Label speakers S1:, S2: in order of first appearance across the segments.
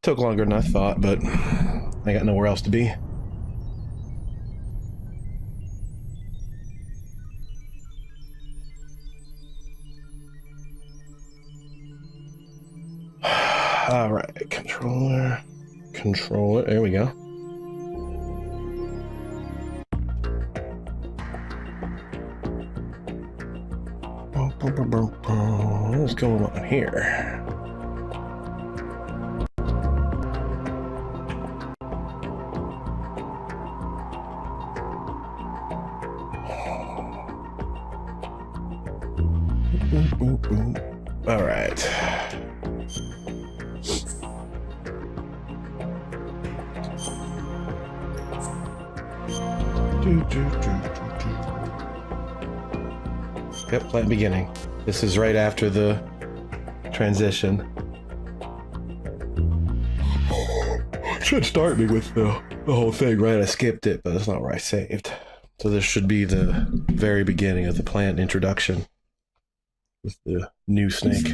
S1: Took longer than I thought, but I got nowhere else to be. Alright, controller. There we go. What's going on here? All right. Yep, plant beginning. This is right after the transition. Should start me with the whole thing, right? I skipped it, but that's not where I saved. So this should be the very beginning of the plant introduction with the new snake.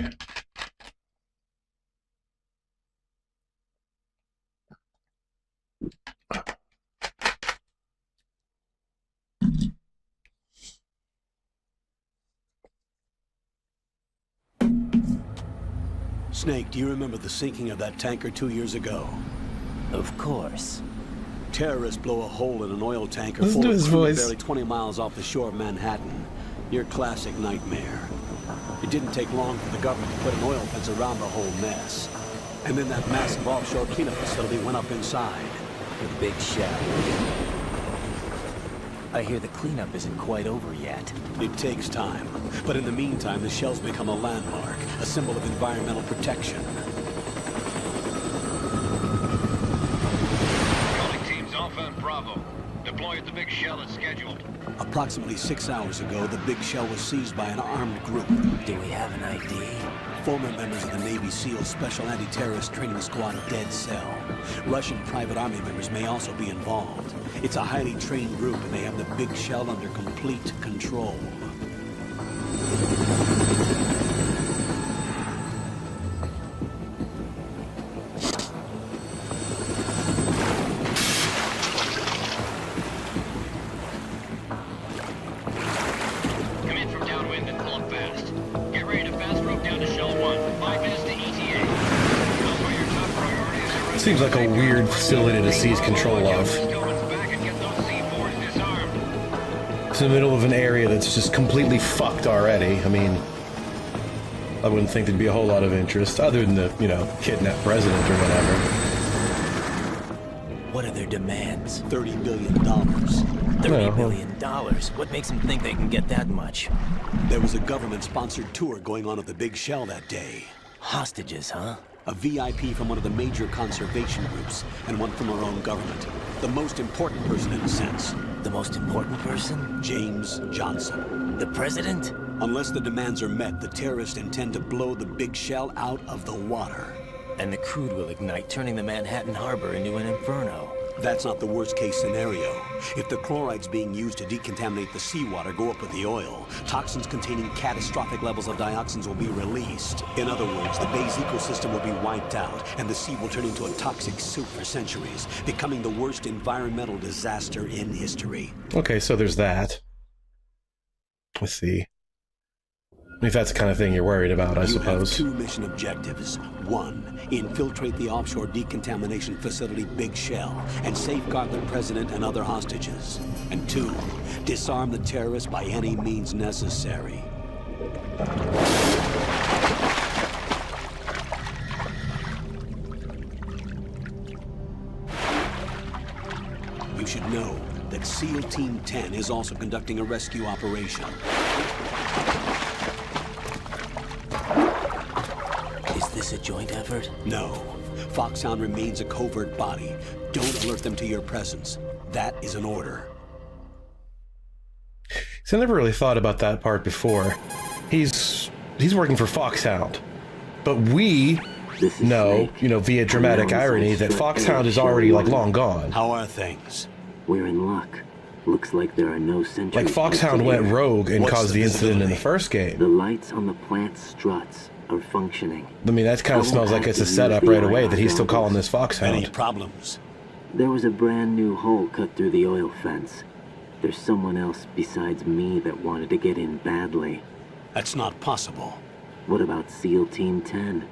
S2: Snake, do you remember the sinking of that tanker 2 years ago?
S3: Of course.
S2: Terrorists blow a hole in an oil tanker
S1: Listen to his voice.
S2: barely 20 miles off the shore of Manhattan. Your classic nightmare. It didn't take long for the government to put an oil fence around the whole mess. And then that massive offshore cleanup facility went up inside.
S3: The Big Shell. I hear the cleanup isn't quite over yet.
S2: It takes time. But in the meantime, the shell's become a landmark, a symbol of environmental protection.
S4: Calling teams Alpha and Bravo. Deploy at the Big Shell as scheduled.
S2: Approximately 6 hours ago, the Big Shell was seized by an armed group.
S3: Do we have an ID?
S2: Former members of the Navy SEAL Special Anti-Terrorist Training Squad Dead Cell. Russian private army members may also be involved. It's a highly trained group, and they have the Big Shell under complete control.
S4: Come in from downwind and pull up fast. Get ready to fast rope down to Shell 1. 5 minutes to ETA. Those are your top priorities.
S1: Seems like a weird facility to seize control of. It's in the middle of an area that's just completely fucked already. I mean, I wouldn't think there'd be a whole lot of interest, other than the, you know, kidnapped president or whatever.
S3: What are their demands?
S2: $30 billion.
S3: $30 billion? What makes them think they can get that much?
S2: There was a government-sponsored tour going on at the Big Shell that day.
S3: Hostages, huh?
S2: A VIP from one of the major conservation groups, and one from our own government. The most important person in a sense.
S3: The most important person?
S2: James Johnson.
S3: The president?
S2: Unless the demands are met, the terrorists intend to blow the Big Shell out of the water.
S3: And the crude will ignite, turning the Manhattan Harbor into an inferno.
S2: That's not the worst-case scenario. If the chlorides being used to decontaminate the seawater go up with the oil, toxins containing catastrophic levels of dioxins will be released. In other words, the bay's ecosystem will be wiped out, and the sea will turn into a toxic soup for centuries, becoming the worst environmental disaster in history.
S1: Okay, so there's that. Let's see. If that's the kind of thing you're worried about, I suppose.
S2: You have 2 mission objectives. 1, infiltrate the offshore decontamination facility Big Shell and safeguard the president and other hostages. And 2, disarm the terrorists by any means necessary. You should know that SEAL Team 10 is also conducting a rescue operation.
S3: Is this a joint effort?
S2: No. Foxhound remains a covert body. Don't alert them to your presence. That is an order.
S1: See, I never really thought about that part before. He's working for Foxhound. But we know, you know, via dramatic irony, that Foxhound is already, like, long gone.
S2: How are things?
S5: We're in luck. Looks like there are no sentries.
S1: Like, Foxhound went rogue and
S2: What's
S1: caused
S2: the
S1: the incident in the
S2: visibility?
S1: first
S5: The
S1: game.
S5: lights on the plant's struts are functioning.
S1: I mean, that kind of smells like it's a setup right away that he's still calling this
S2: Any
S1: Foxhound.
S2: problems?
S5: There was a brand new hole cut through the oil fence. There's someone else besides me that wanted to get in badly.
S2: That's not possible.
S5: What about SEAL Team 10?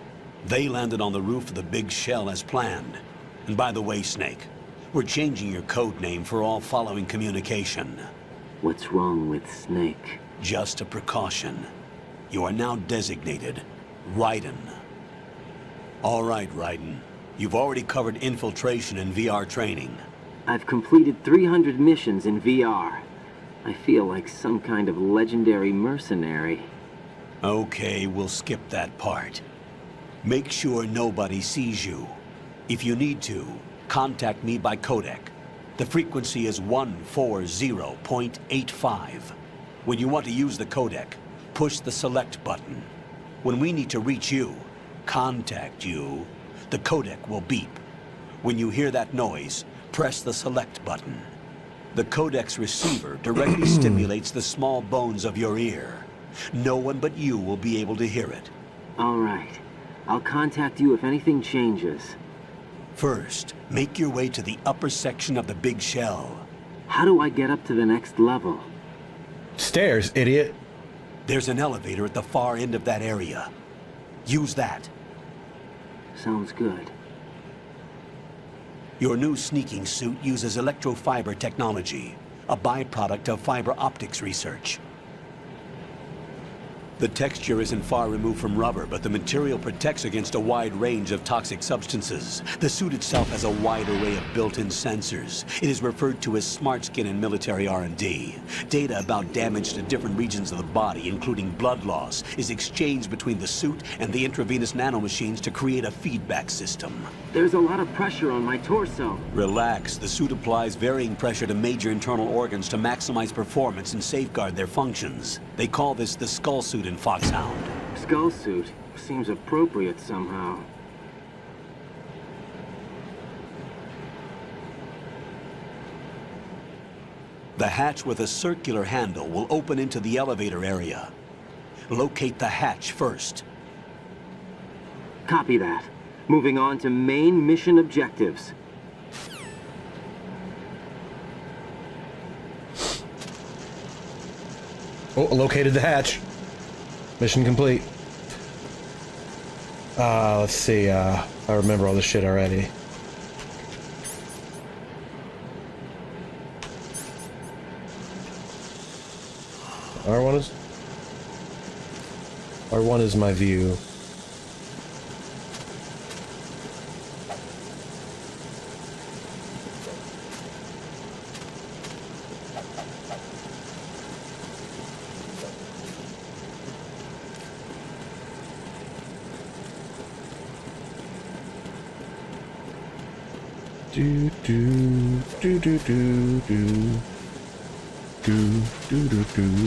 S2: They landed on the roof of the big shell as planned. And by the way, Snake, we're changing your code name for all following communication.
S5: What's wrong with Snake?
S2: Just a precaution. You are now designated Raiden. All right, Raiden. You've already covered infiltration and VR training.
S5: I've completed 300 missions in VR. I feel like some kind of legendary mercenary.
S2: Okay, we'll skip that part. Make sure nobody sees you. If you need to, contact me by codec. The frequency is 140.85. When you want to use the codec, push the select button. When we need to reach you, contact you, the codec will beep. When you hear that noise, press the select button. The codec's receiver directly stimulates the small bones of your ear. No one but you will be able to hear it.
S5: All right. I'll contact you if anything changes.
S2: First, make your way to the upper section of the big shell.
S5: How do I get up to the next level?
S1: Stairs, idiot.
S2: There's an elevator at the far end of that area. Use that.
S5: Sounds good.
S2: Your new sneaking suit uses electrofiber technology, a byproduct of fiber optics research. The texture isn't far removed from rubber, but the material protects against a wide range of toxic substances. The suit itself has a wide array of built-in sensors. It is referred to as smart skin in military R&D. Data about damage to different regions of the body, including blood loss, is exchanged between the suit and the intravenous nanomachines to create a feedback system.
S5: There's a lot of pressure on my torso.
S2: Relax. The suit applies varying pressure to major internal organs to maximize performance and safeguard their functions. They call this the skull suit in Foxhound.
S5: Skull suit seems appropriate somehow.
S2: The hatch with a circular handle will open into the elevator area. Locate the hatch first.
S5: Copy that. Moving on to main mission objectives.
S1: Oh, located the hatch. Mission complete. Let's see, I remember all this shit already. R1 is my view. Do do do do do do do do do do.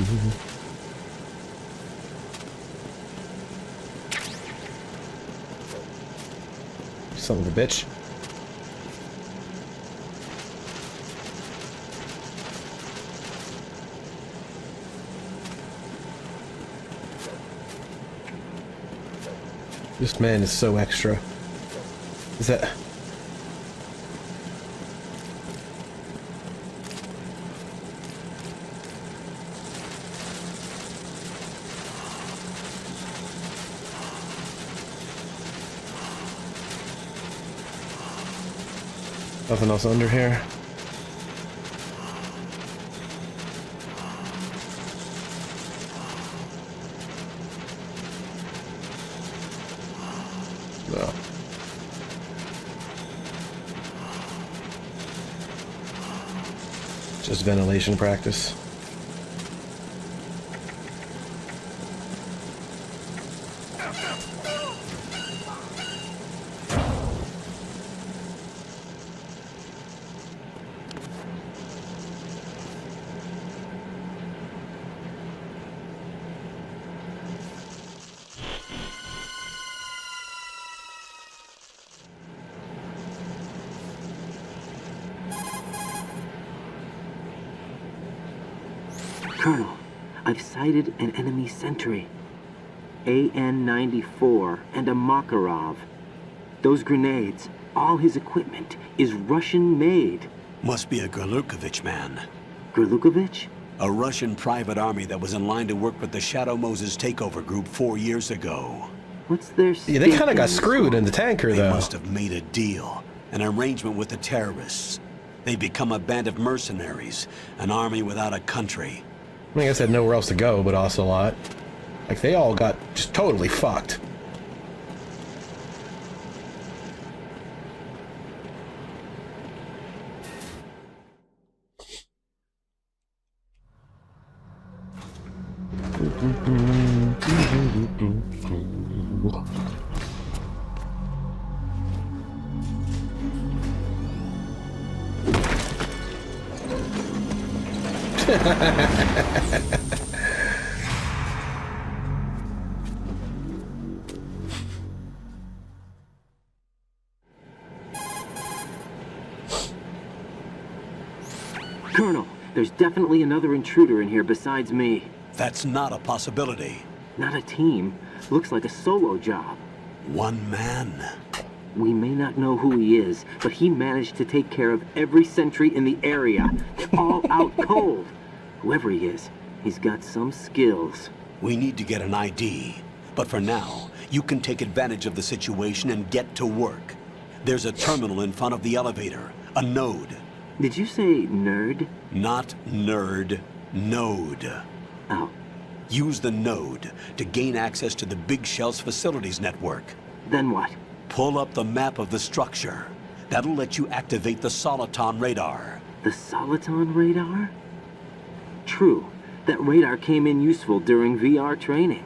S1: Son of a bitch. This man is so extra. Is that... Nothing else under here? No. Just ventilation practice.
S5: Colonel, I've sighted an enemy sentry. AN-94 and a Makarov. Those grenades, all his equipment, is Russian-made.
S2: Must be a Gorlukovich man.
S5: Gorlukovich?
S2: A Russian private army that was in line to work with the Shadow Moses takeover group 4 years ago.
S5: What's their
S1: Yeah, they kind
S5: stake
S1: of
S5: in
S1: got
S5: this
S1: screwed
S5: war?
S1: in the tanker,
S2: They
S1: though.
S2: must have made a deal, an arrangement with the terrorists. They become a band of mercenaries, an army without a country.
S1: I guess they had nowhere else to go, but also a lot. Like, they all got just totally fucked.
S5: Colonel, there's definitely another intruder in here besides me.
S2: That's not a possibility.
S5: Not a team. Looks like a solo job.
S2: One man.
S5: We may not know who he is, but he managed to take care of every sentry in the area. They're all out cold. Whoever he is, he's got some skills.
S2: We need to get an ID. But for now, you can take advantage of the situation and get to work. There's a terminal in front of the elevator. A node.
S5: Did you say nerd?
S2: Not nerd. Node.
S5: Oh,
S2: Use the node to gain access to the Big Shell's facilities network.
S5: then what?
S2: Pull up the map of the structure. That'll let you activate the Soliton radar.
S5: The Soliton radar? True. That radar came in useful during VR training.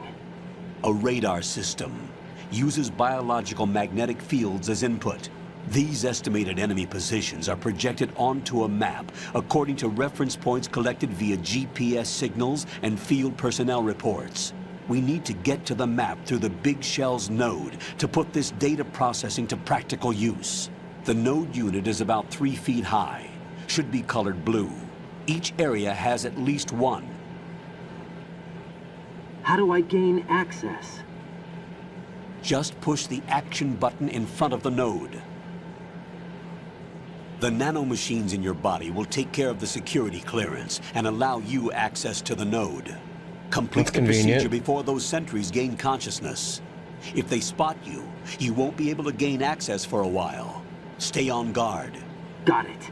S2: A radar system uses biological magnetic fields as input. These estimated enemy positions are projected onto a map according to reference points collected via GPS signals and field personnel reports. We need to get to the map through the Big Shell's node to put this data processing to practical use. The node unit is about 3 feet high, should be colored blue. Each area has at least one.
S5: How do I gain access?
S2: Just push the action button in front of the node. The nanomachines in your body will take care of the security clearance and allow you access to the node. Complete
S1: That's
S2: the
S1: convenient.
S2: procedure before those sentries gain consciousness. If they spot you, you won't be able to gain access for a while. Stay on guard.
S5: Got it.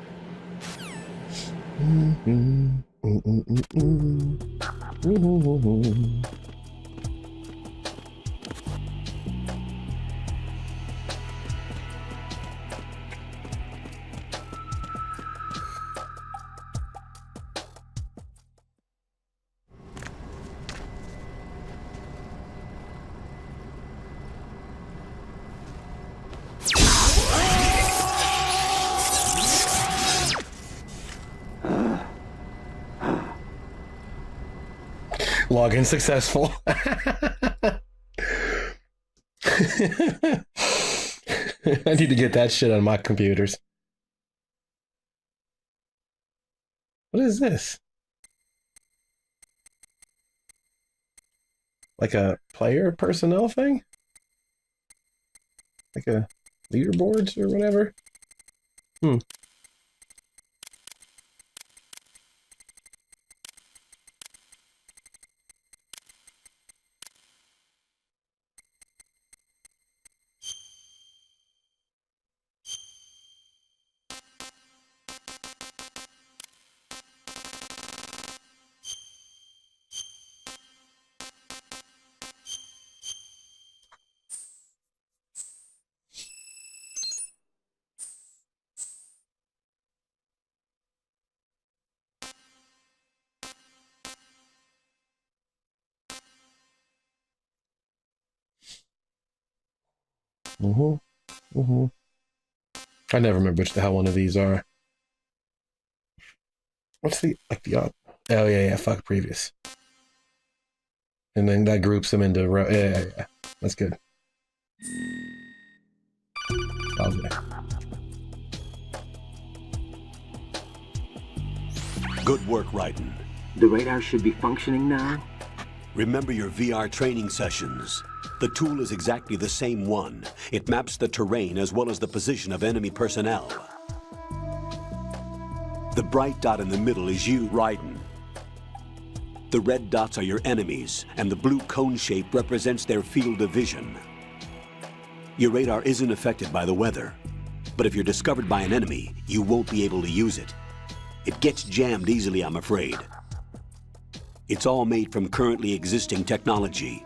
S1: Login successful. I need to get that shit on my computers. What is this? Like a player personnel thing? Like a leaderboards or whatever? I never remember which the hell one of these are. What's the oh yeah, fuck previous. And then that groups them into yeah. That's good. Okay.
S2: Good work, Raiden.
S5: The radar should be functioning now.
S2: Remember your VR training sessions. The tool is exactly the same one. It maps the terrain as well as the position of enemy personnel. The bright dot in the middle is you, Raiden. The red dots are your enemies, and the blue cone shape represents their field of vision. Your radar isn't affected by the weather, but if you're discovered by an enemy, you won't be able to use it. It gets jammed easily, I'm afraid. It's all made from currently existing technology.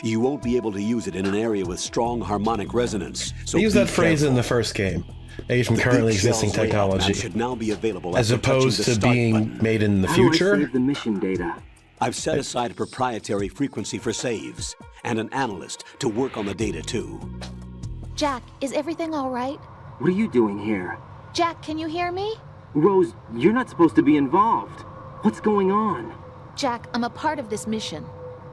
S2: You won't be able to use it in an area with strong harmonic resonance. So
S1: They use
S2: be
S1: that phrase
S2: careful.
S1: in the first game. Made from
S2: The
S1: currently
S2: big
S1: existing
S2: shell's layout map
S1: technology.
S2: should now be available
S1: As
S2: after touching
S1: opposed
S2: the
S1: to
S2: start
S1: being
S2: button.
S1: made in the
S5: How do I
S1: future.
S5: save the mission data?
S2: I've set aside a proprietary frequency for saves and an analyst to work on the data too.
S6: Jack, is everything all right?
S5: What are you doing here?
S6: Jack, can you hear me?
S5: Rose, you're not supposed to be involved. What's going on?
S6: Jack, I'm a part of this mission.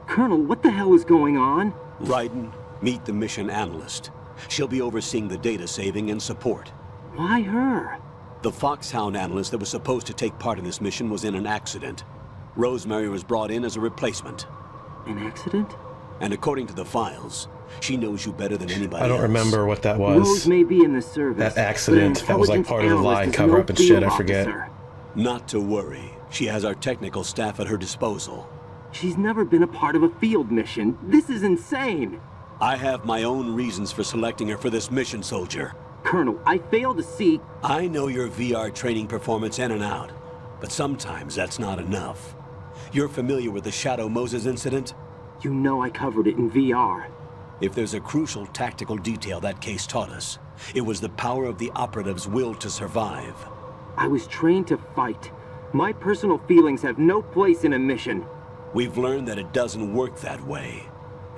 S5: Colonel, what the hell is going on?
S2: Raiden, meet the mission analyst. She'll be overseeing the data saving and support.
S5: Why her?
S2: The Foxhound analyst that was supposed to take part in this mission was in an accident. Rosemary was brought in as a replacement.
S5: An accident?
S2: And according to the files, she knows you better than anybody
S1: I don't
S2: else.
S1: remember what that
S5: Rose
S1: was.
S5: may be in the service.
S1: That
S5: but an
S1: accident, that was like part of the
S5: intelligence
S1: lie
S5: analyst is
S1: cover
S5: no
S1: up and shit,
S5: field
S1: I forget.
S5: officer.
S2: Not to worry. She has our technical staff at her disposal.
S5: She's never been a part of a field mission. This is insane.
S2: I have my own reasons for selecting her for this mission, soldier.
S5: Colonel, I fail to see...
S2: I know your VR training performance in and out, but sometimes that's not enough. You're familiar with the Shadow Moses incident?
S5: You know I covered it in VR.
S2: If there's a crucial tactical detail that case taught us, it was the power of the operative's will to survive.
S5: I was trained to fight. My personal feelings have no place in a mission.
S2: We've learned that it doesn't work that way.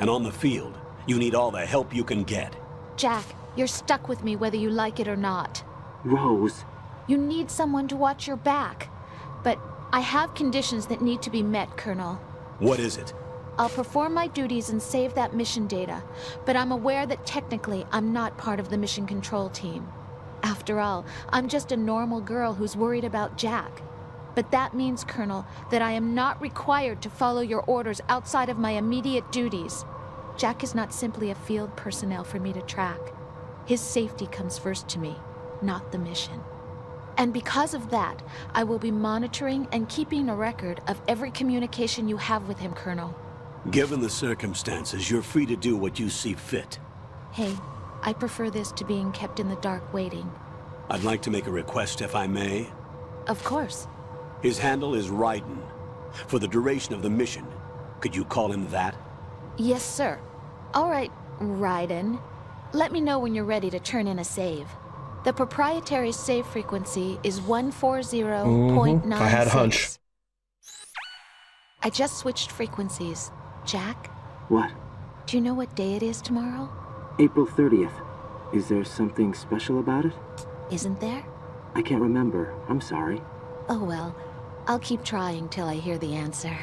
S2: And on the field, you need all the help you can get.
S6: Jack, you're stuck with me whether you like it or not.
S5: Rose,
S6: You need someone to watch your back. But I have conditions that need to be met, Colonel.
S2: What is it?
S6: I'll perform my duties and save that mission data, but I'm aware that technically I'm not part of the mission control team. After all, I'm just a normal girl who's worried about Jack. But that means, Colonel, that I am not required to follow your orders outside of my immediate duties. Jack is not simply a field personnel for me to track. His safety comes first to me, not the mission. And because of that, I will be monitoring and keeping a record of every communication you have with him, Colonel.
S2: Given the circumstances, you're free to do what you see fit.
S6: Hey, I prefer this to being kept in the dark waiting.
S2: I'd like to make a request, if I may.
S6: Of course.
S2: His handle is Raiden. For the duration of the mission, could you call him that?
S6: Yes, sir. All right, Raiden. Let me know when you're ready to turn in a save. The proprietary save frequency is 140.96.
S1: I had a hunch.
S6: I just switched frequencies. Jack,
S5: what?
S6: do you know what day it is tomorrow?
S5: April 30th. Is there something special about it?
S6: Isn't there?
S5: I can't remember. I'm sorry.
S6: Oh well, I'll keep trying till I hear the answer.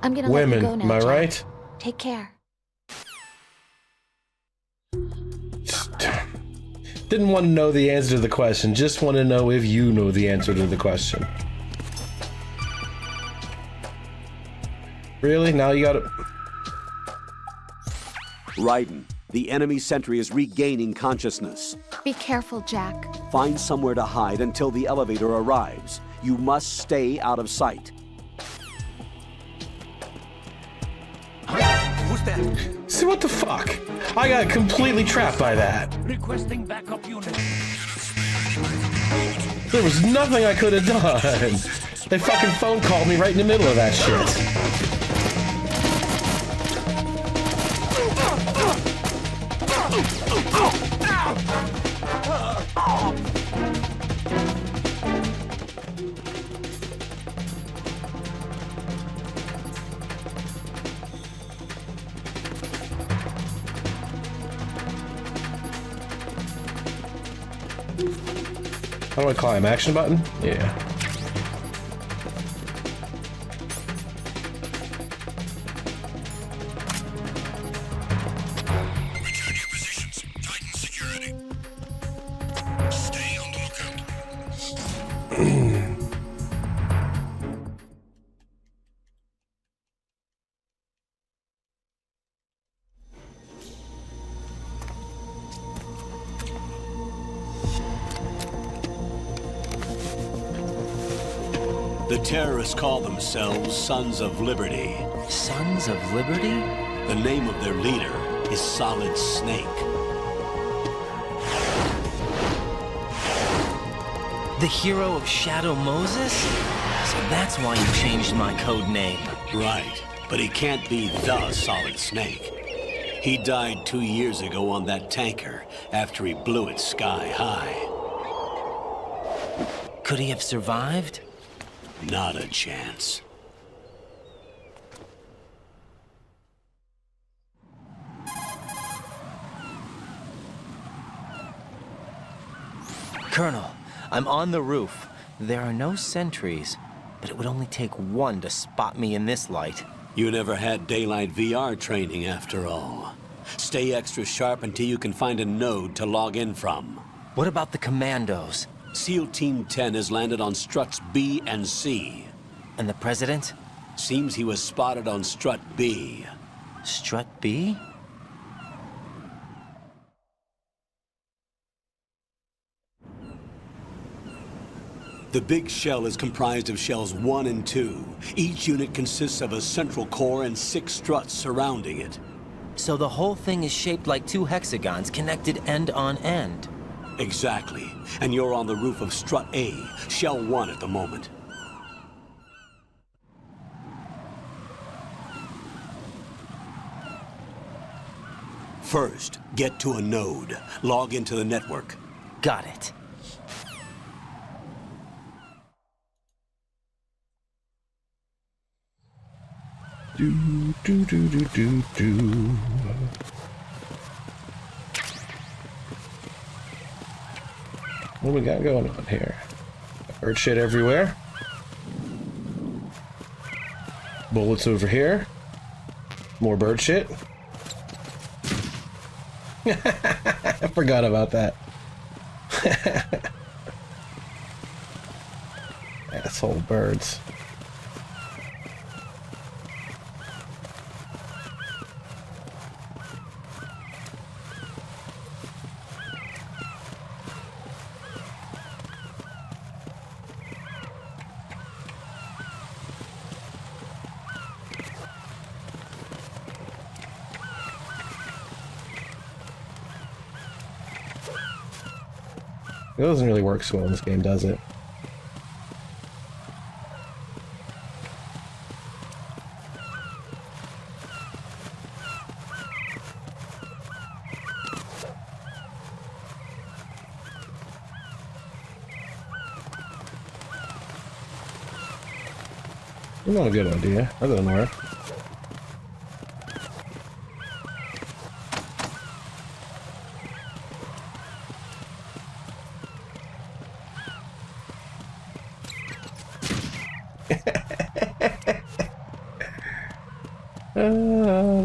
S6: I'm gonna let you
S1: Women,
S6: go now,
S1: am I
S6: Jack.
S1: right?
S6: Take care.
S1: Didn't want to know the answer to the question, just want to know if you know the answer to the question. Really? Now you gotta...
S2: Raiden, the enemy sentry is regaining consciousness.
S6: Be careful, Jack.
S2: Find somewhere to hide until the elevator arrives. You must stay out of sight.
S3: Who's that?
S1: See, what the fuck? I got completely trapped by that.
S3: Requesting backup unit.
S1: There was nothing I could have done. They fucking phone called me right in the middle of that shit. How do I climb? Action button? Yeah.
S2: The terrorists call themselves Sons of Liberty.
S3: Sons of Liberty?
S2: The name of their leader is Solid Snake.
S3: The hero of Shadow Moses? So that's why you changed my code name.
S2: Right, but he can't be the Solid Snake. He died 2 years ago on that tanker after he blew it sky high.
S3: Could he have survived?
S2: Not a chance.
S3: Colonel, I'm on the roof. There are no sentries, but it would only take one to spot me in this light.
S2: You never had daylight VR training after all. Stay extra sharp until you can find a node to log in from.
S3: What about the commandos?
S2: SEAL Team 10 has landed on struts B and C.
S3: And the president?
S2: Seems he was spotted on strut B.
S3: Strut B?
S2: The big shell is comprised of shells 1 and 2. Each unit consists of a central core and 6 struts surrounding it.
S3: So the whole thing is shaped like 2 hexagons connected end on end.
S2: Exactly. And you're on the roof of strut A, shell 1 at the moment. First, get to a node. Log into the network.
S3: Got it.
S1: Do, do, do, do, do, do. What do we got going on here? Bird shit everywhere. Bullets over here. More bird shit. I forgot about that. Asshole birds. It doesn't really work so well in this game, does it? Not a good idea. That doesn't work.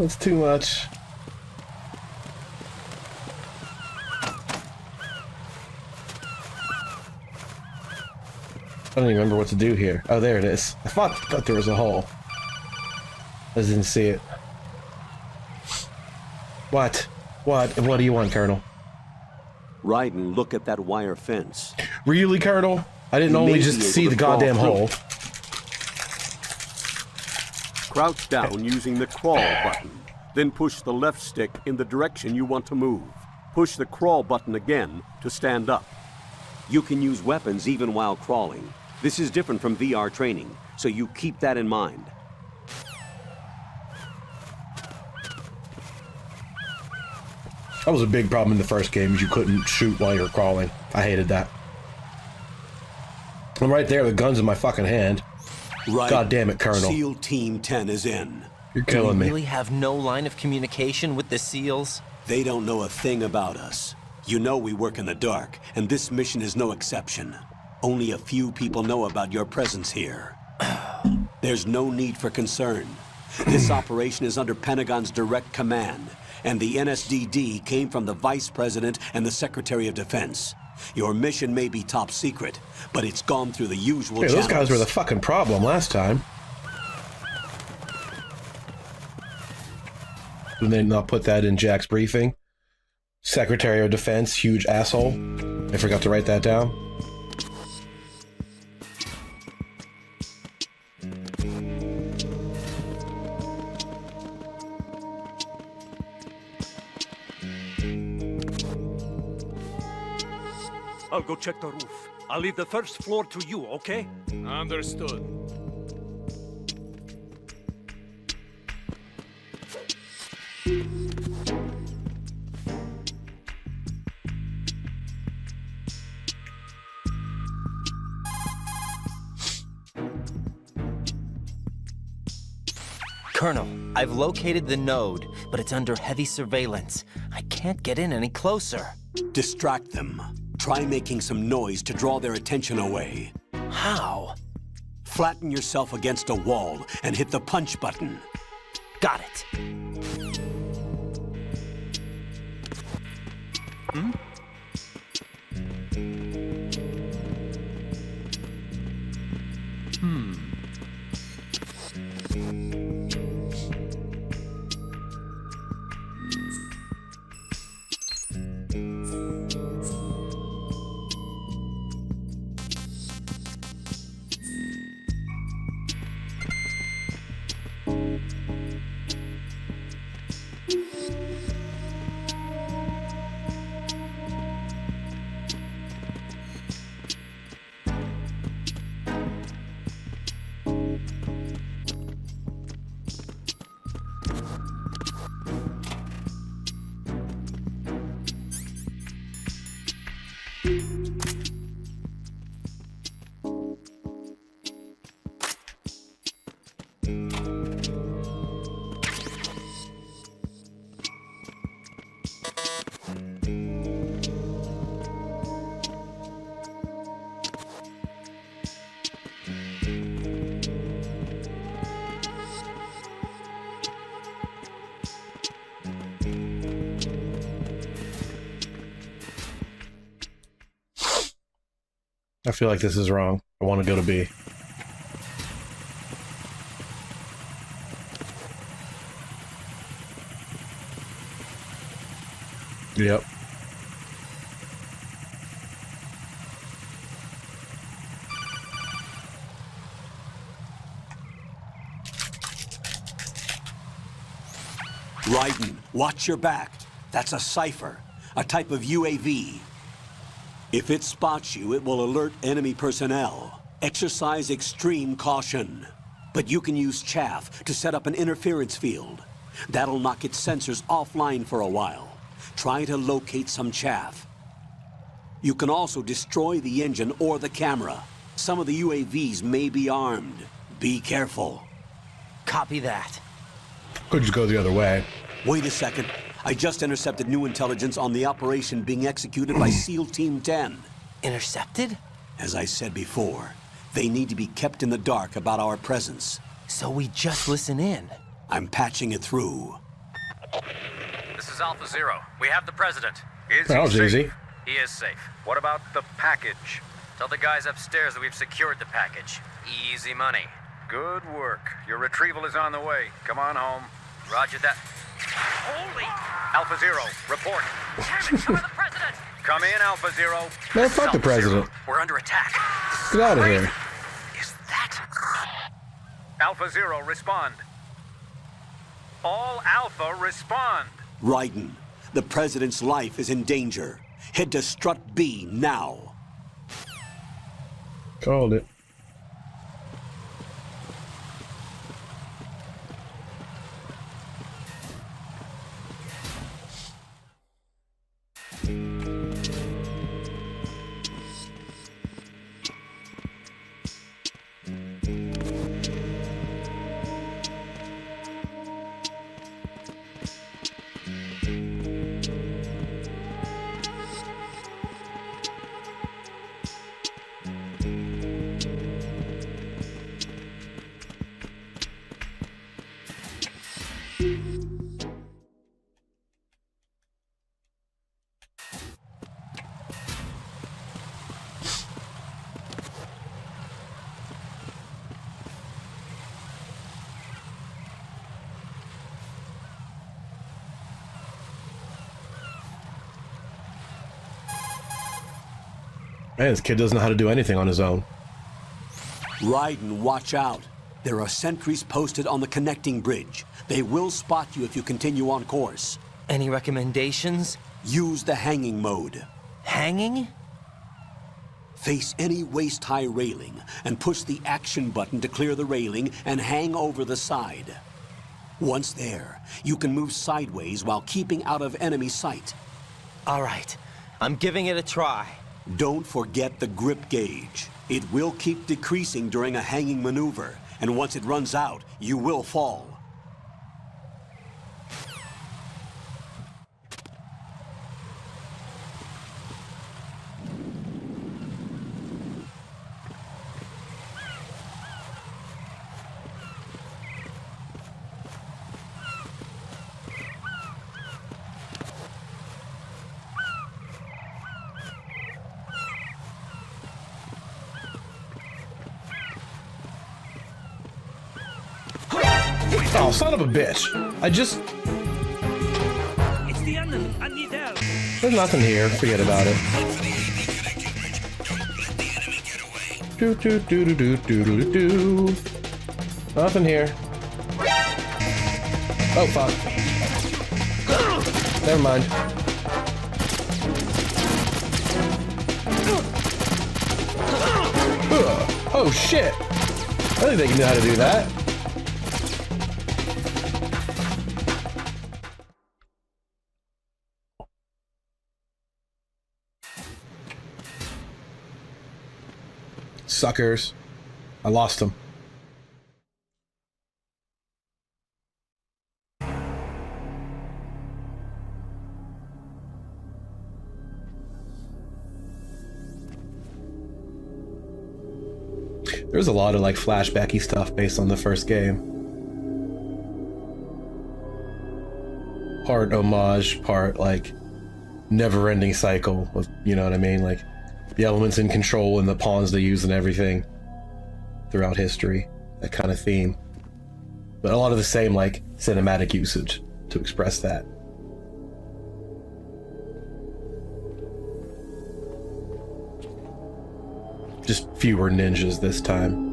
S1: That's too much. I don't even remember what to do here. Oh, there it is. I thought there was a hole. I didn't see it. What? What do you want, Colonel?
S2: Ride and look at that wire fence.
S1: Really, Colonel? I didn't only
S2: Maybe
S1: just
S2: able
S1: see
S2: to
S1: the goddamn
S2: crawl
S1: hole.
S2: through. Crouch down using the crawl button. Then push the left stick in the direction you want to move. Push the crawl button again to stand up. You can use weapons even while crawling. This is different from VR training, so you keep that in mind.
S1: That was a big problem in the first game, is you couldn't shoot while you were crawling. I hated that. I'm right there, the gun's in my fucking hand.
S2: Right.
S1: God damn it, Colonel.
S2: SEAL Team 10 is in.
S1: You're
S3: Do
S1: killing
S3: we
S1: me.
S3: really have no line of communication with the SEALs?
S2: They don't know a thing about us. You know we work in the dark, and this mission is no exception. Only a few people know about your presence here. There's no need for concern. This operation is under Pentagon's direct command, and the NSDD came from the Vice President and the Secretary of Defense. Your mission may be top secret, but it's gone through the usual
S1: Hey,
S2: channels.
S1: those guys were the fucking problem last time. Did they not put that in Jack's briefing? Secretary of Defense, huge asshole. I forgot to write that down.
S7: I'll go check the roof. I'll leave the first floor to you, okay?
S8: Understood.
S3: Colonel, I've located the node, but it's under heavy surveillance. I can't get in any closer.
S2: Distract them. Try making some noise to draw their attention away.
S3: How?
S2: Flatten yourself against a wall and hit the punch button.
S3: Got it.
S1: I feel like this is wrong. I want to go to B. Yep.
S2: Raiden, watch your back. That's a cipher, a type of UAV. If it spots you, it will alert enemy personnel. Exercise extreme caution. But you can use chaff to set up an interference field. That'll knock its sensors offline for a while. Try to locate some chaff. You can also destroy the engine or the camera. Some of the UAVs may be armed. Be careful.
S3: Copy that.
S1: Could just go the other way.
S2: Wait a second. I just intercepted new intelligence on the operation being executed by SEAL Team 10.
S3: Intercepted?
S2: As I said before, they need to be kept in the dark about our presence.
S3: So we just listen in.
S2: I'm patching it through.
S9: This is Alpha Zero. We have the president. Is
S1: That was
S9: he safe?
S1: easy.
S9: He is safe. What about the package? Tell the guys upstairs that we've secured the package. Easy money.
S8: Good work. Your retrieval is on the way. Come on home.
S9: Roger that. Holy! Alpha Zero, report. Damn it, come on, the president!
S8: Come in, Alpha Zero.
S1: Man, fuck the president.
S9: We're under attack.
S1: Get out of here.
S9: Is that...
S8: Alpha Zero, respond. All Alpha, respond.
S2: Raiden, the president's life is in danger. Head to Strut B now.
S1: Called it. Man, this kid doesn't know how to do anything on his own.
S2: Raiden, watch out. There are sentries posted on the connecting bridge. They will spot you if you continue on course.
S3: Any recommendations?
S2: Use the hanging mode.
S3: Hanging?
S2: Face any waist-high railing and push the action button to clear the railing and hang over the side. Once there, you can move sideways while keeping out of enemy sight.
S3: All right, I'm giving it a try.
S2: Don't forget the grip gauge. It will keep decreasing during a hanging maneuver, and once it runs out, you will fall.
S1: Oh, son of a bitch.
S7: It's the enemy. I need help.
S1: There's nothing here. Forget about it. Do do do do do do do do. Nothing here. Oh fuck. Never mind. Ugh. Oh shit. I think they can know how to do that. Suckers. I lost him. There's a lot of like flashbacky stuff based on the first game. Part homage, part like never-ending cycle of, you know what I mean? Like the elements in Control and the pawns they use and everything throughout history. That kind of theme. But a lot of the same like cinematic usage to express that. Just fewer ninjas this time.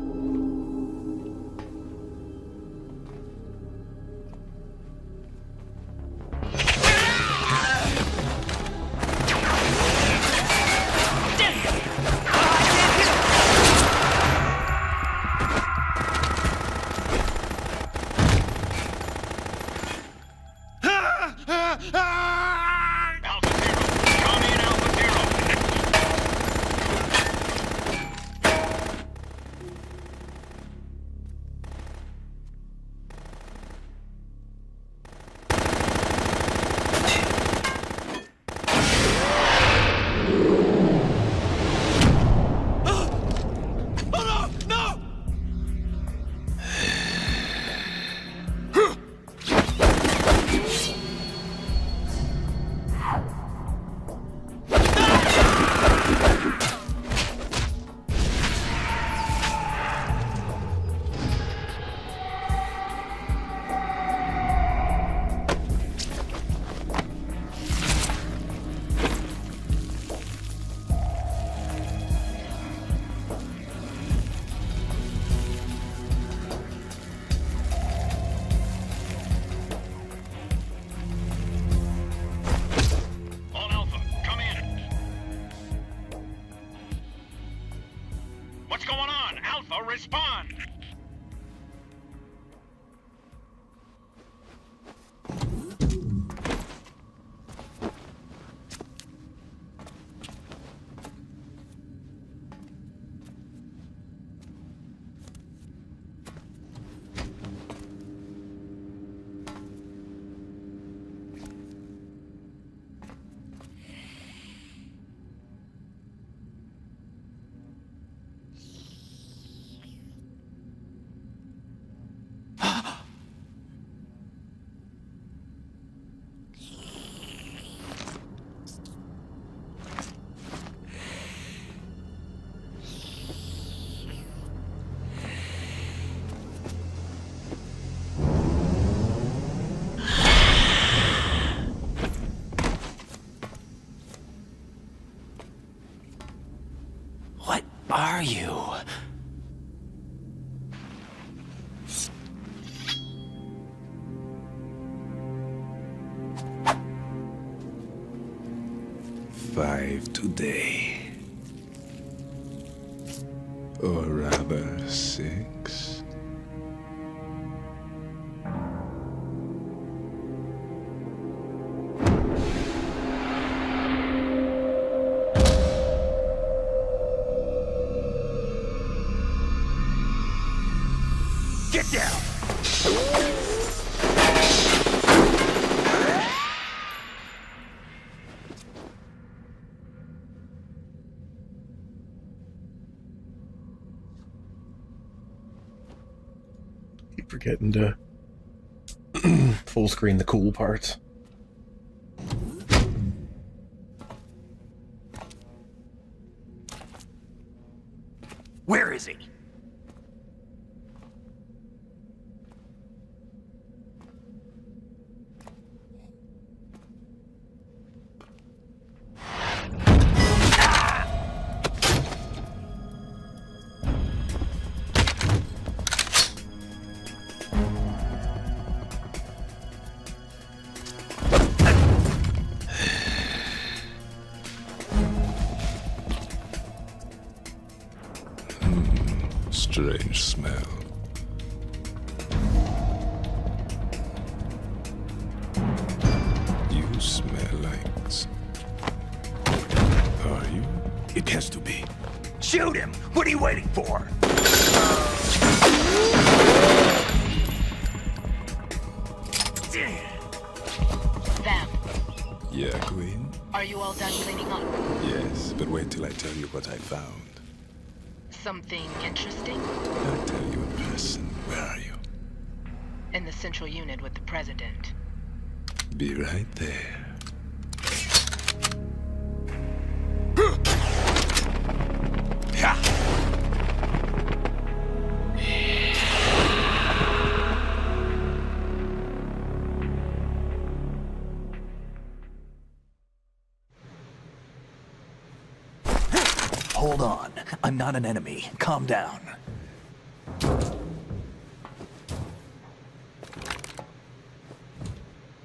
S4: Respond!
S3: What are you?
S10: Five today. Or rather, 6.
S7: Get down!
S1: Keep forgetting to full screen the cool parts.
S7: Where is he?
S10: Strange smell. You smell like... Are you?
S7: It has to be. Shoot him! What are you waiting for?
S11: Vam,
S10: Yeah, Queen?
S11: are you all done cleaning up?
S10: Yes, but wait till I tell you what I found.
S11: Something interesting?
S10: I'll tell you in person. Where are you?
S11: In the central unit with the president.
S10: Be right there.
S7: Hold on. I'm not an enemy. Calm down.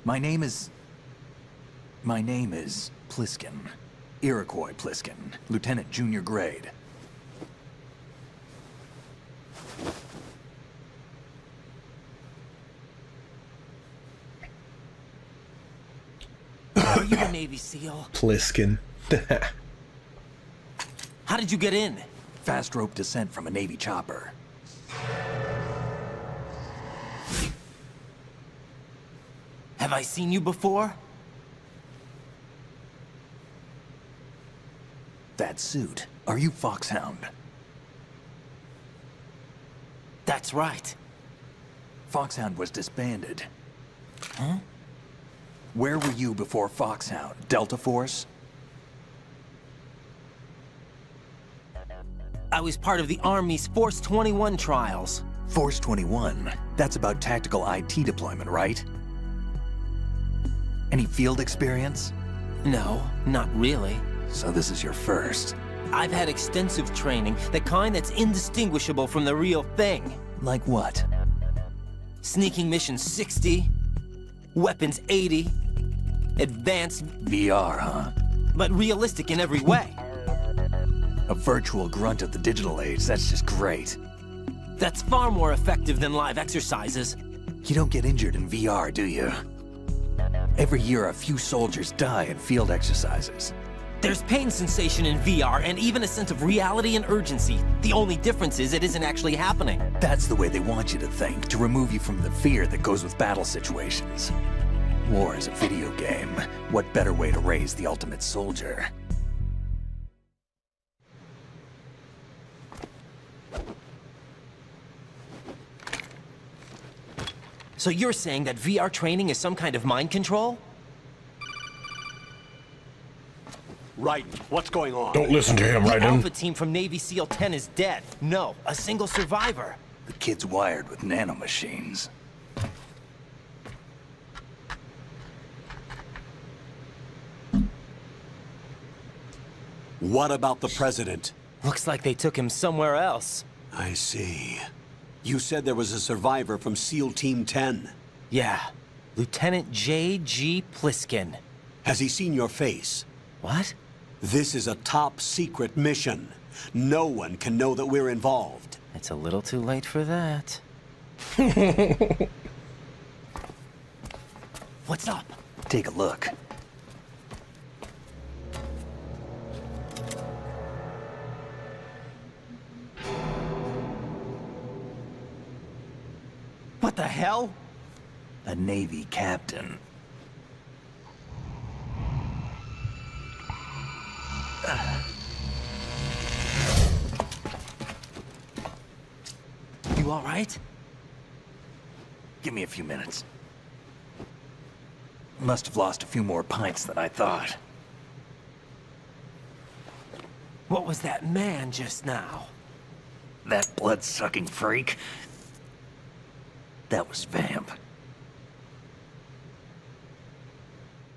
S7: My name is Pliskin. Iroquois Pliskin. Lieutenant Junior Grade.
S3: Are you a Navy SEAL?
S1: Pliskin.
S3: How did you get in?
S7: Fast rope descent from a Navy chopper.
S3: Have I seen you before?
S7: That suit. Are you Foxhound?
S3: That's right.
S7: Foxhound was disbanded. Huh? Where were you before Foxhound? Delta Force?
S3: I was part of the Army's Force 21 trials.
S7: Force 21? That's about tactical IT deployment, right? Any field experience?
S3: No, not really.
S7: So this is your first.
S3: I've had extensive training, the kind that's indistinguishable from the real thing.
S7: Like what?
S3: Sneaking mission 60, weapons 80, advanced,
S7: VR, huh?
S3: but realistic in every way.
S7: A virtual grunt of the digital age, that's just great.
S3: That's far more effective than live exercises.
S7: You don't get injured in VR, do you? Every year, a few soldiers die in field exercises.
S3: There's pain sensation in VR and even a sense of reality and urgency. The only difference is it isn't actually happening.
S7: That's the way they want you to think, to remove you from the fear that goes with battle situations. War is a video game. What better way to raise the ultimate soldier?
S3: So you're saying that VR training is some kind of mind control?
S2: Right. What's going on?
S1: Don't listen to him,
S3: The
S1: Raiden.
S3: Alpha team from Navy SEAL 10 is dead. No, a single survivor.
S7: The kid's wired with nanomachines.
S2: What about the president?
S3: Looks like they took him somewhere else.
S2: I see. You said there was a survivor from SEAL Team 10.
S3: Yeah, Lieutenant J.G. Pliskin.
S2: Has he seen your face?
S3: What?
S2: This is a top secret mission. No one can know that we're involved.
S3: It's a little too late for that. What's up?
S7: Take a look.
S3: What the hell?
S7: A Navy captain.
S3: You all right?
S7: Give me a few minutes. Must have lost a few more pints than I thought.
S3: What was that man just now?
S7: That blood-sucking freak? That was Vamp.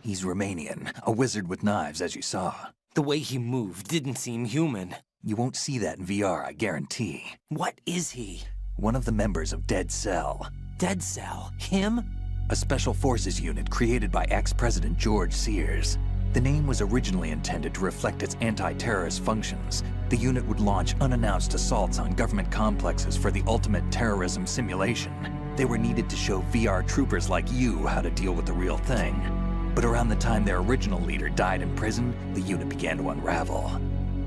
S7: He's Romanian, a wizard with knives, as you saw.
S3: The way he moved didn't seem human.
S7: You won't see that in VR, I guarantee.
S3: What is he?
S7: One of the members of Dead Cell.
S3: Dead Cell? Him?
S7: A special forces unit created by ex-President George Sears. The name was originally intended to reflect its anti-terrorist functions. The unit would launch unannounced assaults on government complexes for the ultimate terrorism simulation. They were needed to show VR troopers like you how to deal with the real thing. But around the time their original leader died in prison, the unit began to unravel.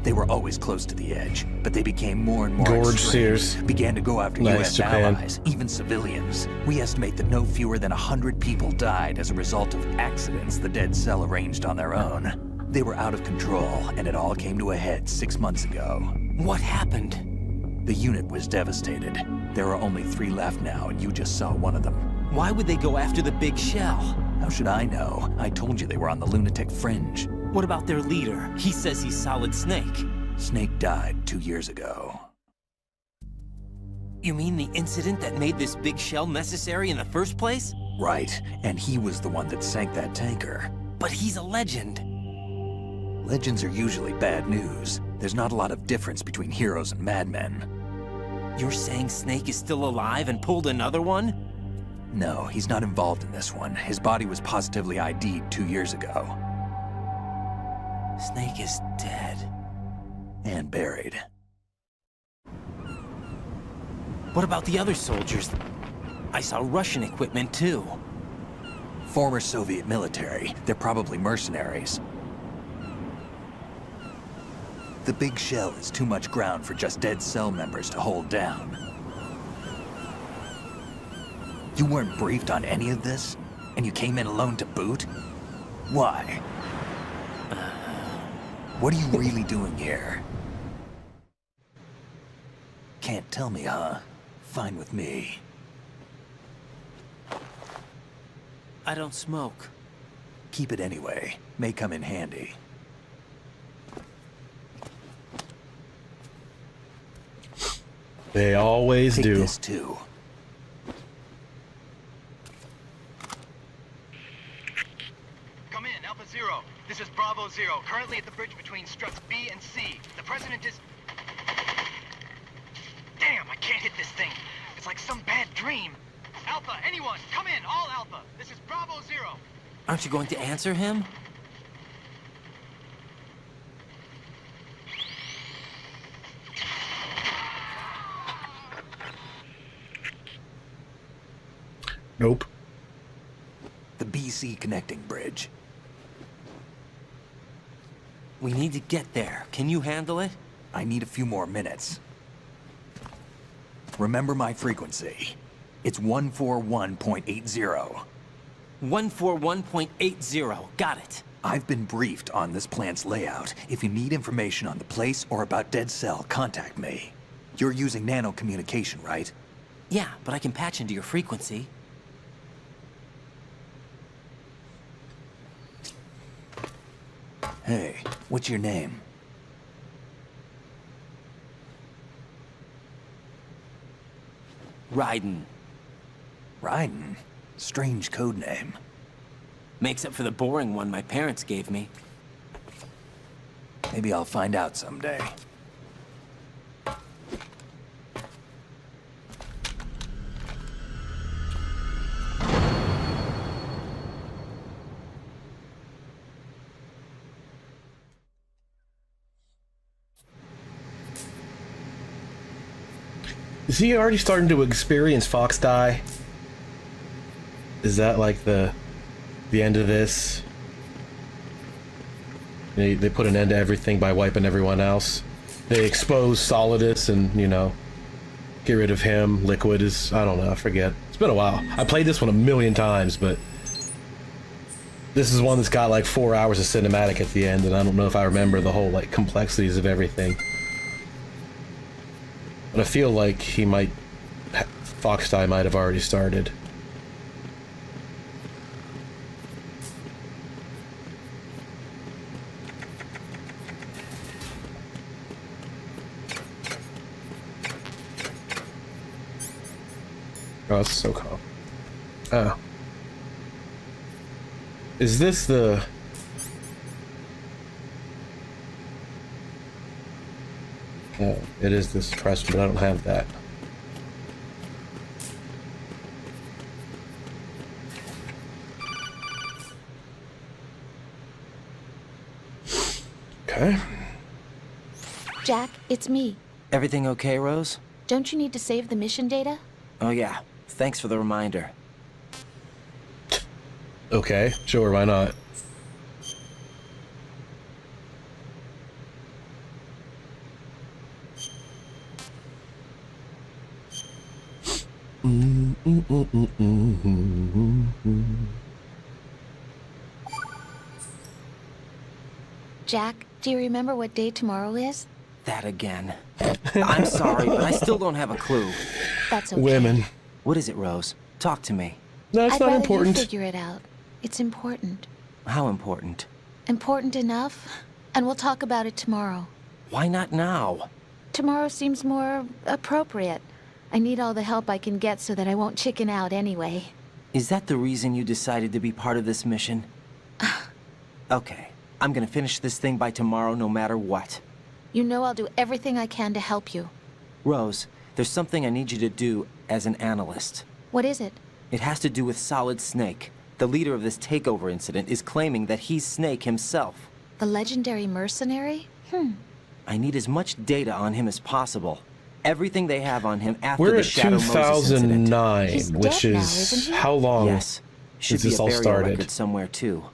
S7: They were always close to the edge, but they became more and more
S1: George
S7: extreme,
S1: Sears.
S7: began to go after
S1: Nice
S7: U.S.
S1: Japan.
S7: allies, even civilians. We estimate that no fewer than 100 people died as a result of accidents the Dead Cell arranged on their own. They were out of control, and it all came to a head 6 months ago.
S3: What happened?
S7: The unit was devastated. There are only 3 left now, and you just saw one of them.
S3: Why would they go after the big shell?
S7: How should I know? I told you they were on the lunatic fringe.
S3: What about their leader? He says he's Solid Snake.
S7: Snake died 2 years ago.
S3: You mean the incident that made this big shell necessary in the first place?
S7: Right, and he was the one that sank that tanker.
S3: But he's a legend.
S7: Legends are usually bad news. There's not a lot of difference between heroes and madmen.
S3: You're saying Snake is still alive and pulled another one?
S7: No, he's not involved in this one. His body was positively ID'd 2 years ago.
S3: Snake is dead.
S7: And buried.
S3: What about the other soldiers? I saw Russian equipment too.
S7: Former Soviet military. They're probably mercenaries. The big shell is too much ground for just Dead Cell members to hold down. You weren't briefed on any of this? And you came in alone to boot? Why? What are you really doing here? Can't tell me, huh? Fine with me.
S3: I don't smoke.
S7: Keep it anyway. May come in handy.
S1: They always
S7: Take
S1: do.
S7: this too.
S4: Come in, Alpha Zero. This is Bravo Zero, currently at the bridge between struts B and C. The President is... Damn, I can't hit this thing. It's like some bad dream. Alpha, anyone, come in, all Alpha. This is Bravo Zero.
S3: Aren't you going to answer him?
S1: Nope.
S7: The BC connecting bridge.
S3: We need to get there. Can you handle it?
S7: I need a few more minutes. Remember my frequency. It's 141.80.
S3: 141.80. Got it.
S7: I've been briefed on this plant's layout. If you need information on the place or about Dead Cell, contact me. You're using nano communication, right?
S3: Yeah, but I can patch into your frequency.
S7: Hey, what's your name?
S3: Raiden.
S7: Raiden? Strange code name.
S3: Makes up for the boring one my parents gave me.
S7: Maybe I'll find out someday.
S1: Is he already starting to experience Fox die? Is that like the end of this? They put an end to everything by wiping everyone else. They expose Solidus and, you know, get rid of him. Liquid is, I don't know, I forget. It's been a while. I played this one 1,000,000 times, but this is one that's got like 4 hours of cinematic at the end, and I don't know if I remember the whole like complexities of everything. But I feel like he might, Fox die might have already started. Oh, it's so calm. Oh. Is this the... Oh, it is this press, but I don't have that. Okay.
S6: Jack, it's me.
S3: Everything okay, Rose?
S6: Don't you need to save the mission data?
S3: Oh yeah, thanks for the reminder.
S1: Okay, sure, why not?
S6: Jack, do you remember what day tomorrow is?
S3: That again. I'm sorry, but I still don't have a clue.
S6: That's okay.
S1: Women.
S3: What is it, Rose? Talk to me.
S1: No, it's
S6: I'd
S1: not
S6: rather
S1: important.
S6: you figure it out. It's important.
S3: How important?
S6: Important enough, and we'll talk about it tomorrow.
S3: Why not now?
S6: Tomorrow seems more appropriate. I need all the help I can get so that I won't chicken out anyway.
S3: Is that the reason you decided to be part of this mission? Okay, I'm gonna finish this thing by tomorrow no matter what.
S6: You know I'll do everything I can to help you.
S3: Rose, there's something I need you to do as an analyst.
S6: What is it?
S3: It has to do with Solid Snake. The leader of this takeover incident is claiming that he's Snake himself.
S6: The legendary mercenary?
S3: I need as much data on him as possible. Everything they have on him after
S1: We're
S3: the
S1: at
S3: Shadow Moses incident.
S1: 2009,
S6: He's
S1: which
S6: dead now,
S1: is
S6: isn't he?
S1: how long
S3: Yes. Should
S1: since
S3: be
S1: this
S3: a
S1: all
S3: burial
S1: started?
S3: record somewhere too.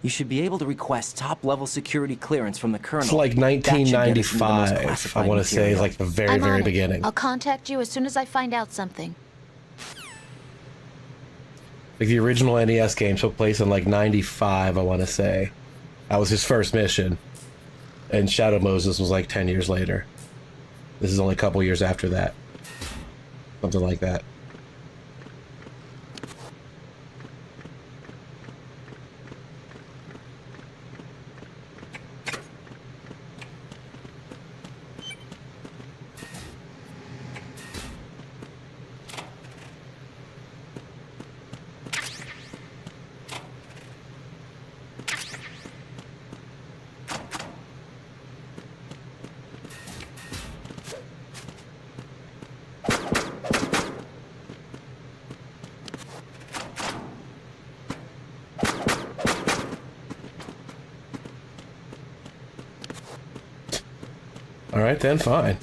S3: You should be able to request top-level security clearance from the Colonel.
S1: It's like
S3: That should get us into the most
S1: 1995, I
S3: classified
S1: want to say,
S3: material.
S1: like the very,
S6: I'm on
S1: very
S6: it.
S1: beginning.
S6: I'll contact you as soon as I find out something.
S1: Like the original NES game took place in like 95, I want to say. That was his first mission. And Shadow Moses was like 10 years later. This is only a couple years after that. Something like that. Alright then, fine.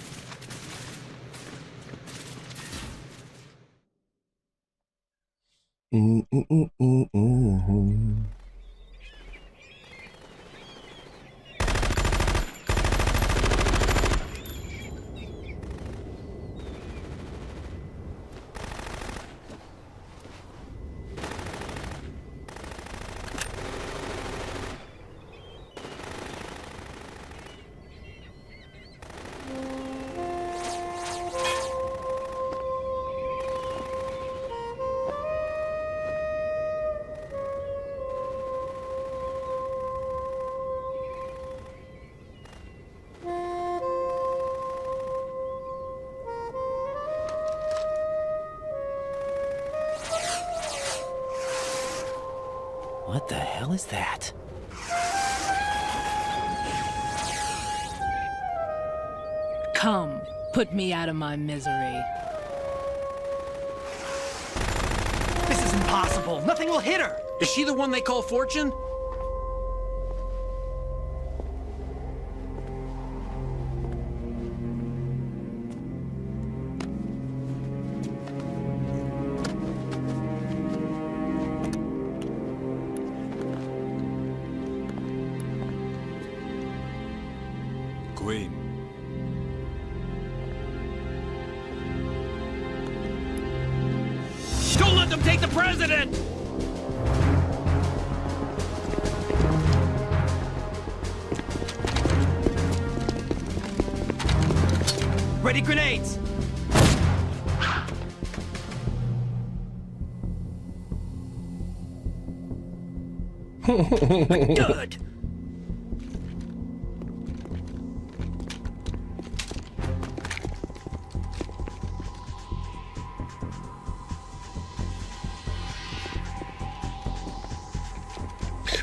S3: What the hell is that?
S12: Come, put me out of my misery.
S13: This is impossible. Nothing will hit her. Is she the one they call Fortune? them take the president! Ready grenades! Good.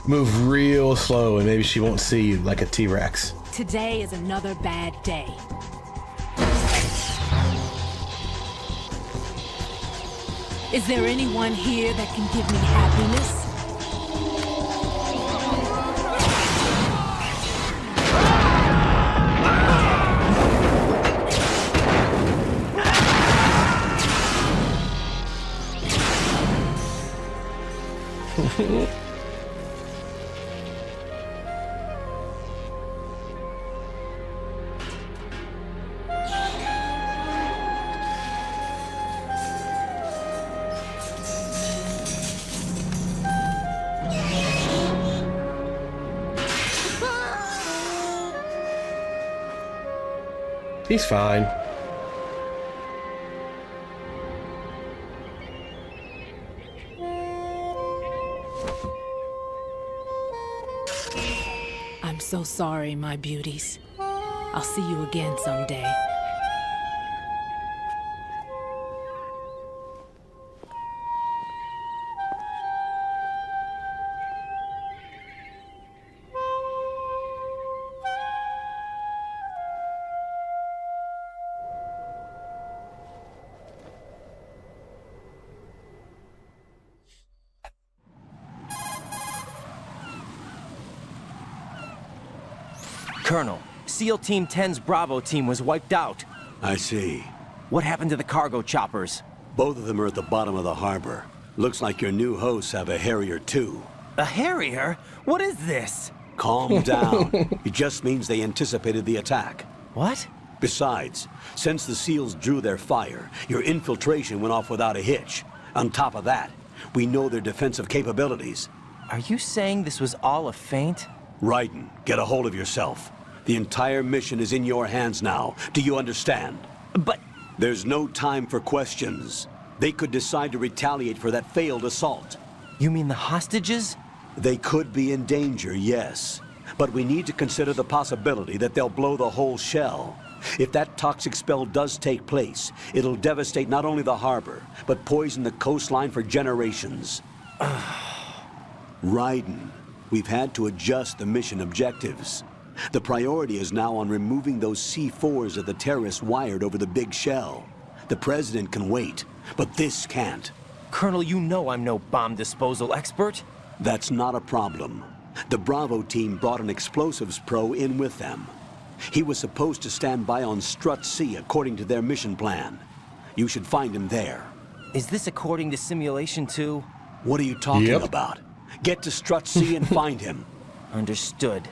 S1: Move real slow and maybe she won't see you like a T-Rex.
S12: Today is another bad day. Is there anyone here that can give me happiness?
S1: He's fine.
S12: I'm so sorry, my beauties. I'll see you again someday.
S3: Colonel, SEAL Team 10's Bravo team was wiped out.
S2: I see.
S3: What happened to the cargo choppers?
S2: Both of them are at the bottom of the harbor. Looks like your new hosts have a Harrier too.
S3: A Harrier? What is this?
S2: Calm down. It just means they anticipated the attack.
S3: What?
S2: Besides, since the SEALs drew their fire, your infiltration went off without a hitch. On top of that, we know their defensive capabilities.
S3: Are you saying this was all a feint?
S2: Raiden, get a hold of yourself. The entire mission is in your hands now. Do you understand?
S3: But...
S2: There's no time for questions. They could decide to retaliate for that failed assault.
S3: You mean the hostages?
S2: They could be in danger, yes. But we need to consider the possibility that they'll blow the whole shell. If that toxic spell does take place, it'll devastate not only the harbor, but poison the coastline for generations. Raiden, we've had to adjust the mission objectives. The priority is now on removing those C4s that the terrorists wired over the big shell. The president can wait, but this can't.
S3: Colonel, you know I'm no bomb disposal expert.
S2: That's not a problem. The Bravo team brought an explosives pro in with them. He was supposed to stand by on Strut C according to their mission plan. You should find him there.
S3: Is this according to Simulation 2?
S2: What are you talking about? Get to Strut C and find him.
S3: Understood.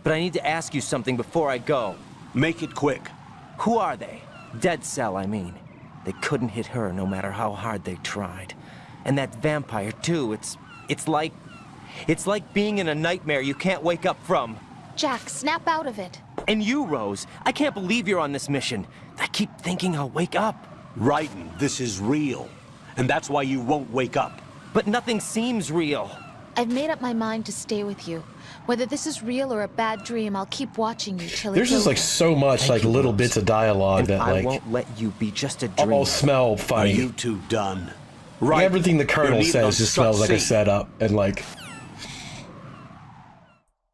S3: But I need to ask you something before I go.
S2: Make it quick.
S3: Who are they? Dead Cell, I mean. They couldn't hit her no matter how hard they tried. And that vampire, too, it's like being in a nightmare you can't wake up from.
S6: Jack, snap out of it.
S3: And you, Rose, I can't believe you're on this mission. I keep thinking I'll wake up.
S2: Raiden, this is real. And that's why you won't wake up.
S3: But nothing seems real.
S6: I've made up my mind to stay with you. Whether this is real or a bad dream, I'll keep watching you till
S1: There's
S6: it's
S1: just like
S6: over.
S1: so much like little bits of dialogue
S3: And
S1: that
S3: I
S1: like
S3: won't let you be just a dream.
S1: all smell funny.
S2: Are you two done?
S1: Like, everything the Colonel says just smells like a setup, and like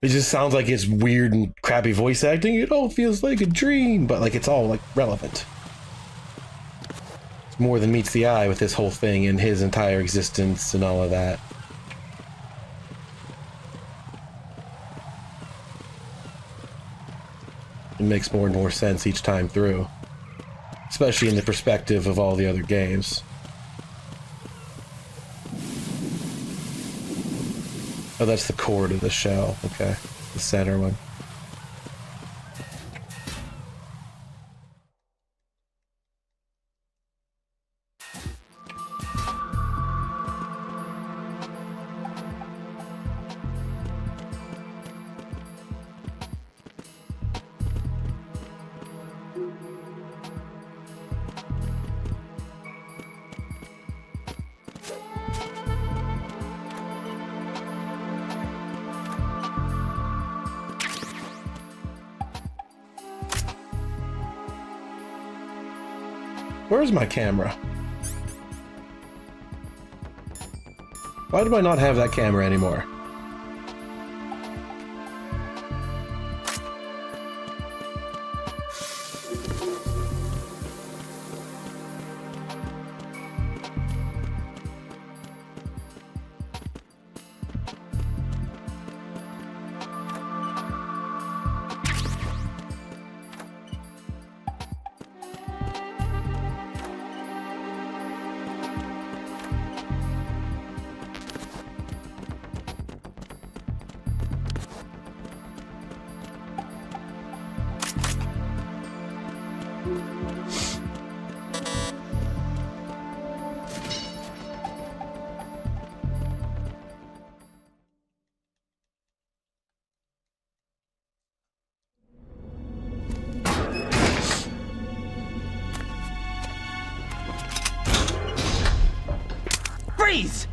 S1: it just sounds like it's weird and crappy voice acting. It all feels like a dream, but like it's all like relevant. It's more than meets the eye with this whole thing and his entire existence and all of that. It makes more and more sense each time through, especially in the perspective of all the other games. Oh, that's the core to the shell. Okay, the center one. Where's my camera? Why do I not have that camera anymore?
S3: Freeze!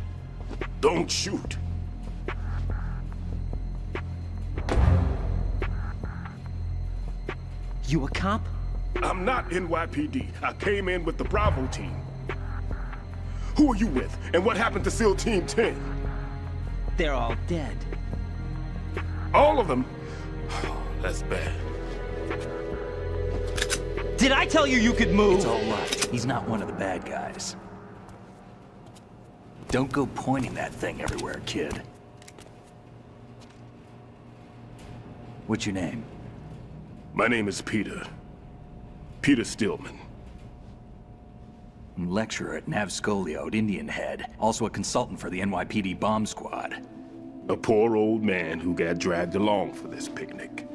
S14: Don't shoot.
S3: You a cop?
S14: I'm not NYPD. I came in with the Bravo team. Who are you with? And what happened to SEAL Team 10?
S3: They're all dead.
S14: All of them? That's bad.
S3: Did I tell you you could move?
S7: It's all right. He's not one of the bad guys. Don't go pointing that thing everywhere, kid. What's your name?
S14: My name is Peter. Peter Stillman.
S7: Lecturer at Navscolio at Indian Head. Also a consultant for the NYPD bomb squad.
S14: A poor old man who got dragged along for this picnic.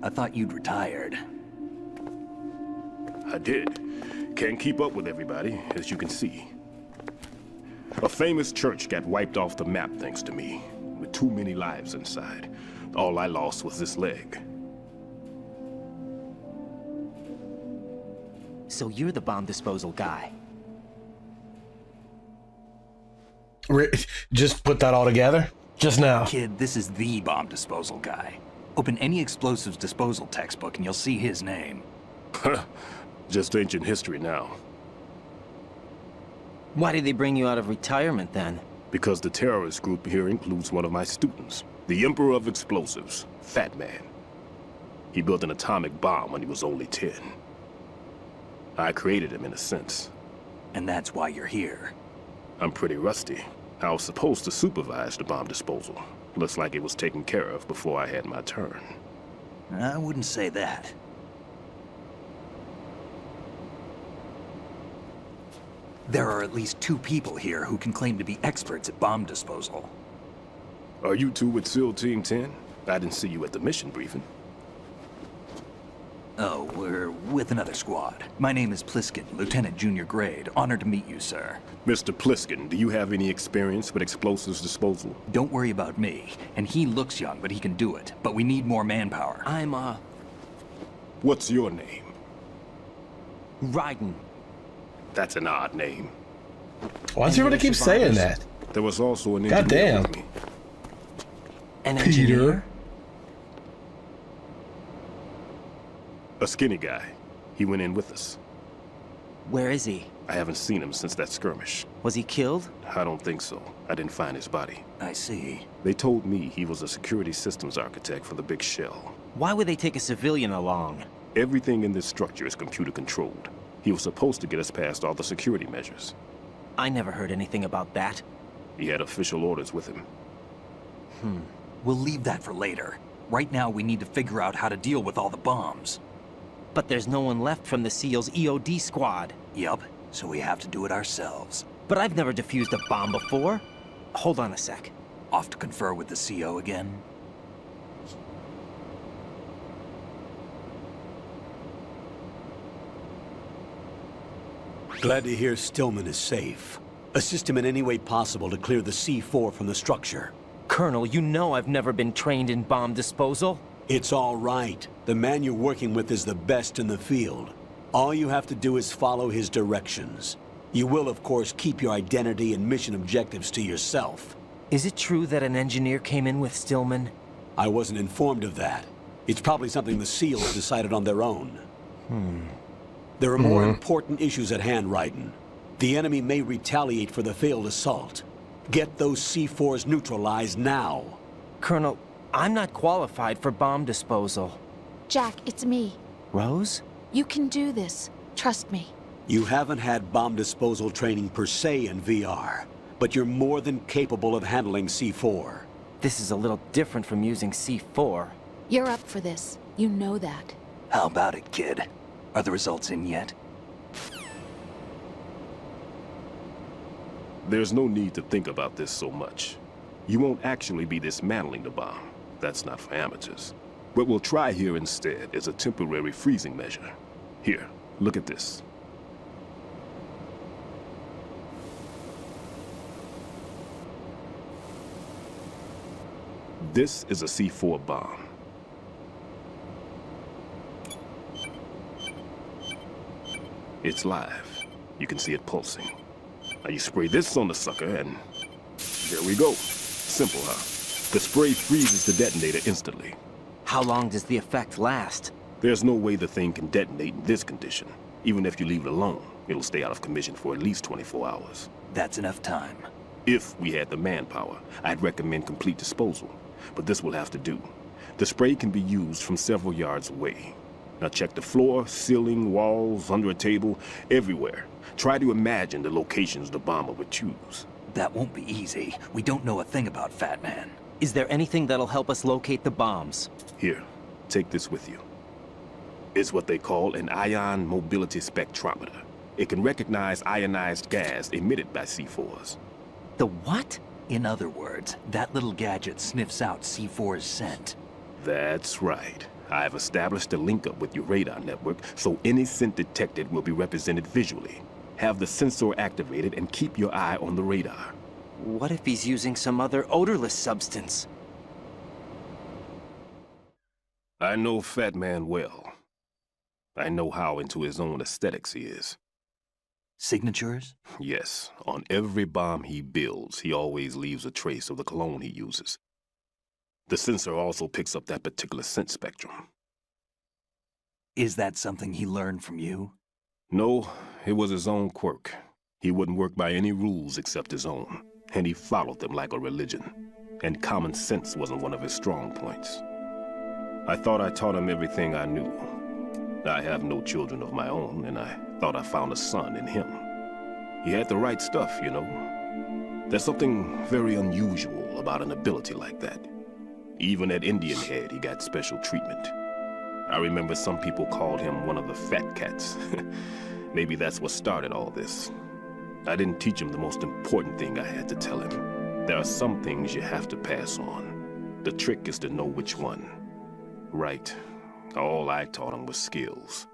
S7: I thought you'd retired.
S14: I did. Can't keep up with everybody, as you can see. A famous church got wiped off the map thanks to me, with too many lives inside. All I lost was this leg.
S3: So you're the bomb disposal guy.
S1: Just put that all together? Just now.
S7: Kid, this is the bomb disposal guy. Open any explosives disposal textbook and you'll see his name.
S14: Just ancient history now.
S3: Why did they bring you out of retirement then?
S14: Because the terrorist group here includes one of my students, the Emperor of Explosives, Fat Man. He built an atomic bomb when he was only 10. I created him in a sense.
S7: And that's why you're here.
S14: I'm pretty rusty. I was supposed to supervise the bomb disposal. Looks like it was taken care of before I had my turn.
S7: I wouldn't say that. There are at least 2 people here who can claim to be experts at bomb disposal.
S14: Are you two with SEAL Team 10? I didn't see you at the mission briefing.
S7: Oh, we're with another squad. My name is Pliskin, Lieutenant Junior Grade. Honored to meet you, sir.
S14: Mr. Pliskin, do you have any experience with explosives disposal?
S7: Don't worry about me. And he looks young, but he can do it. But we need more manpower.
S3: I'm,
S14: What's your name?
S3: Raiden.
S14: That's an odd name.
S1: Why does everybody keep saying that?
S14: There was also an engineer
S1: Goddamn.
S14: with me.
S3: An engineer?
S14: A skinny guy. He went in with us.
S3: Where is he?
S14: I haven't seen him since that skirmish.
S3: Was he killed?
S14: I don't think so. I didn't find his body.
S7: I see.
S14: They told me he was a security systems architect for the big shell.
S3: Why would they take a civilian along?
S14: Everything in this structure is computer controlled. He was supposed to get us past all the security measures.
S3: I never heard anything about that.
S14: He had official orders with him.
S7: We'll leave that for later. Right now, we need to figure out how to deal with all the bombs.
S3: But there's no one left from the SEAL's EOD squad.
S7: Yup, so we have to do it ourselves.
S3: But I've never defused a bomb before. Hold on a sec.
S7: Off to confer with the CO again?
S2: Glad to hear Stillman is safe. Assist him in any way possible to clear the C4 from the structure.
S3: Colonel, you know I've never been trained in bomb disposal.
S2: It's all right. The man you're working with is the best in the field. All you have to do is follow his directions. You will, of course, keep your identity and mission objectives to yourself.
S3: Is it true that an engineer came in with Stillman?
S2: I wasn't informed of that. It's probably something the SEALs decided on their own. There are more important issues at hand, Raiden. The enemy may retaliate for the failed assault. Get those C4s neutralized now.
S3: Colonel, I'm not qualified for bomb disposal.
S6: Jack, it's me.
S3: Rose?
S6: You can do this. Trust me.
S2: You haven't had bomb disposal training per se in VR, but you're more than capable of handling C4.
S3: This is a little different from using C4.
S6: You're up for this. You know that.
S7: How about it, kid? Are the results in yet?
S14: There's no need to think about this so much. You won't actually be dismantling the bomb. That's not for amateurs. What we'll try here instead is a temporary freezing measure. Here, look at this. This is a C4 bomb. It's live. You can see it pulsing. Now you spray this on the sucker and there we go. Simple, huh? The spray freezes the detonator instantly.
S3: How long does the effect last?
S14: There's no way the thing can detonate in this condition. Even if you leave it alone, it'll stay out of commission for at least 24 hours.
S7: That's enough time.
S14: If we had the manpower, I'd recommend complete disposal. But this will have to do. The spray can be used from several yards away. Now check the floor, ceiling, walls, under a table, everywhere. Try to imagine the locations the bomber would choose.
S7: That won't be easy. We don't know a thing about Fat Man.
S3: Is there anything that'll help us locate the bombs?
S14: Here, take this with you. It's what they call an ion mobility spectrometer. It can recognize ionized gas emitted by C4s.
S3: The what?
S7: In other words, that little gadget sniffs out C4's scent.
S14: That's right. I've established a link up with your radar network, so any scent detected will be represented visually. Have the sensor activated and keep your eye on the radar.
S3: What if he's using some other odorless substance?
S14: I know Fat Man well. I know how into his own aesthetics he is.
S7: Signatures?
S14: Yes. On every bomb he builds, he always leaves a trace of the cologne he uses. The sensor also picks up that particular scent spectrum.
S7: Is that something he learned from you?
S14: No, it was his own quirk. He wouldn't work by any rules except his own, and he followed them like a religion. And common sense wasn't one of his strong points. I thought I taught him everything I knew. I have no children of my own, and I thought I found a son in him. He had the right stuff, you know. There's something very unusual about an ability like that. Even at Indian Head, he got special treatment. I remember some people called him one of the fat cats. Maybe that's what started all this. I didn't teach him the most important thing I had to tell him. There are some things you have to pass on. The trick is to know which one. Right. All I taught him was skills.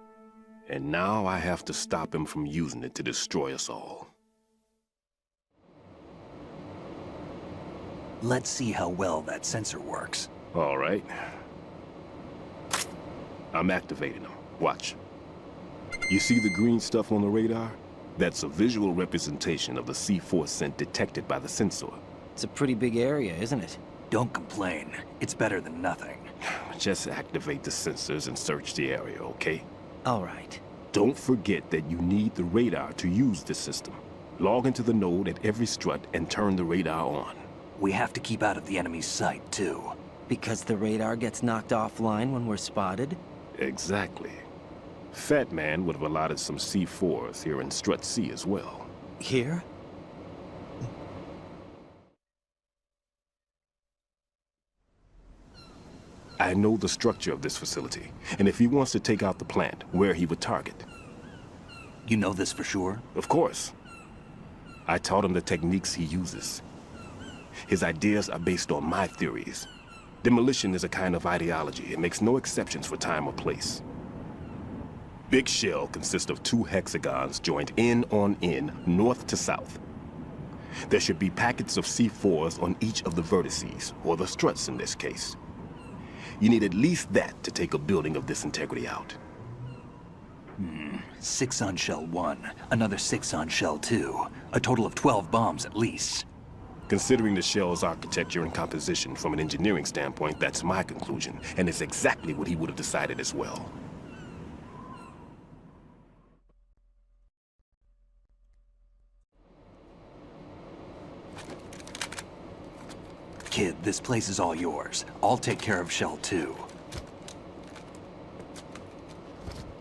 S14: And now I have to stop him from using it to destroy us all.
S7: Let's see how well that sensor works.
S14: All right. I'm activating them. Watch. You see the green stuff on the radar? That's a visual representation of the C4 scent detected by the sensor.
S3: It's a pretty big area, isn't it?
S7: Don't complain. It's better than nothing.
S14: Just activate the sensors and search the area, okay?
S3: All right.
S14: Don't forget that you need the radar to use this system. Log into the node at every strut and turn the radar on.
S7: We have to keep out of the enemy's sight, too.
S3: Because the radar gets knocked offline when we're spotted?
S14: Exactly. Fat Man would have allotted some C4s here in Strut C as well.
S3: Here?
S14: I know the structure of this facility, and if he wants to take out the plant, where he would target.
S7: You know this for sure?
S14: Of course. I taught him the techniques he uses. His ideas are based on my theories. Demolition is a kind of ideology. It makes no exceptions for time or place. Big Shell consists of 2 hexagons joined end on end, north to south. There should be packets of C4s on each of the vertices, or the struts in this case. You need at least that to take a building of this integrity out.
S7: 6 on Shell 1, another 6 on Shell 2. A total of 12 bombs at least.
S14: Considering the shell's architecture and composition from an engineering standpoint, that's my conclusion, and it's exactly what he would have decided as well.
S7: Kid, this place is all yours. I'll take care of Shell 2.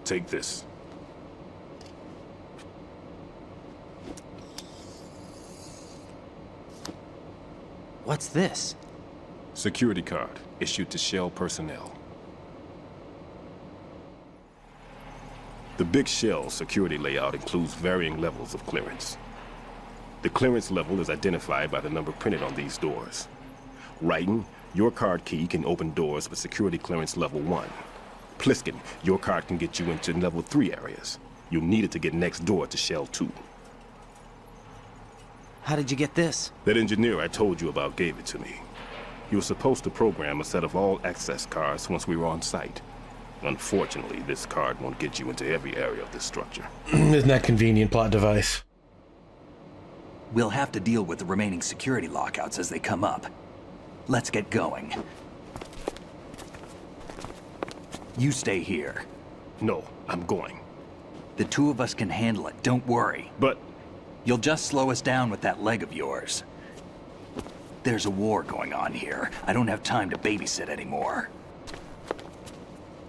S14: Take this.
S3: What's this?
S14: Security card issued to Shell personnel. The Big Shell security layout includes varying levels of clearance. The clearance level is identified by the number printed on these doors. Raiden, your card key can open doors with security clearance level 1. Pliskin, your card can get you into level 3 areas. You'll need it to get next door to Shell 2.
S3: How did you get this?
S14: That engineer I told you about gave it to me. He was supposed to program a set of all access cards once we were on site. Unfortunately, this card won't get you into every area of this structure.
S1: Isn't that convenient plot device?
S7: We'll have to deal with the remaining security lockouts as they come up. Let's get going. You stay here.
S14: No, I'm going.
S7: The two of us can handle it, don't worry.
S14: But...
S7: You'll just slow us down with that leg of yours. There's a war going on here. I don't have time to babysit anymore.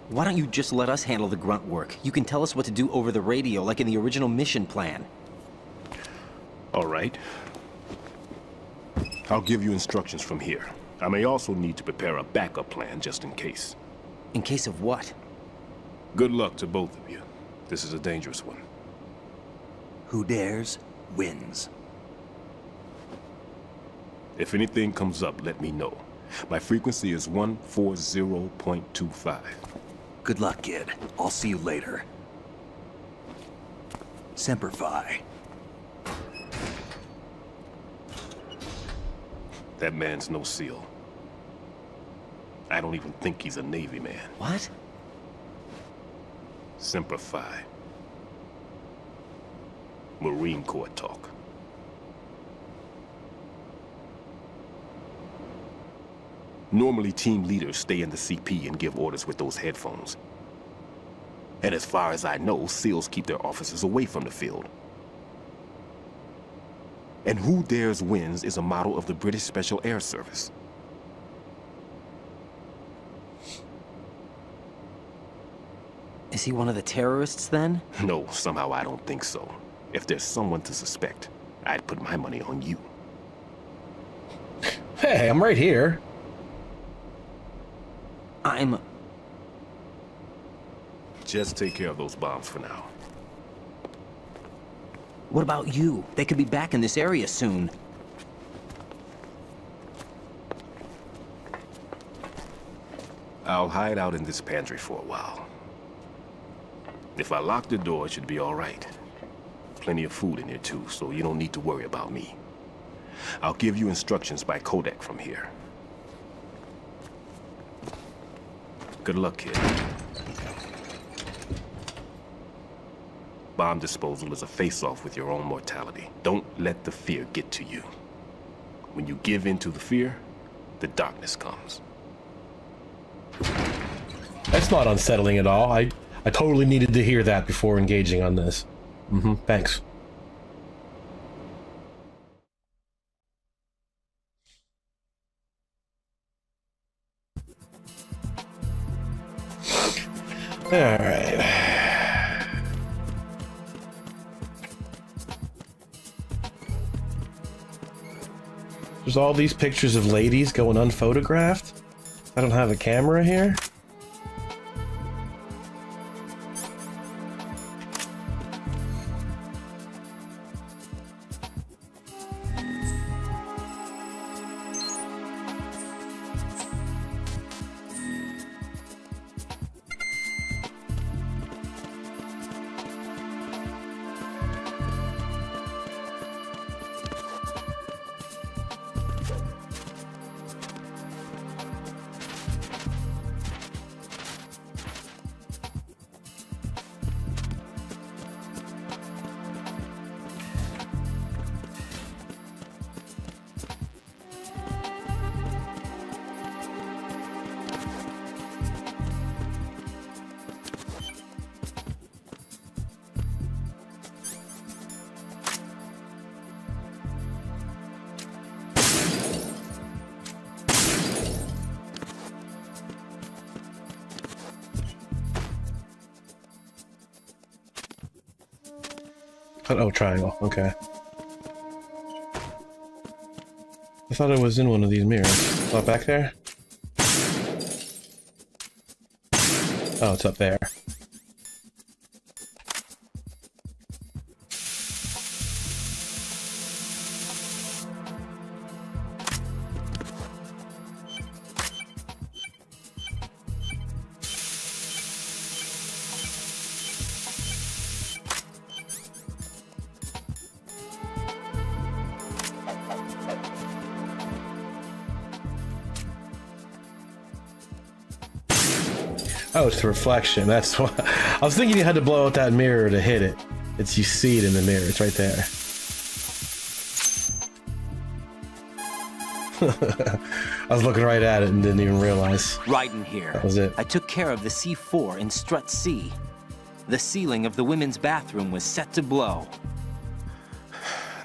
S3: Why don't you just let us handle the grunt work? You can tell us what to do over the radio, like in the original mission plan.
S14: All right. I'll give you instructions from here. I may also need to prepare a backup plan just in case.
S3: In case of what?
S14: Good luck to both of you. This is a dangerous one.
S7: Who dares, wins.
S14: If anything comes up, let me know. My frequency is 140.25.
S7: Good luck, kid. I'll see you later. Semper Fi.
S14: That man's no SEAL. I don't even think he's a Navy man.
S3: What?
S14: Semper Fi. Marine Corps talk. Normally, team leaders stay in the CP and give orders with those headphones. And as far as I know, SEALs keep their officers away from the field. And Who Dares Wins is a model of the British Special Air Service.
S3: Is he one of the terrorists, then?
S14: No, somehow I don't think so. If there's someone to suspect, I'd put my money on you.
S1: Hey, I'm right here.
S14: Just take care of those bombs for now.
S3: What about you? They could be back in this area soon.
S14: I'll hide out in this pantry for a while. If I lock the door, it should be all right. Plenty of food in here too, so you don't need to worry about me. I'll give you instructions by codec from here. Good luck, kid. Bomb disposal is a face-off with your own mortality. Don't let the fear get to you. When you give in to the fear, the darkness comes.
S1: That's not unsettling at all. I totally needed to hear that before engaging on this. Thanks. All right. There's all these pictures of ladies going unphotographed. I don't have a camera here. Oh, triangle. Okay. I thought it was in one of these mirrors. Oh, back there? Oh, it's up there. Oh, it's the reflection. That's why. I was thinking you had to blow out that mirror to hit it. It's you see it in the mirror. It's right there. I was looking right at it and didn't even realize.
S3: Right in here.
S1: That was it.
S3: I took care of the C4 in Strut C. The ceiling of the women's bathroom was set to blow.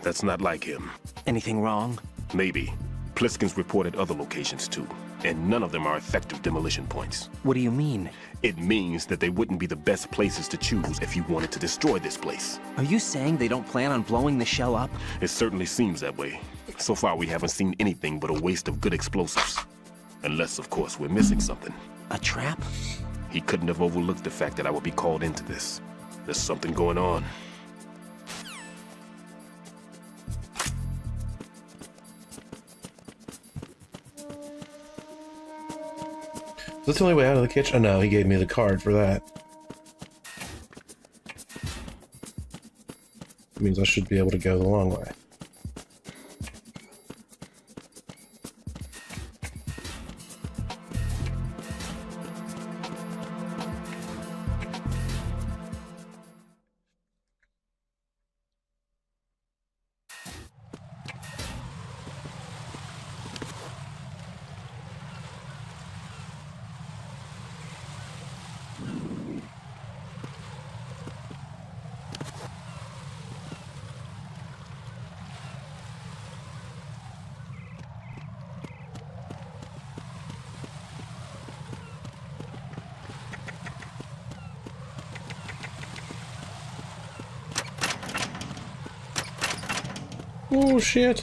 S14: That's not like him.
S3: Anything wrong?
S14: Maybe. Pliskin's reported other locations too, and none of them are effective demolition points.
S3: What do you mean?
S14: It means that they wouldn't be the best places to choose if you wanted to destroy this place.
S3: Are you saying they don't plan on blowing the shell up?
S14: It certainly seems that way. So far, we haven't seen anything but a waste of good explosives. Unless, of course, we're missing something.
S3: A trap?
S14: He couldn't have overlooked the fact that I would be called into this. There's something going on.
S1: Is this the only way out of the kitchen? Oh no, he gave me the card for that. It means I should be able to go the long way. Oh shit.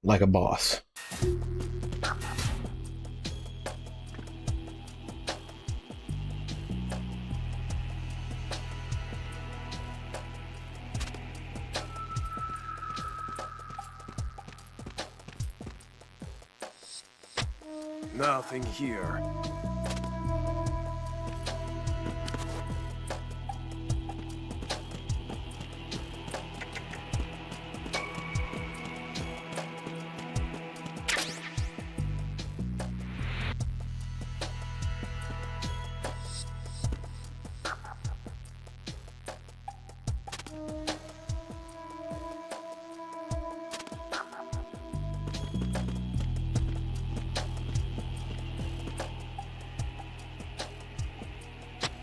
S1: Like a boss.
S14: Nothing here.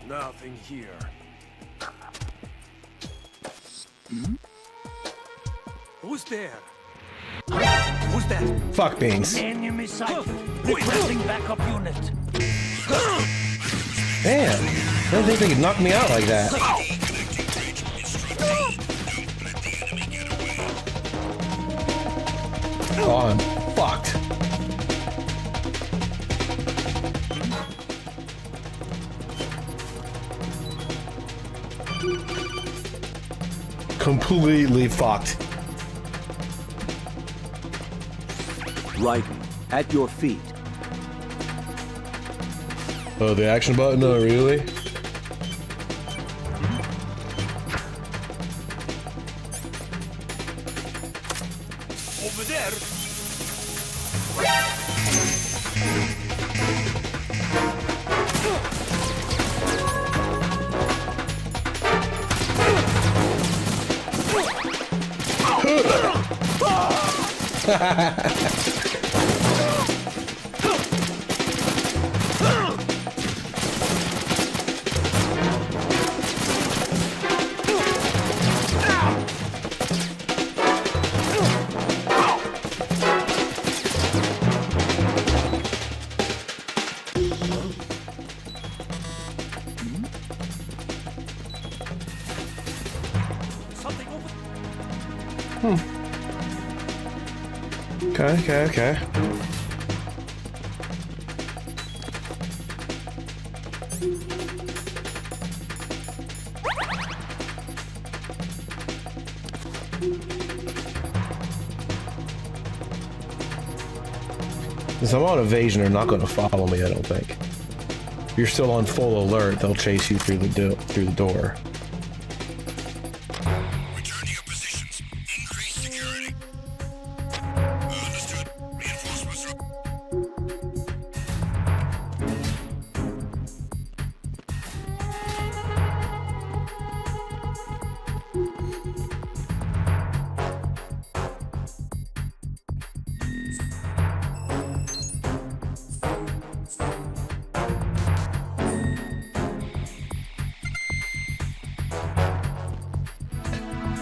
S14: Nothing here.
S13: Hmm? Who's there? Who's that?
S1: Fuck beans.
S13: Enemy sighted. Requesting backup unit.
S1: Damn. I didn't think they could knock me out like that. Oh, I'm fucked. Completely fucked.
S2: Right, at your feet.
S1: Oh, the action button? Oh, really?
S13: Over there.
S1: Okay. Since I'm on evasion, they're not going to follow me, I don't think. If you're still on full alert, they'll chase you through the door.
S10: Return to your positions. Increase security. Understood. Reinforcements.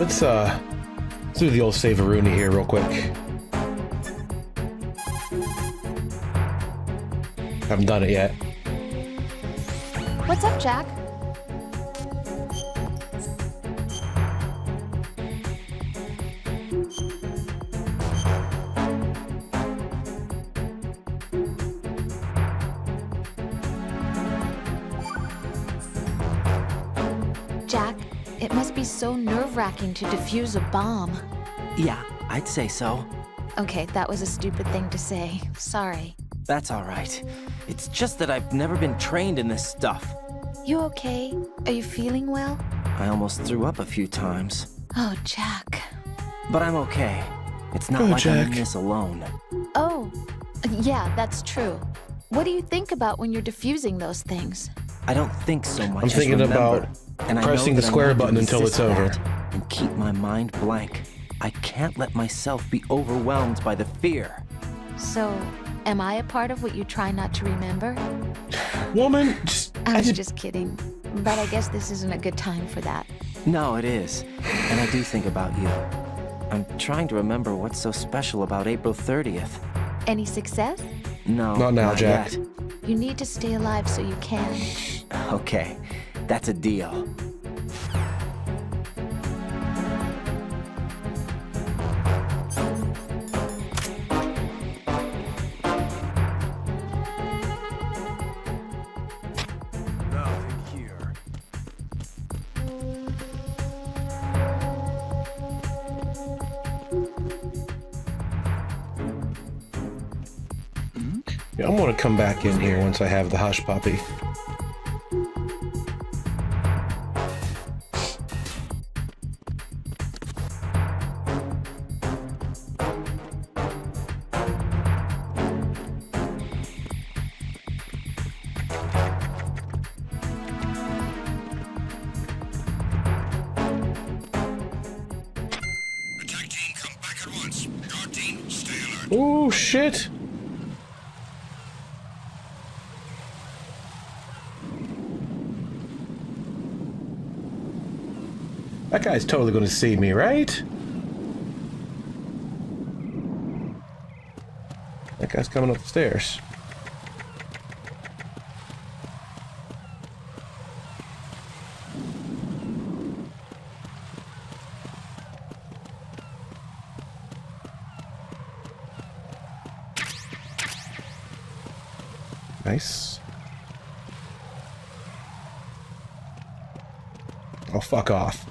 S1: Let's do the old Save-A-Rooney here real quick. Haven't done it yet.
S6: What's up, Jack? Jack, it must be so nerve-wracking to defuse a bomb.
S3: Yeah, I'd say so.
S6: Okay, that was a stupid thing to say. Sorry.
S3: That's all right. It's just that I've never been trained in this stuff.
S6: You okay? Are you feeling well?
S3: I almost threw up a few times.
S6: Oh, Jack.
S3: But I'm okay. It's not
S1: Oh,
S3: like I'm in
S1: Jack.
S3: this alone.
S6: Oh, yeah, that's true. What do you think about when you're diffusing those things?
S3: I don't think so much.
S1: I'm
S3: as
S1: thinking
S3: remember.
S1: about
S3: And I know
S1: pressing the
S3: that I
S1: square
S3: need to
S1: button until
S3: resist
S1: it's over.
S3: that and keep my mind blank. I can't let myself be overwhelmed by the fear.
S6: So, am I a part of what you try not to remember?
S1: Woman,
S6: I was just kidding. But I guess this isn't a good time for that.
S3: No, it is. And I do think about you. I'm trying to remember what's so special about April 30th.
S6: Any success?
S3: No,
S1: Not now, Jack.
S3: yet.
S6: You need to stay alive so you can.
S3: Okay, that's a deal.
S13: Nothing here.
S1: Yeah, I'm gonna come back in here once I have the hush puppy.
S10: Attack team, come back at once. Guard team, stay alert.
S1: Oh shit! That guy's totally gonna see me, right? That guy's coming up the stairs. Nice. Oh, fuck off.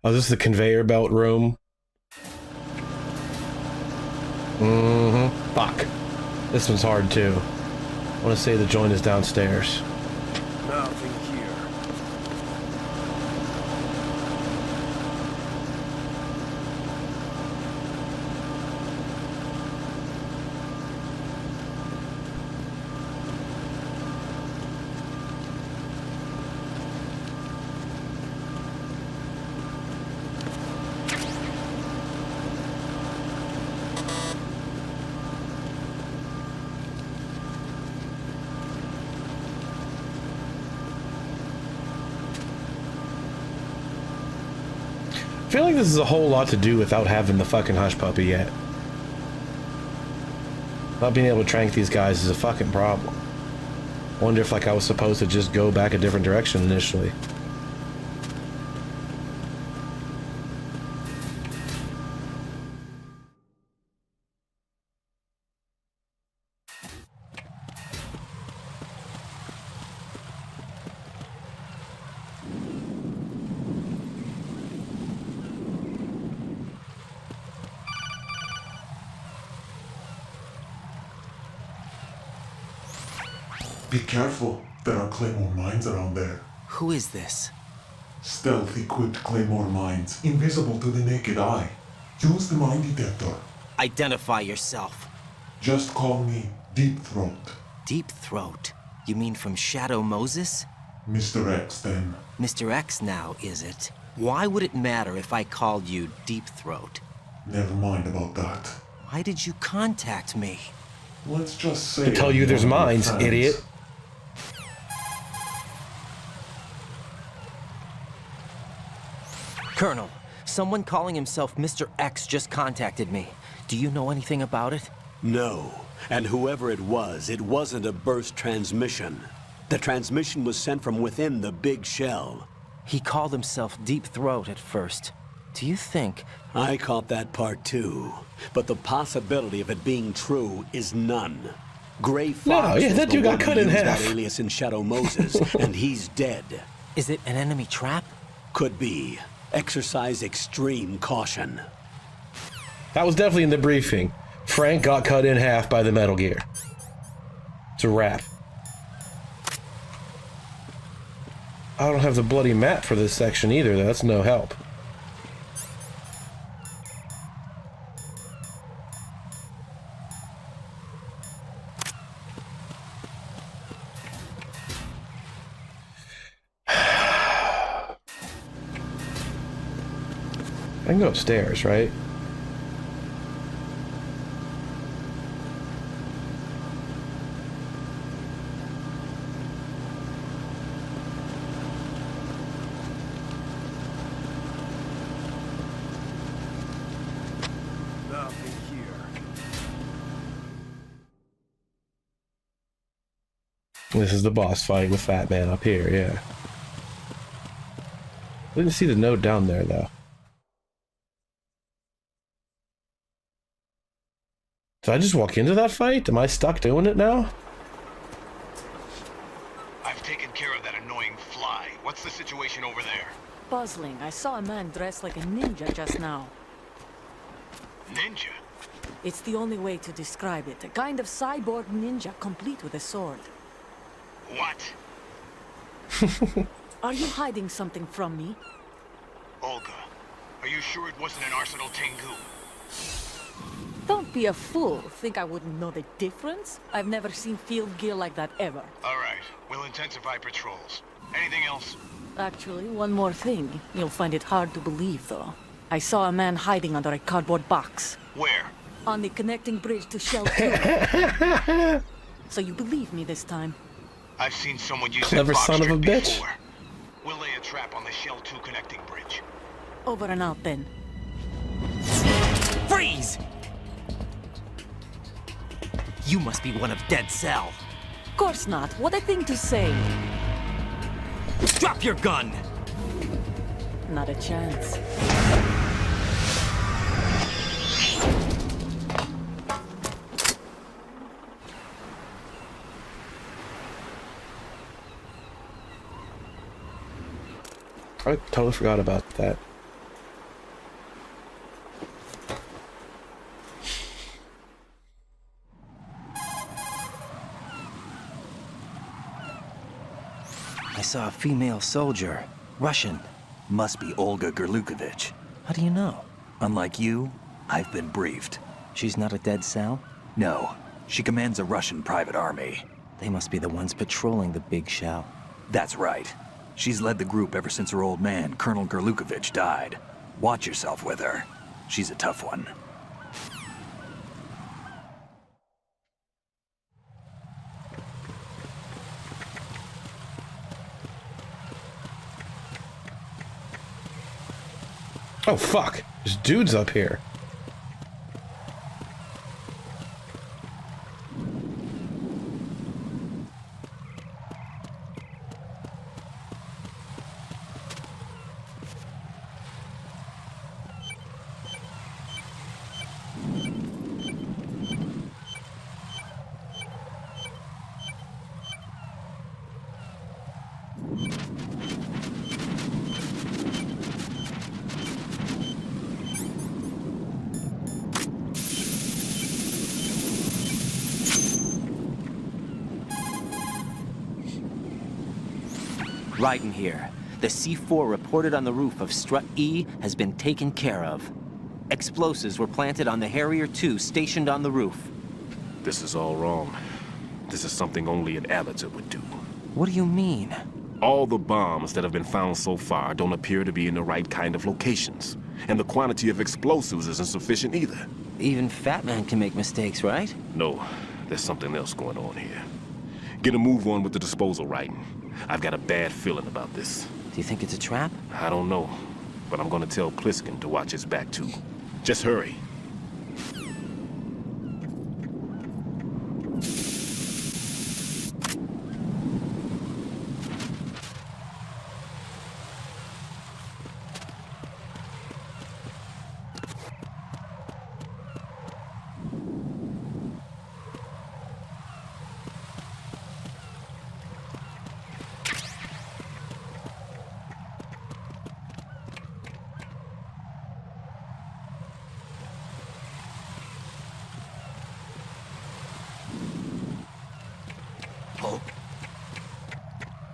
S1: Oh, this is the conveyor belt room. Fuck. This one's hard too. I want to say the joint is downstairs.
S14: Nothing here.
S1: I feel like this is a whole lot to do without having the fucking hush puppy yet. Not being able to trank these guys is a fucking problem. Wonder if like I was supposed to just go back a different direction initially.
S10: Be careful. There are Claymore mines around there.
S3: Who is this?
S10: Stealth equipped Claymore mines, invisible to the naked eye. Use the mine detector.
S3: Identify yourself.
S10: Just call me Deep Throat.
S3: Deep Throat? You mean from Shadow Moses?
S10: Mr. X, then.
S3: Mr. X now, is it? Why would it matter if I called you Deep Throat?
S10: Never mind about that.
S3: Why did you contact me?
S10: Let's just say...
S1: To tell you there's mines, idiot.
S3: Colonel, someone calling himself Mr. X just contacted me. Do you know anything about it?
S2: No. And whoever it wasn't a burst transmission. The transmission was sent from within the big shell.
S3: He called himself Deep Throat at first. Do you think...
S2: I caught that part too. But the possibility of it being true is none. Gray Fox
S1: that dude got cut in half.
S2: that alias in Shadow Moses, and he's dead.
S3: Is it an enemy trap?
S2: Could be. Exercise extreme caution.
S1: That was definitely in the briefing. Frank got cut in half by the Metal Gear. It's a wrap. I don't have the bloody map for this section either, though. That's no help. I can go upstairs, right?
S14: Nothing here.
S1: This is the boss fight with Fat Man up here, yeah. Didn't see the note down there, though. Did I just walk into that fight? Am I stuck doing it now?
S10: I've taken care of that annoying fly. What's the situation over there?
S12: Puzzling. I saw a man dressed like a ninja just now.
S10: Ninja?
S12: It's the only way to describe it. A kind of cyborg ninja complete with a sword.
S10: What?
S12: Are you hiding something from me?
S10: Olga, are you sure it wasn't an Arsenal Tengu?
S12: Don't be a fool. Think I wouldn't know the difference? I've never seen field gear like that ever.
S10: All right, we'll intensify patrols. Anything else?
S12: Actually, one more thing. You'll find it hard to believe, though. I saw a man hiding under a cardboard box.
S10: Where?
S12: On the connecting bridge to Shell 2. So you believe me this time?
S10: I've seen someone use
S1: Clever
S10: that box
S1: son of a
S10: trick
S1: bitch.
S10: before. We'll lay a trap on the Shell 2 connecting bridge.
S12: Over and out, then.
S3: Freeze! You must be one of Dead Cell.
S12: Course not. What a thing to say.
S3: Drop your gun!
S12: Not a chance.
S1: I totally forgot about that.
S3: I saw a female soldier. Russian.
S7: Must be Olga Gerlukovich.
S3: How do you know?
S7: Unlike you, I've been briefed.
S3: She's not a dead cell?
S7: No, she commands a Russian private army.
S3: They must be the ones patrolling the big shell.
S7: That's right. She's led the group ever since her old man, Colonel Gerlukovich, died. Watch yourself with her. She's a tough one.
S1: Oh, fuck. There's dudes up here.
S3: Raiden here. The C4 reported on the roof of Strut E has been taken care of. Explosives were planted on the Harrier 2 stationed on the roof.
S14: This is all wrong. This is something only an amateur would do.
S3: What do you mean?
S14: All the bombs that have been found so far don't appear to be in the right kind of locations. And the quantity of explosives isn't sufficient either.
S3: Even Fat Man can make mistakes, right?
S14: No, there's something else going on here. Get a move on with the disposal, Raiden. I've got a bad feeling about this.
S3: Do you think it's a trap?
S14: I don't know, but I'm gonna tell Pliskin to watch his back too. Just hurry.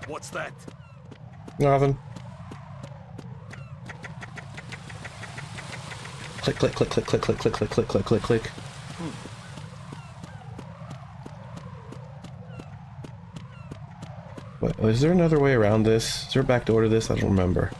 S13: What's that?
S1: Nothing. Click, click, click, click, click, click, click, click, click, click, click, click. What, is there another way around this? Is there a back door to this? I don't remember.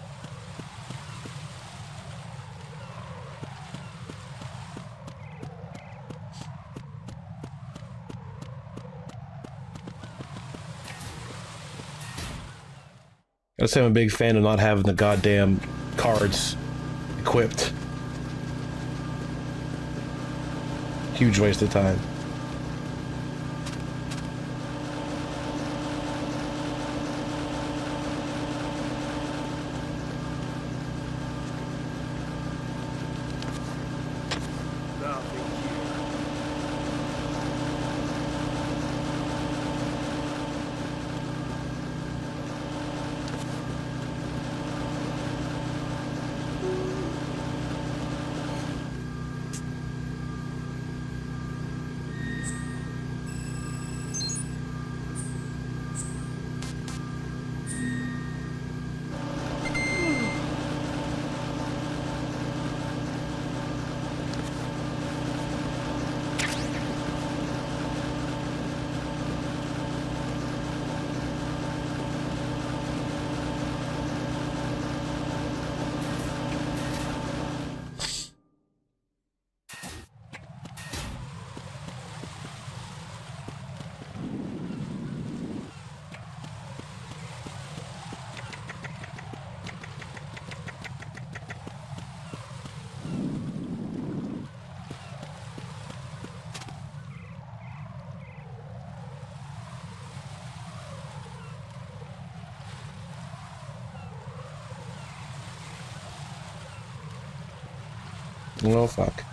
S1: Gotta say I'm a big fan of not having the goddamn cards equipped. Huge waste of time. Oh, fuck.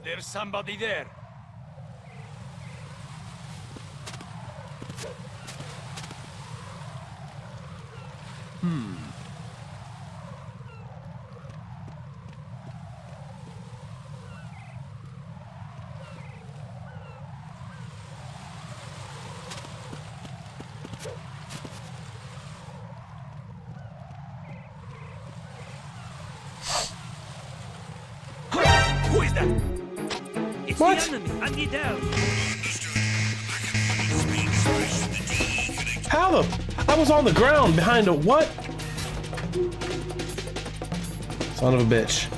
S13: There's somebody there. Who is that? It's
S1: What?
S13: the enemy. I need help.
S1: How the? I was on the ground behind a what? Son of a bitch.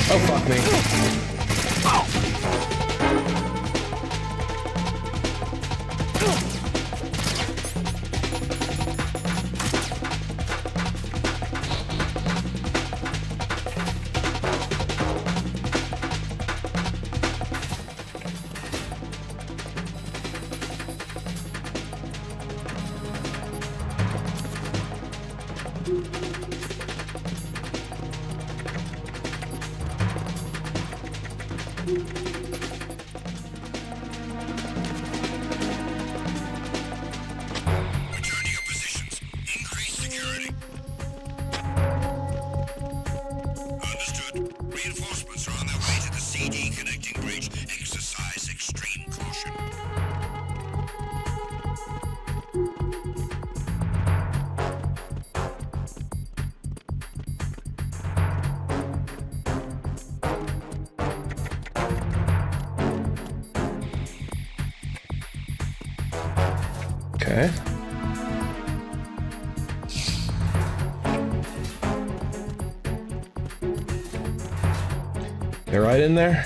S1: Oh, fuck me. Okay. Get right in there.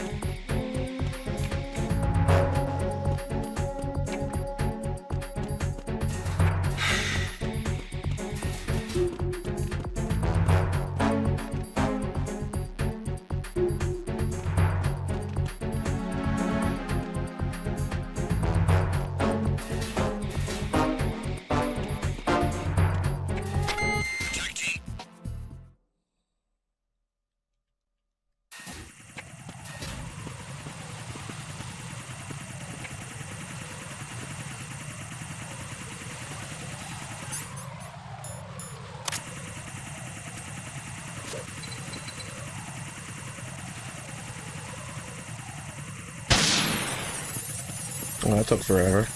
S1: Oh, that took forever.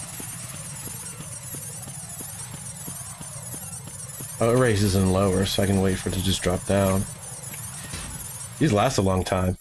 S1: Oh, it raises and lower, so I can wait for it to just drop down. These last a long time.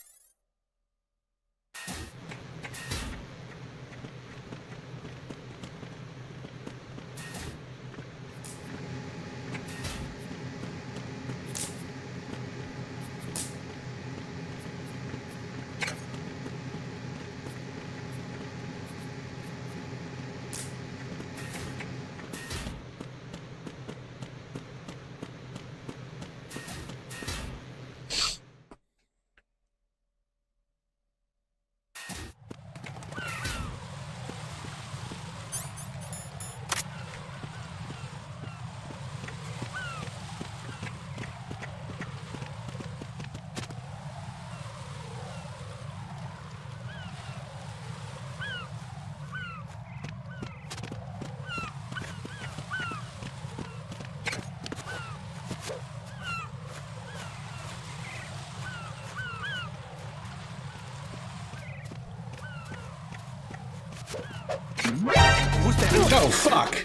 S1: Oh, fuck!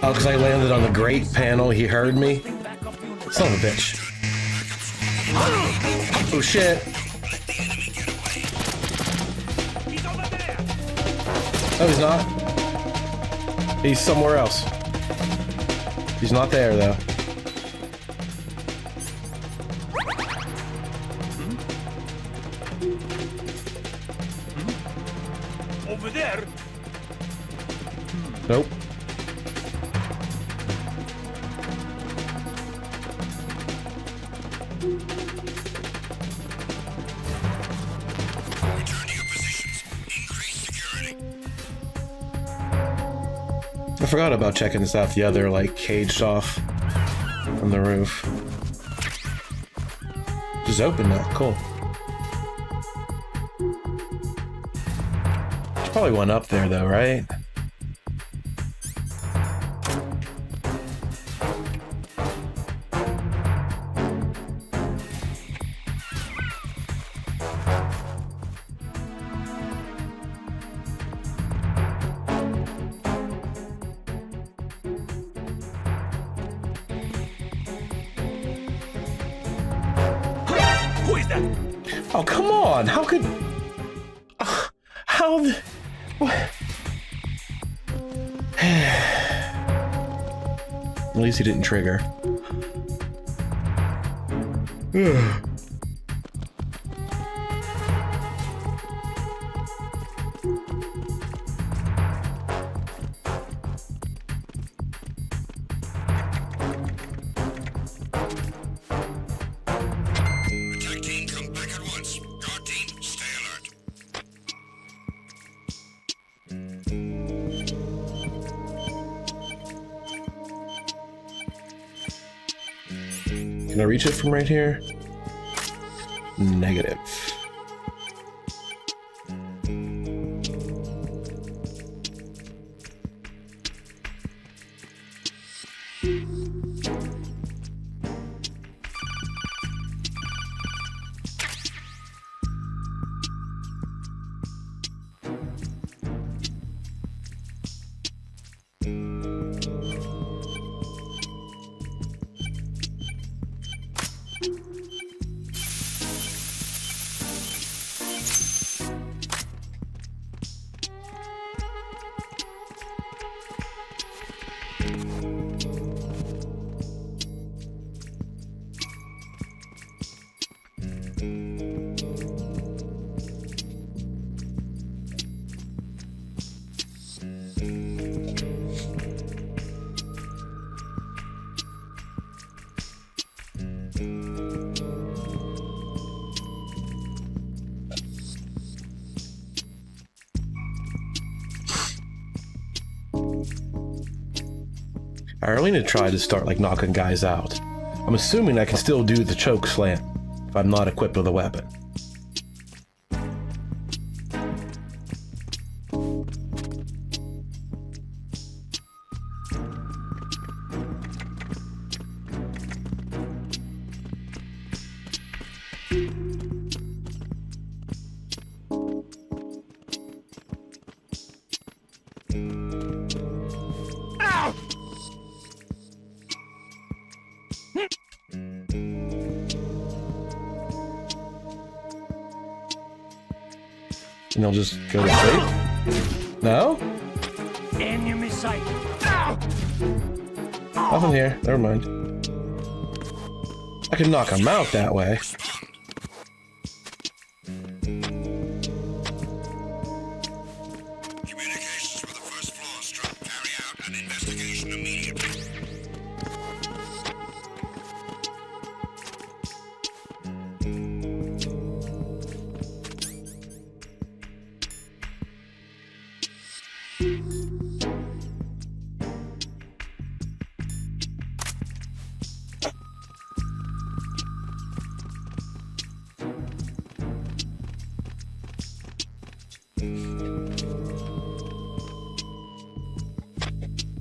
S1: Oh, because I landed on the grate panel, he heard me? Son of a bitch. Oh, shit. No, he's not. He's somewhere else. He's not there, though.
S13: Over there.
S1: Nope. forgot about checking this out. The other, like, caged off from the roof. Just open now. Cool. There's probably one up there, though, right? Oh, come on! How could... how the... What? At least he didn't trigger. Can I reach it from right here? Negative. I really need to try to start like knocking guys out. I'm assuming I can still do the choke slam if I'm not equipped with a weapon. And they'll just go to sleep? No?
S13: Enemy sight.
S1: Nothing here. Never mind. I can knock them out that way.
S15: Communications with the first floor, Struck. Carry out an investigation immediately.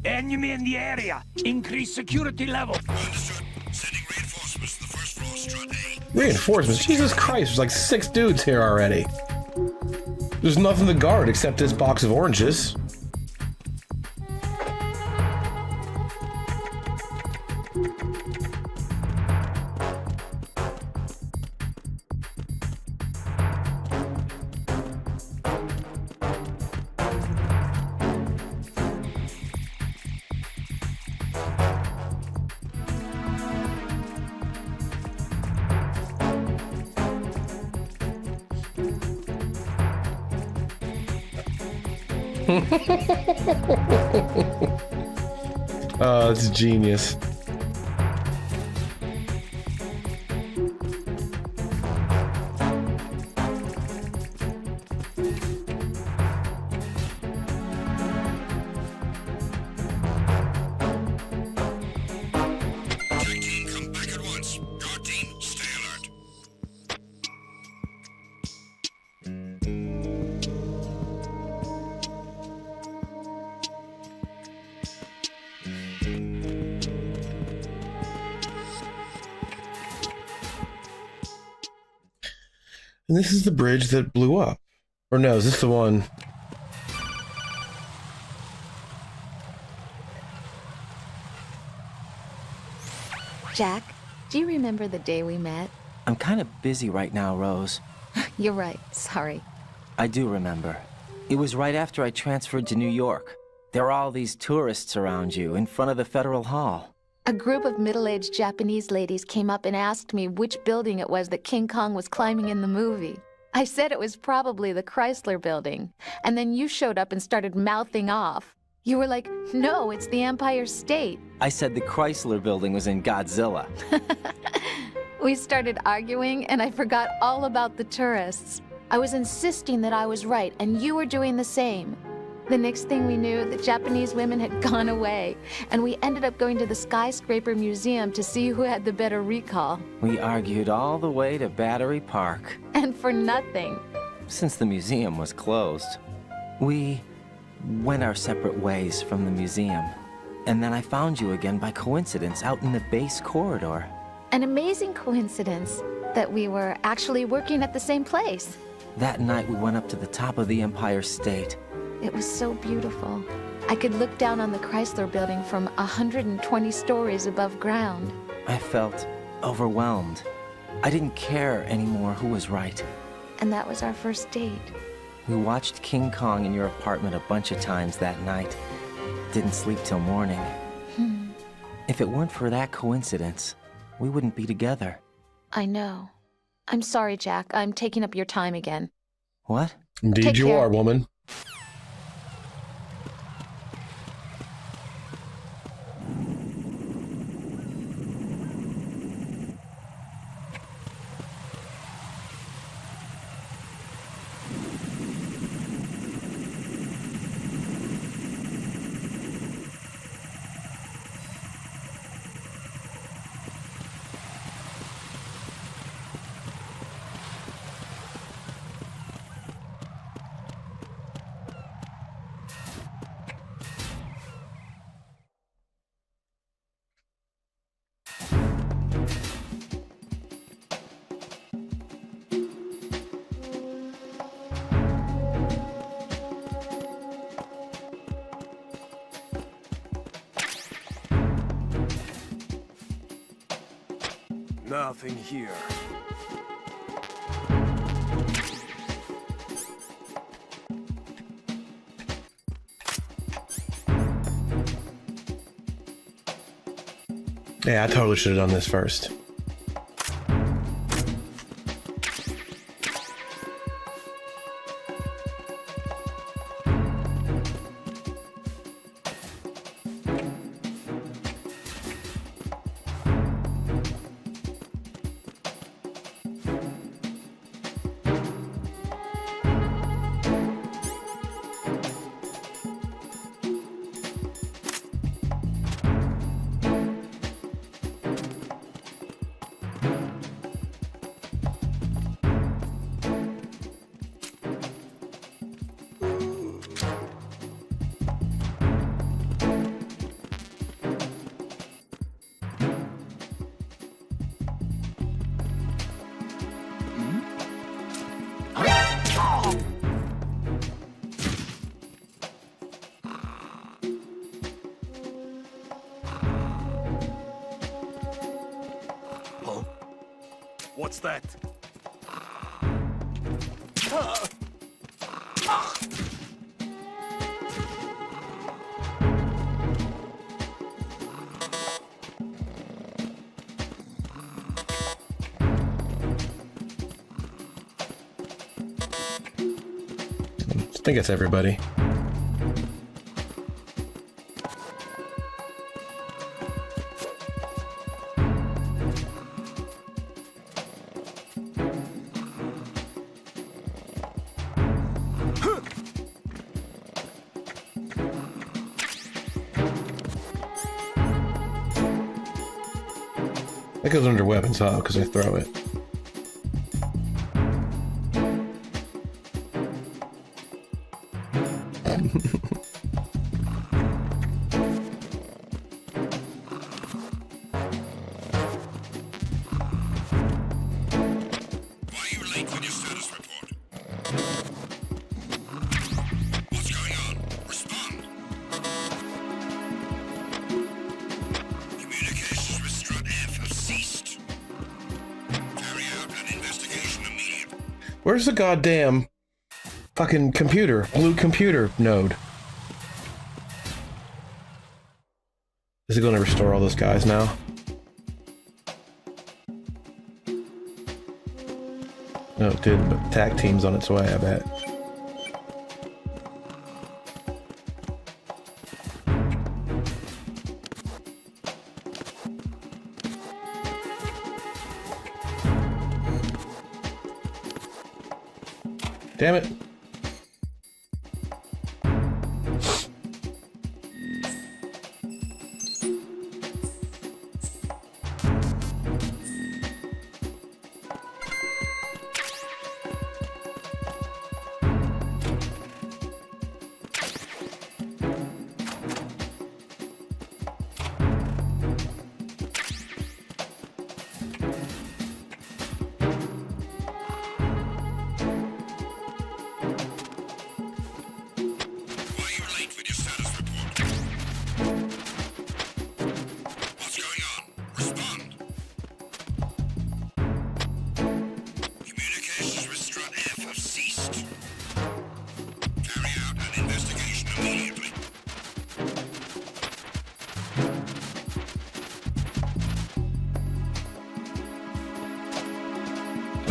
S13: Enemy in the area. Increase security level.
S15: Understood. Sending reinforcements to the first floor, Strut A.
S1: Reinforcements? Jesus Christ, there's like 6 dudes here already. There's nothing to guard except this box of oranges. Oh, it's genius. And this is the bridge that blew up. Or no, is this the one?
S6: Jack, do you remember the day we met?
S3: I'm kind of busy right now, Rose.
S6: You're right. Sorry.
S3: I do remember. It was right after I transferred to New York. There are all these tourists around you in front of the Federal Hall.
S6: A group of middle-aged Japanese ladies came up and asked me which building it was that King Kong was climbing in the movie. I said it was probably the Chrysler Building, and then you showed up and started mouthing off. You were like, no, it's the Empire State.
S3: I said the Chrysler Building was in Godzilla.
S6: We started arguing, and I forgot all about the tourists. I was insisting that I was right, and you were doing the same. The next thing we knew, the Japanese women had gone away, and we ended up going to the Skyscraper Museum to see who had the better recall.
S3: We argued all the way to Battery Park.
S6: And for nothing.
S3: Since the museum was closed, we went our separate ways from the museum. And then I found you again by coincidence out in the base corridor.
S6: An amazing coincidence that we were actually working at the same place.
S3: That night we went up to the top of the Empire State.
S6: It was so beautiful. I could look down on the Chrysler Building from 120 stories above ground.
S3: I felt overwhelmed. I didn't care anymore who was right.
S6: And that was our first date.
S3: We watched King Kong in your apartment a bunch of times that night. Didn't sleep till morning. If it weren't for that coincidence, we wouldn't be together.
S6: I know. I'm sorry, Jack. I'm taking up your time again.
S3: What?
S1: Indeed
S6: Take
S1: you
S6: care.
S1: are, woman.
S14: Nothing here.
S1: Yeah, I totally should have done this first.
S14: What's that?
S1: I think it's everybody. That goes under weapons, huh? Because I throw it.
S15: Why are you late with your status
S1: Where's the goddamn fucking computer? Blue computer node. Is it going to restore all those guys now? No, it did, but tag team's on its way, I bet. Damn it.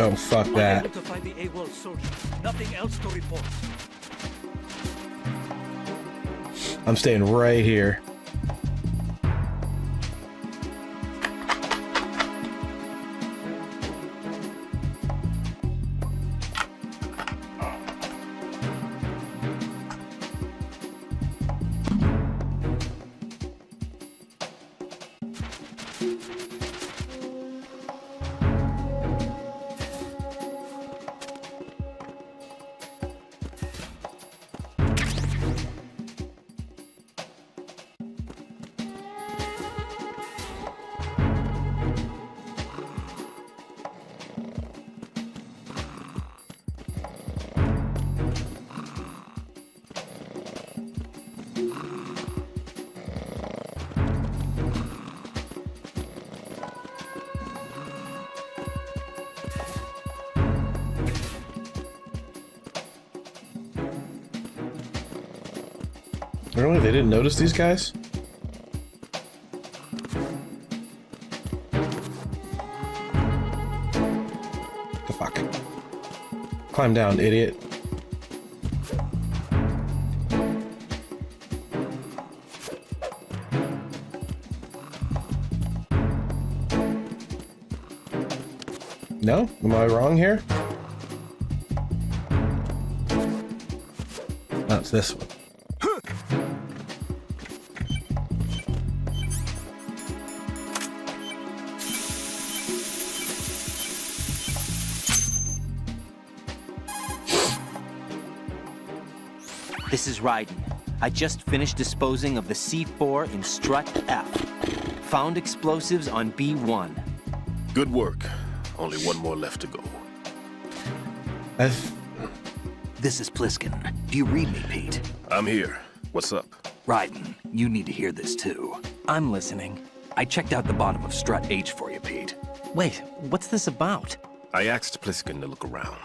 S1: Oh, fuck that.
S16: Unable to find the AWOL soldier. Nothing else to report.
S1: I'm staying right here. Really? They didn't notice these guys? The fuck? Climb down, idiot. No? Am I wrong here? No, it's this one.
S3: This is Raiden. I just finished disposing of the C4 in Strut F. Found explosives on B1.
S14: Good work. Only one more left to go.
S7: This is Pliskin. Do you read me, Pete?
S14: I'm here. What's up?
S7: Raiden, you need to hear this too.
S3: I'm listening.
S7: I checked out the bottom of Strut H for you, Pete.
S3: Wait, what's this about?
S14: I asked Pliskin to look around.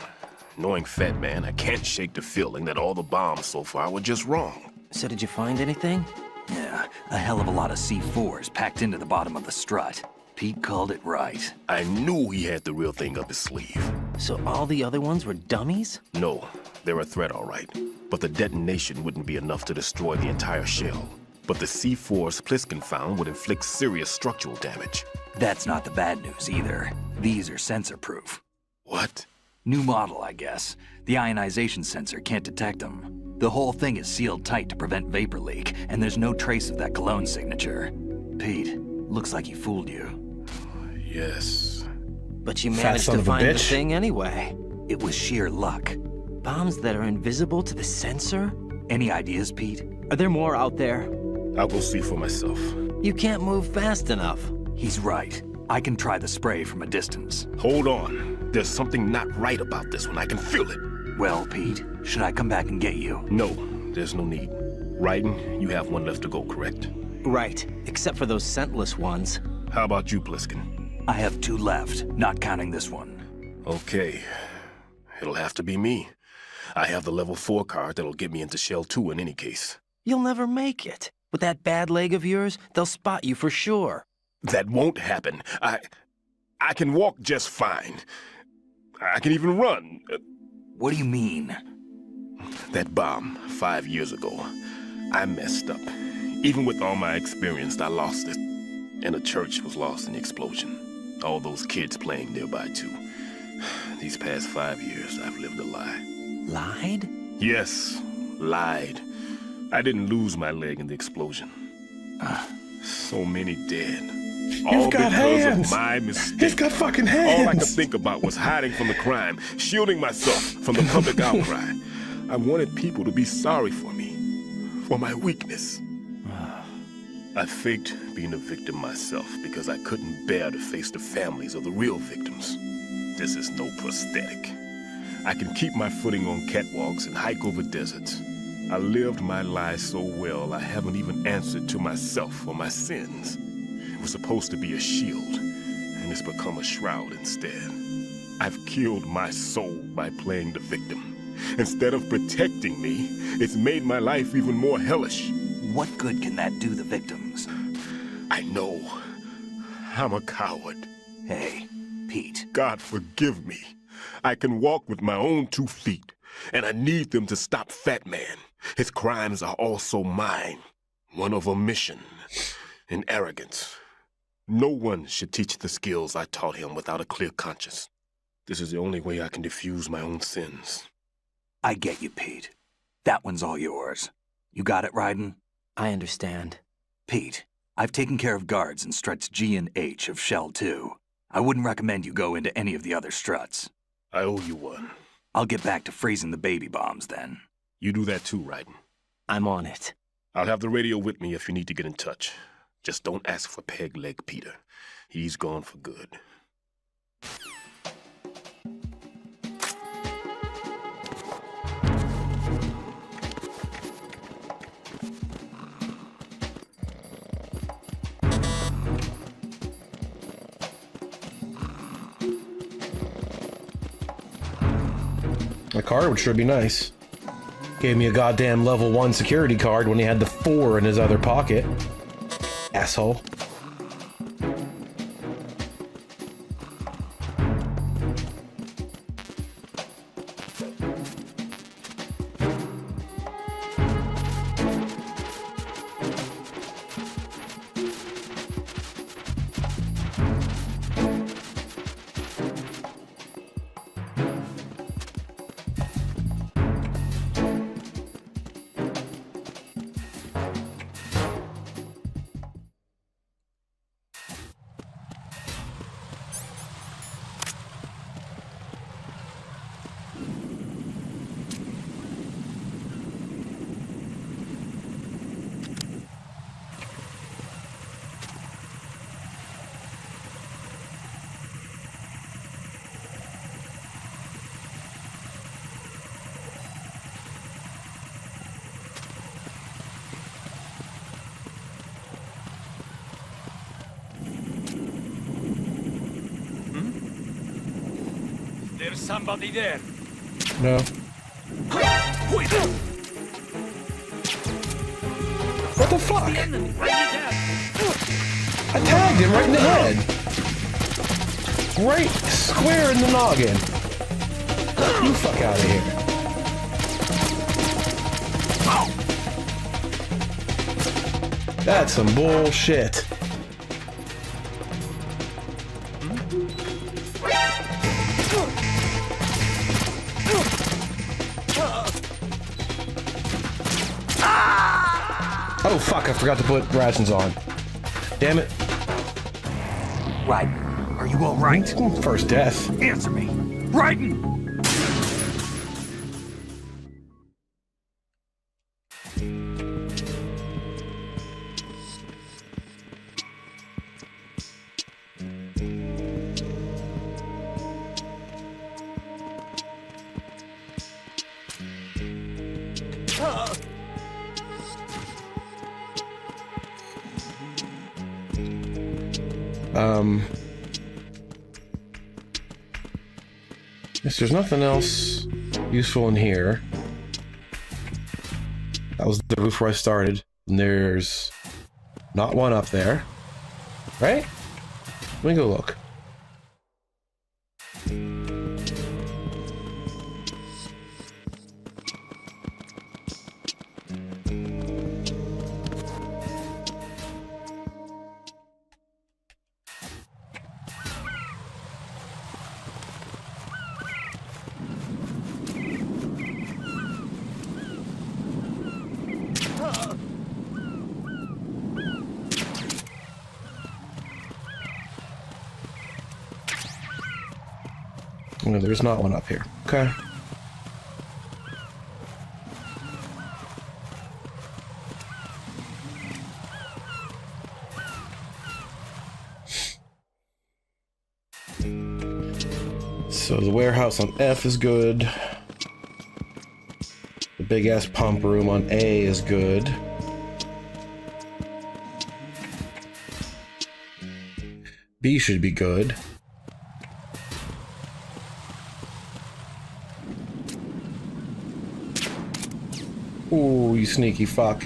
S14: Knowing Fat Man, I can't shake the feeling that all the bombs so far were just wrong.
S3: So did you find anything?
S7: Yeah, a hell of a lot of C4s packed into the bottom of the strut. Pete called it right.
S14: I knew he had the real thing up his sleeve.
S3: So all the other ones were dummies?
S14: No, they're a threat, all right. But the detonation wouldn't be enough to destroy the entire shell. But the C4s Pliskin found would inflict serious structural damage.
S7: That's not the bad news either. These are sensor-proof.
S14: What?
S7: New model, I guess. The ionization sensor can't detect them. The whole thing is sealed tight to prevent vapor leak, and there's no trace of that cologne signature. Pete, looks like he fooled you.
S14: Yes.
S3: But you managed to find the thing anyway.
S7: It was sheer luck.
S3: Bombs that are invisible to the sensor?
S7: Any ideas, Pete?
S3: Are there more out there?
S14: I'll go see for myself.
S3: You can't move fast enough.
S7: He's right. I can try the spray from a distance.
S14: Hold on. There's something not right about this one. I can feel it.
S7: Well, Pete, should I come back and get you?
S14: No, there's no need. Raiden, you have one left to go, correct?
S3: Right, except for those scentless ones.
S14: How about you, Pliskin?
S7: I have 2 left, not counting this one.
S14: Okay. It'll have to be me. I have the level 4 card that'll get me into Shell 2 in any case.
S3: You'll never make it. With that bad leg of yours, they'll spot you for sure.
S14: That won't happen. I can walk just fine. I can even run.
S7: What do you mean?
S14: That bomb 5 years ago, I messed up. Even with all my experience, I lost it. And the church was lost in the explosion. All those kids playing nearby, too. These past 5 years, I've lived a lie.
S3: Lied?
S14: Yes, lied. I didn't lose my leg in the explosion. So many dead. All
S1: got
S14: because
S1: hands.
S14: of my mistake.
S1: He's got fucking hands.
S14: All I could think about was hiding from the crime, shielding myself from the public outcry. I wanted people to be sorry for me, for my weakness. I faked being a victim myself because I couldn't bear to face the families of the real victims. This is no prosthetic. I can keep my footing on catwalks and hike over deserts. I lived my life so well I haven't even answered to myself for my sins. It was supposed to be a shield, and it's become a shroud instead. I've killed my soul by playing the victim. Instead of protecting me, it's made my life even more hellish.
S7: What good can that do the victims?
S14: I know. I'm a coward.
S7: Hey, Pete.
S14: God forgive me. I can walk with my own 2 feet, and I need them to stop Fat Man. His crimes are also mine. One of omission and arrogance. No one should teach the skills I taught him without a clear conscience. This is the only way I can diffuse my own sins.
S7: I get you, Pete. That one's all yours. You got it, Raiden?
S3: I understand.
S7: Pete, I've taken care of guards in struts G and H of Shell 2. I wouldn't recommend you go into any of the other struts.
S14: I owe you one.
S7: I'll get back to freezing the baby bombs then.
S14: You do that too, Raiden.
S3: I'm on it.
S14: I'll have the radio with me if you need to get in touch. Just don't ask for Peg Leg Peter. He's gone for good.
S1: My card would sure be nice. Gave me a goddamn level 1 security card when he had the 4 in his other pocket. Asshole.
S16: There's somebody there.
S1: No. What the fuck? I tagged him right in the head. Right square in the noggin. You fuck out of here. That's some bullshit. Oh fuck, I forgot to put rations on. Damn it.
S7: Raiden, are you alright?
S1: First death.
S7: Answer me. Raiden!
S1: Yes, there's nothing else useful in here. That was the roof where I started. And there's not one up there. Right? Let me go look. No, there's not one up here. Okay. So the warehouse on F is good. The big ass pump room on A is good. B should be good. Ooh, you sneaky fuck.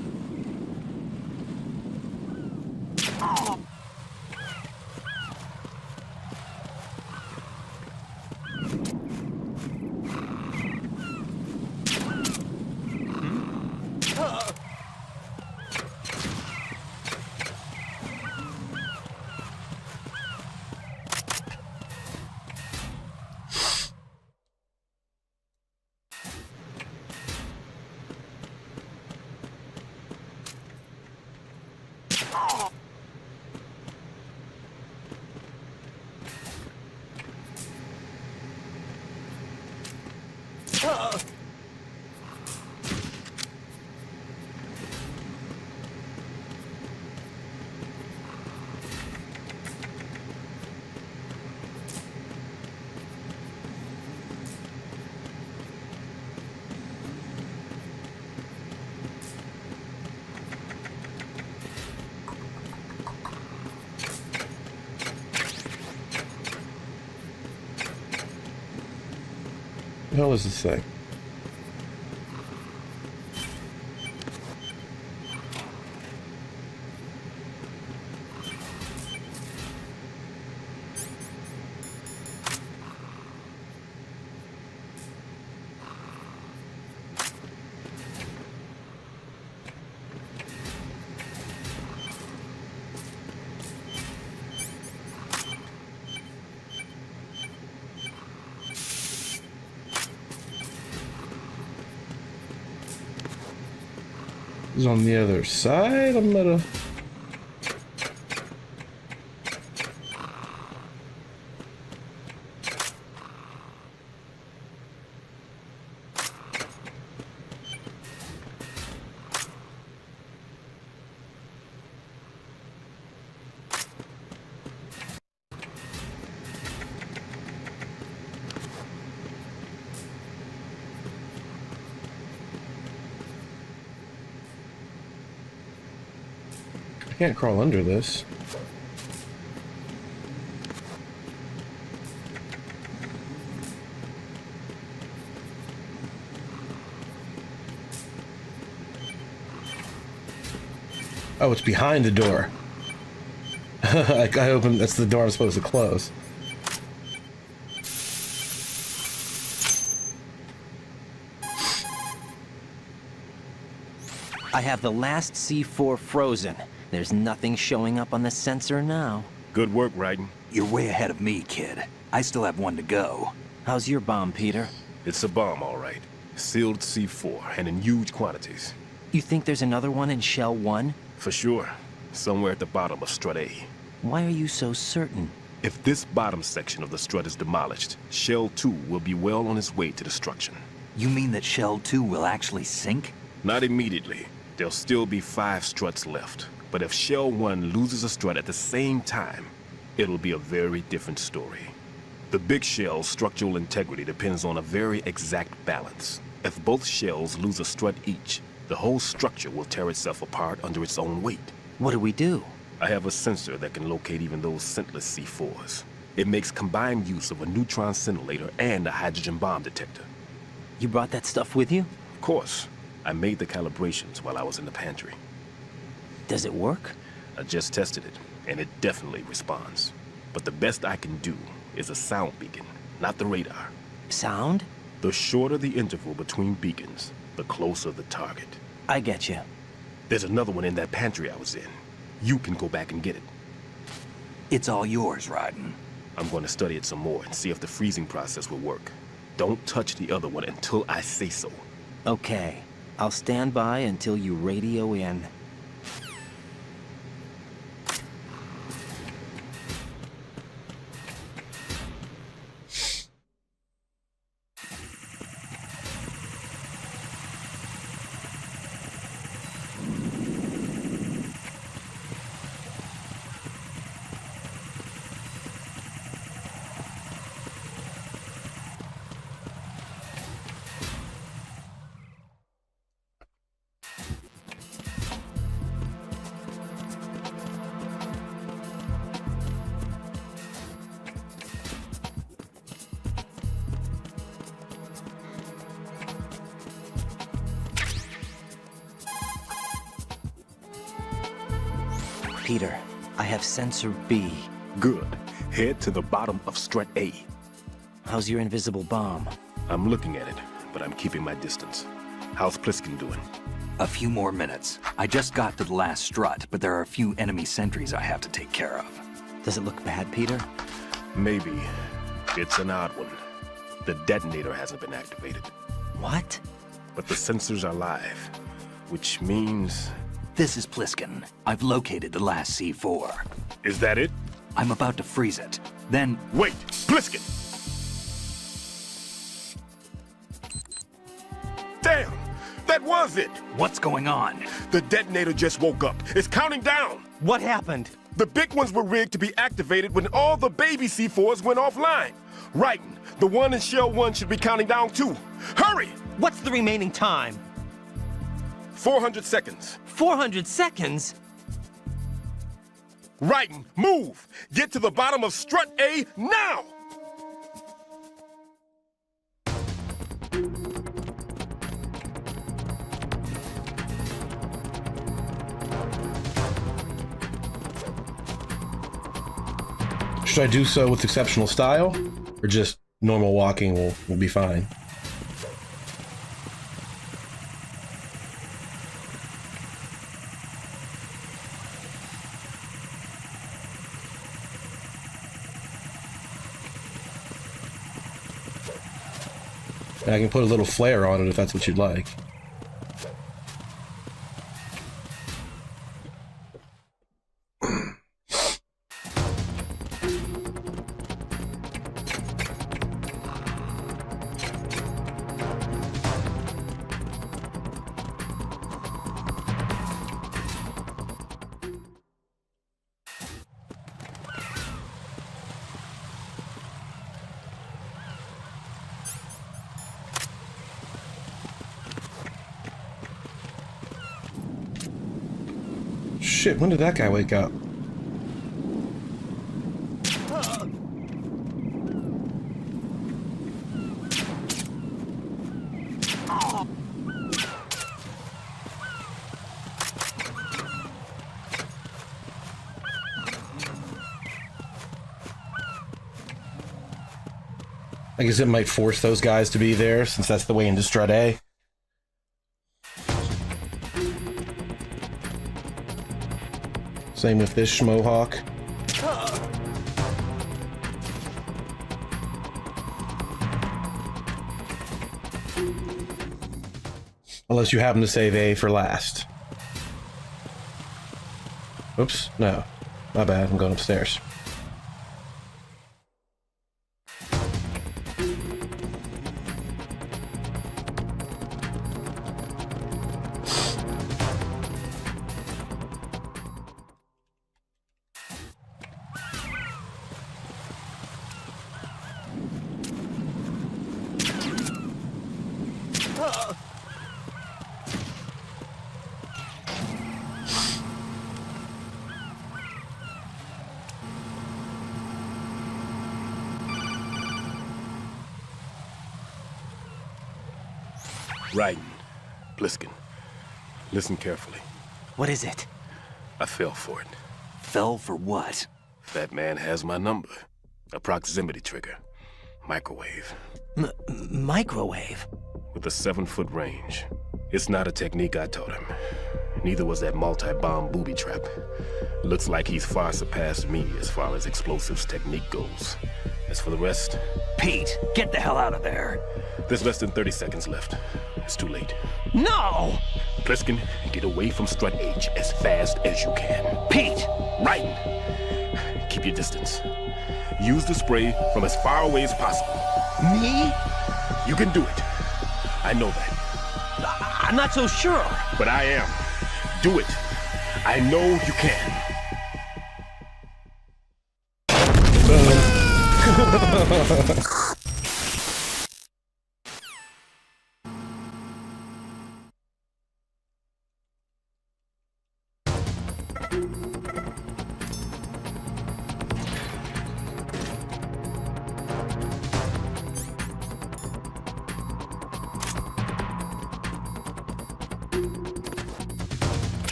S1: What the hell is this thing? Is on the other side. I'm gonna. I can't crawl under this. Oh, it's behind the door. I open. That's the door I'm supposed to close.
S3: I have the last C4 frozen. There's nothing showing up on the sensor now.
S14: Good work, Raiden.
S7: You're way ahead of me, kid. I still have one to go.
S3: How's your bomb, Peter?
S14: It's a bomb, all right. Sealed C4, and in huge quantities.
S3: You think there's another one in Shell 1?
S14: For sure. Somewhere at the bottom of Strut A.
S3: Why are you so certain?
S14: If this bottom section of the strut is demolished, Shell 2 will be well on its way to destruction.
S7: You mean that Shell 2 will actually sink?
S14: Not immediately. There'll still be 5 struts left. But if Shell 1 loses a strut at the same time, it'll be a very different story. The big shell's structural integrity depends on a very exact balance. If both shells lose a strut each, the whole structure will tear itself apart under its own weight.
S3: What do we do?
S14: I have a sensor that can locate even those scentless C4s. It makes combined use of a neutron scintillator and a hydrogen bomb detector.
S3: You brought that stuff with you?
S14: Of course. I made the calibrations while I was in the pantry.
S3: Does it work?
S14: I just tested it, and it definitely responds. But the best I can do is a sound beacon, not the radar.
S3: Sound?
S14: The shorter the interval between beacons, the closer the target.
S3: I get you.
S14: There's another one in that pantry I was in. You can go back and get it.
S7: It's all yours, Raiden.
S14: I'm going to study it some more and see if the freezing process will work. Don't touch the other one until I say so.
S3: Okay. I'll stand by until you radio in. Peter, I have sensor B.
S14: Good. Head to the bottom of strut A.
S3: How's your invisible bomb?
S14: I'm looking at it, but I'm keeping my distance. How's Pliskin doing?
S7: A few more minutes. I just got to the last strut, but there are a few enemy sentries I have to take care of.
S3: Does it look bad, Peter?
S14: Maybe. It's an odd one. The detonator hasn't been activated.
S3: What?
S14: But the sensors are live, which means...
S7: This is Pliskin. I've located the last C4.
S14: Is that it?
S7: I'm about to freeze it. Then...
S14: Wait! Pliskin! Damn! That was it!
S7: What's going on?
S14: The detonator just woke up. It's counting down!
S3: What happened?
S14: The big ones were rigged to be activated when all the baby C4s went offline. Raiden, the one in Shell 1 should be counting down too. Hurry!
S3: What's the remaining time?
S14: 400 seconds.
S3: 400 seconds?
S14: Raiden, move! Get to the bottom of strut A now!
S1: Should I do so with exceptional style? Or just normal walking will be fine? And I can put a little flare on it if that's what you'd like. Shit, when did that guy wake up? I guess it might force those guys to be there, since that's the way into Strut A. Same with this Schmohawk. Unless you happen to save A for last. Oops, no. My bad, I'm going upstairs.
S14: Raiden. Pliskin. Listen carefully.
S3: What is it?
S14: I fell for it.
S7: Fell for what?
S14: Fat Man has my number. A proximity trigger. Microwave.
S3: Microwave?
S14: With a 7-foot range. It's not a technique I taught him. Neither was that multi-bomb booby trap. Looks like he's far surpassed me as far as explosives technique goes. As for the rest...
S7: Pete, get the hell out of there!
S14: There's less than 30 seconds left. It's too late.
S3: No!
S14: Pliskin, get away from Strut H as fast as you can.
S7: Pete!
S14: Raiden, keep your distance. Use the spray from as far away as possible.
S3: Me?
S14: You can do it. I know that.
S3: I'm not so sure.
S14: But I am. Do it. I know you can.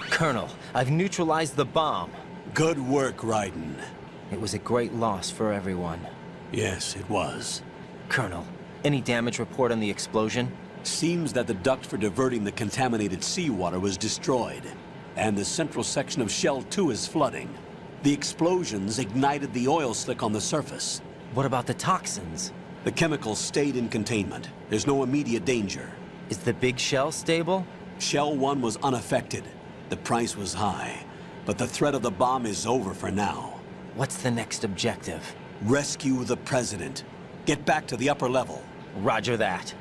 S3: Colonel, I've neutralized the bomb.
S2: Good work, Raiden.
S3: It was a great loss for everyone.
S2: Yes, it was.
S3: Colonel, any damage report on the explosion?
S2: Seems that the duct for diverting the contaminated seawater was destroyed, and the central section of Shell 2 is flooding. The explosions ignited the oil slick on the surface.
S3: What about the toxins?
S2: The chemicals stayed in containment. There's no immediate danger.
S3: Is the big shell stable?
S2: Shell 1 was unaffected. The price was high, but the threat of the bomb is over for now.
S3: What's the next objective?
S2: Rescue the President. Get back to the upper level.
S3: Roger that.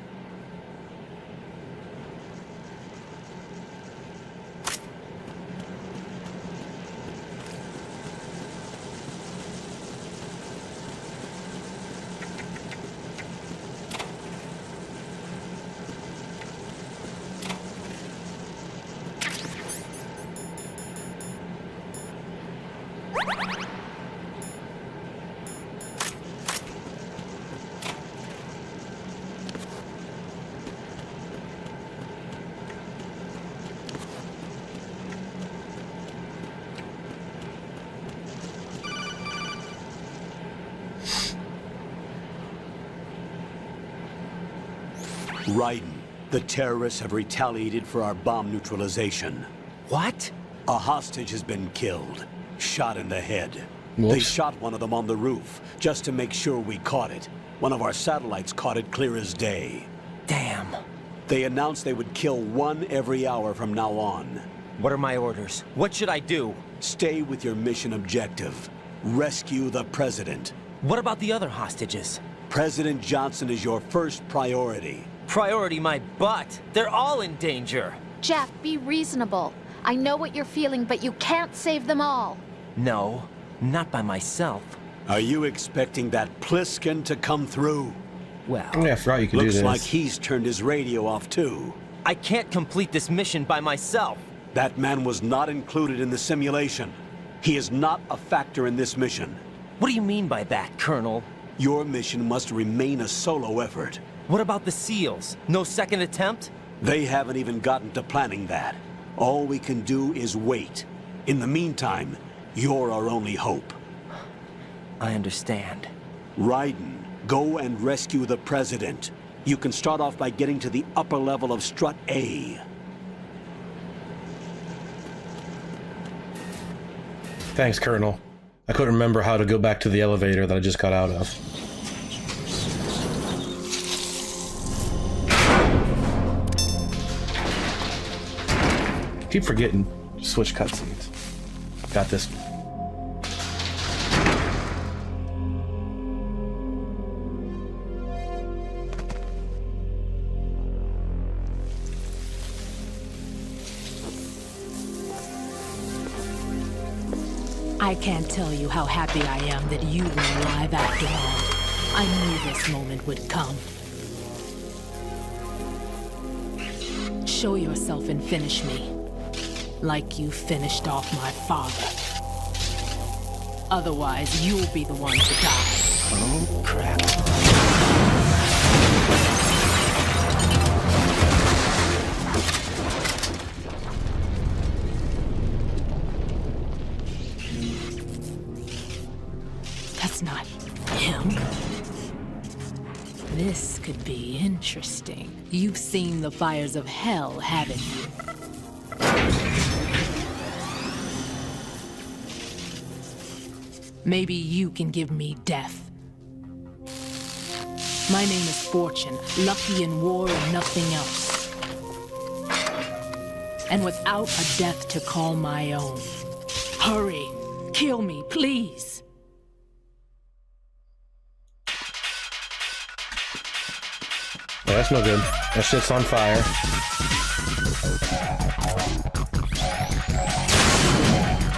S2: Raiden, the terrorists have retaliated for our bomb neutralization.
S3: What?
S2: A hostage has been killed, shot in the head.
S1: Whoops.
S2: They shot one of them on the roof, just to make sure we caught it. One of our satellites caught it clear as day.
S3: Damn.
S2: They announced they would kill one every hour from now on.
S3: What are my orders? What should I do?
S2: Stay with your mission objective. Rescue the President.
S3: What about the other hostages?
S2: President Johnson is your first priority.
S3: Priority my butt. They're all in danger.
S6: Jack, be reasonable. I know what you're feeling, but you can't save them all.
S3: No, not by myself.
S2: Are you expecting that Pliskin to come through?
S3: Well,
S1: Yeah, I forgot you could do
S2: looks
S1: this.
S2: like he's turned his radio off too.
S3: I can't complete this mission by myself.
S2: That man was not included in the simulation. He is not a factor in this mission.
S3: What do you mean by that, Colonel?
S2: Your mission must remain a solo effort.
S3: What about the SEALs? No second attempt?
S2: They haven't even gotten to planning that. All we can do is wait. In the meantime, you're our only hope.
S3: I understand.
S2: Raiden, go and rescue the President. You can start off by getting to the upper level of Strut A.
S1: Thanks, Colonel. I couldn't remember how to go back to the elevator that I just got out of. Keep forgetting. Switch cutscenes. Got this.
S12: I can't tell you how happy I am that you were alive after all. I knew this moment would come. Show yourself and finish me. Like you finished off my father. Otherwise, you'll be the one to die.
S3: Oh, crap.
S12: That's not him. This could be interesting. You've seen the fires of hell, haven't you? Maybe you can give me death. My name is Fortune, lucky in war and nothing else. And without a death to call my own. Hurry, kill me, please.
S1: Oh, that's no good. That shit's on fire.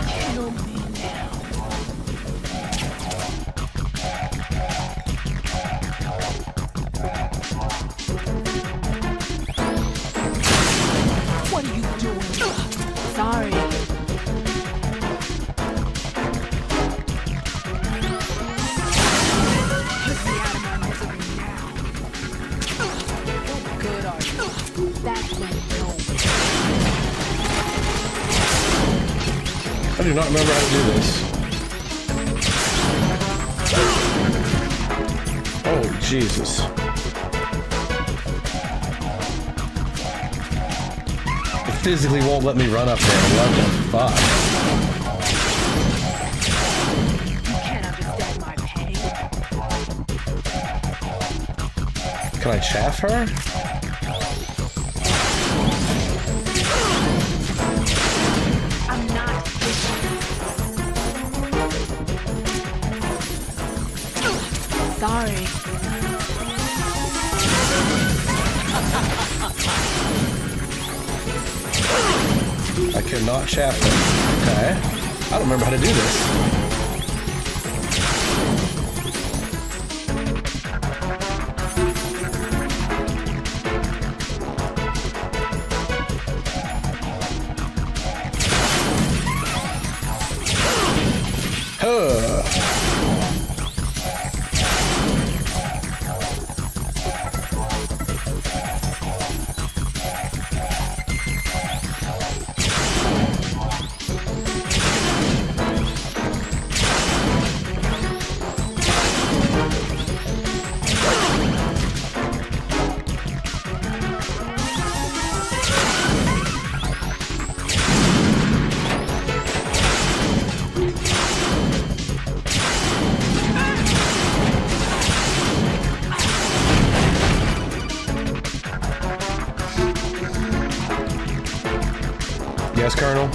S12: Kill me now. What are you doing? Sorry. Put me out of my misery now. What good are you? That's when you know me.
S1: I do not remember how to do this. Oh, Jesus. It physically won't let me run up there. What the fuck?
S12: You can't understand my pain.
S1: Can I chaff her?
S12: I'm not. Sorry.
S1: I cannot chaff her. Okay. I don't remember how to do this. Huh. Yes, Colonel?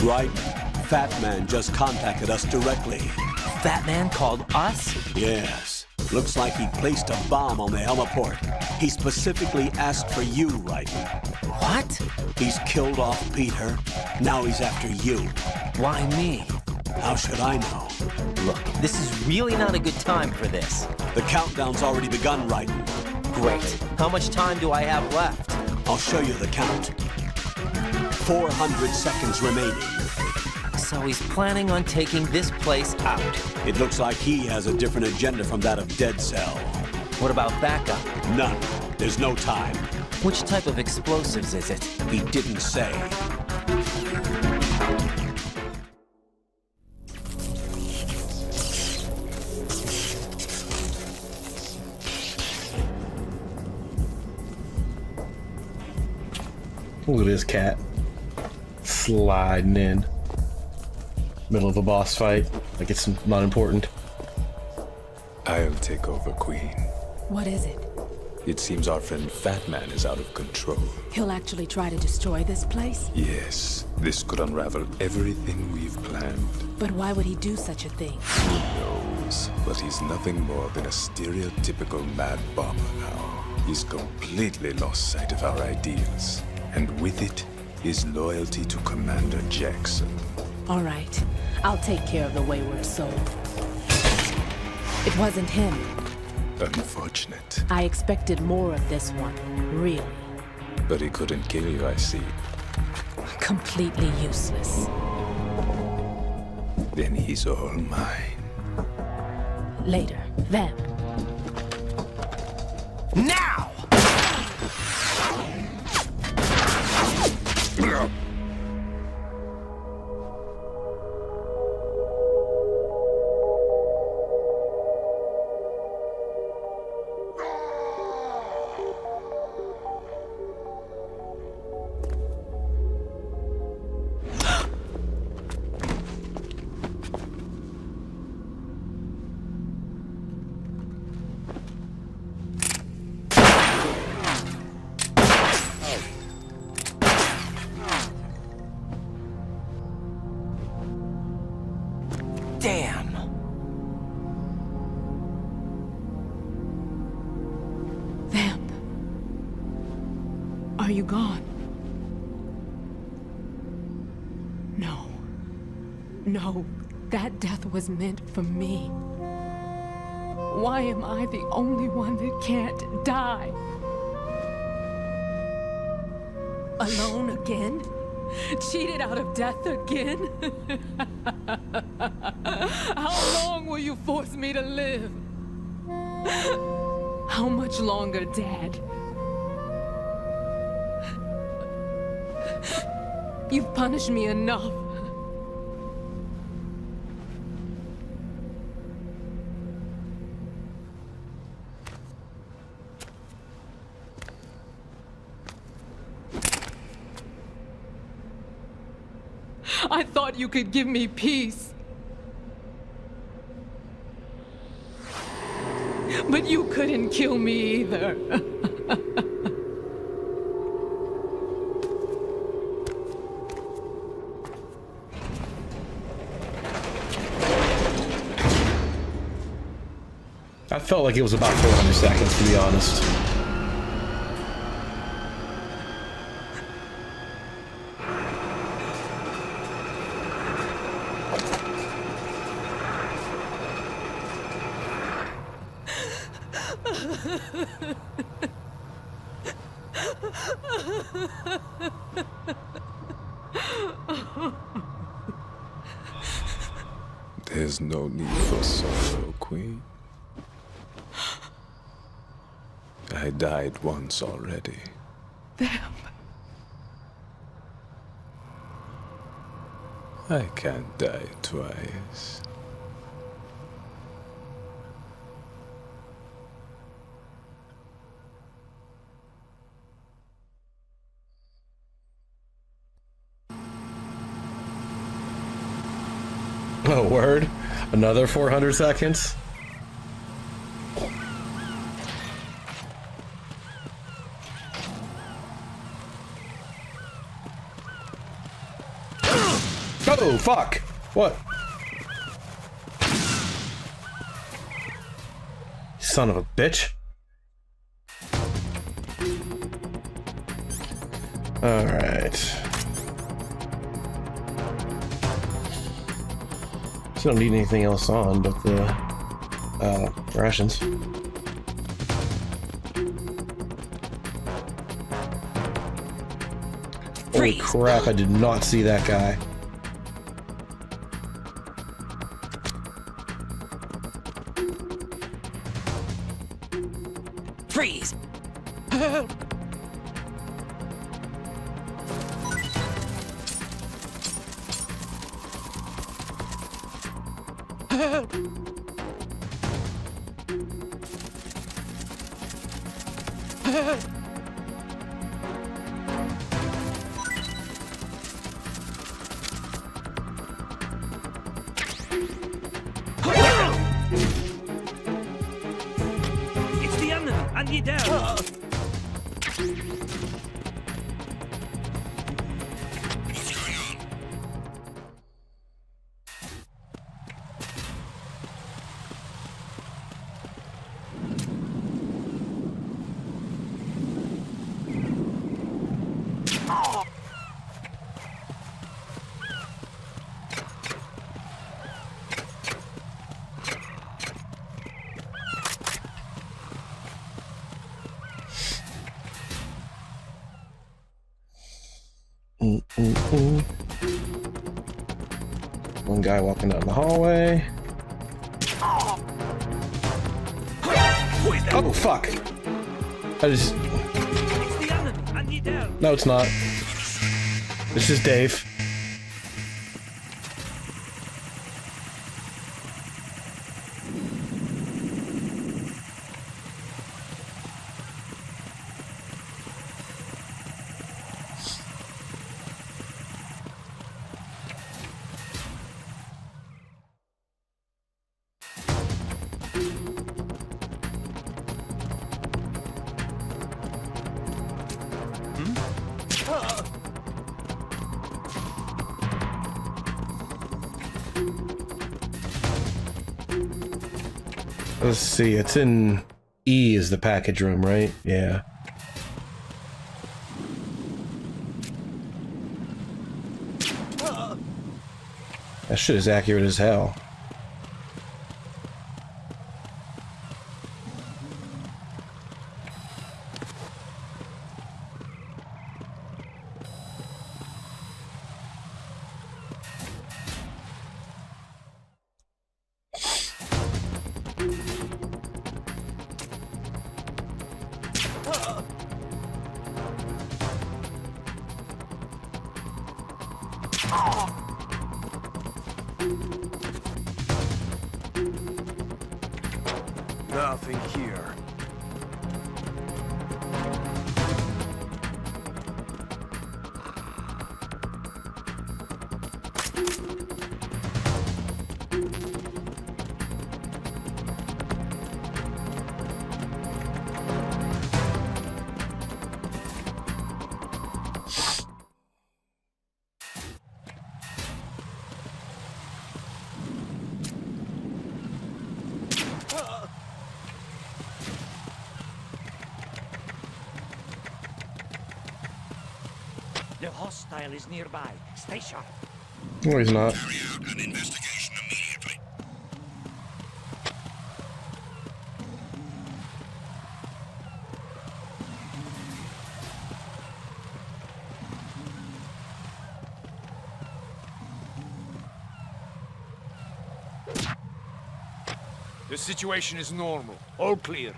S2: Right. Fat Man just contacted us directly.
S3: Fat Man called us?
S2: Yes. Looks like he placed a bomb on the heliport. He specifically asked for you, Raiden.
S3: What?
S2: He's killed off Peter. Now he's after you.
S3: Why me?
S2: How should I know?
S3: Look, this is really not a good time for this.
S2: The countdown's already begun, Raiden.
S3: Great. How much time do I have left?
S2: I'll show you the count. 400 seconds remaining.
S3: So he's planning on taking this place out.
S2: It looks like he has a different agenda from that of Dead Cell.
S3: What about backup?
S2: None. There's no time.
S3: Which type of explosives is it?
S2: He didn't say.
S1: Look at this cat. Sliding in. Middle of a boss fight. Like it's not important.
S17: I'll take over, Queen.
S12: What is it?
S17: It seems our friend Fat Man is out of control.
S12: He'll actually try to destroy this place?
S17: Yes, this could unravel everything we've planned.
S12: But why would he do such a thing?
S17: Who knows? But he's nothing more than a stereotypical mad bomber now. He's completely lost sight of our ideals. And with it, his loyalty to Commander Jackson.
S12: All right. I'll take care of the wayward soul. It wasn't him.
S17: Unfortunate.
S12: I expected more of this one, really.
S17: But he couldn't kill you, I see.
S12: Completely useless.
S17: Then he's all mine.
S12: Later, then.
S3: Now! Damn!
S12: Vamp. Are you gone? No. No, that death was meant for me. Why am I the only one that can't die? Alone again? Cheated out of death again? How long will you force me to live? How much longer, Dad? You've punished me enough. I thought you could give me peace. But you couldn't kill me either.
S1: I felt like it was about 400 seconds, to be honest.
S17: There's no need for sorrow, Queen. I died once already.
S12: Vamp.
S17: I can't die twice.
S1: Oh, word? Another 400 seconds? Oh, fuck! What? son of a bitch. Alright. Still don't need anything else on but the rations. Holy crap, I did not see that guy.
S13: Freeze!
S16: It's the enemy! I need help!
S1: One guy walking down the hallway. Oh fuck! I just.
S16: It's the enemy! I need help!
S1: No, it's not. This is Dave. Let's see, it's in E is the package room, right? Yeah. That shit is accurate as hell.
S16: Nothing here. The hostile is nearby. Stay sharp.
S1: No, he's not.
S15: Carry out an investigation immediately.
S16: The situation is normal. All clear.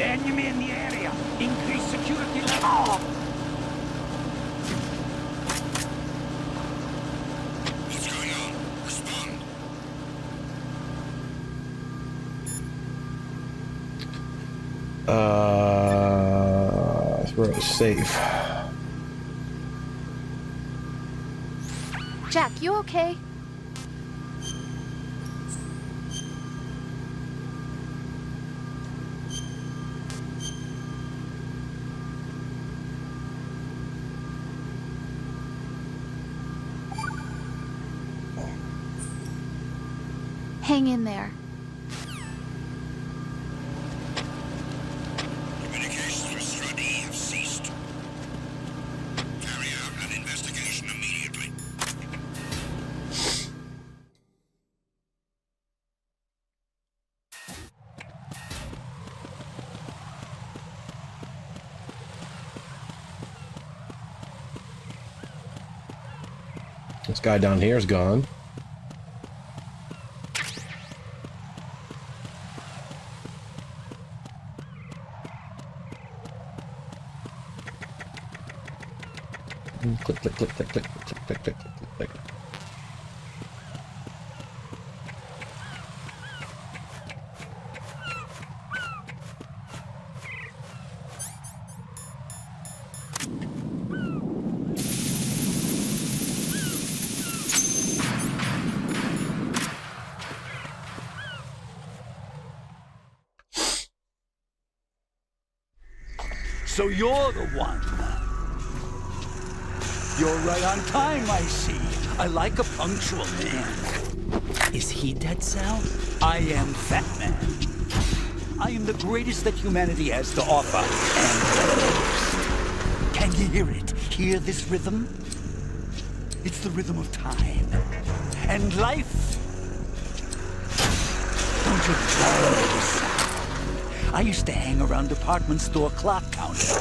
S16: Enemy in the area. Increase security level.
S15: What's going on? Respond.
S1: Throw safe.
S6: Jack, you okay? Hang in there.
S15: Communications with Strut E have ceased. Carry out an investigation immediately.
S1: This guy down here is gone. Click, click, click, click, click, click, click, click, click, click.
S16: So you're the one. You're right on time, I see. I like a punctual man.
S3: Is he Dead Cell?
S16: I am Fat Man. I am the greatest that humanity has to offer, and the most. Can you hear it? Hear this rhythm? It's the rhythm of time. And life. Don't you love this sound? I used to hang around department store clock counters.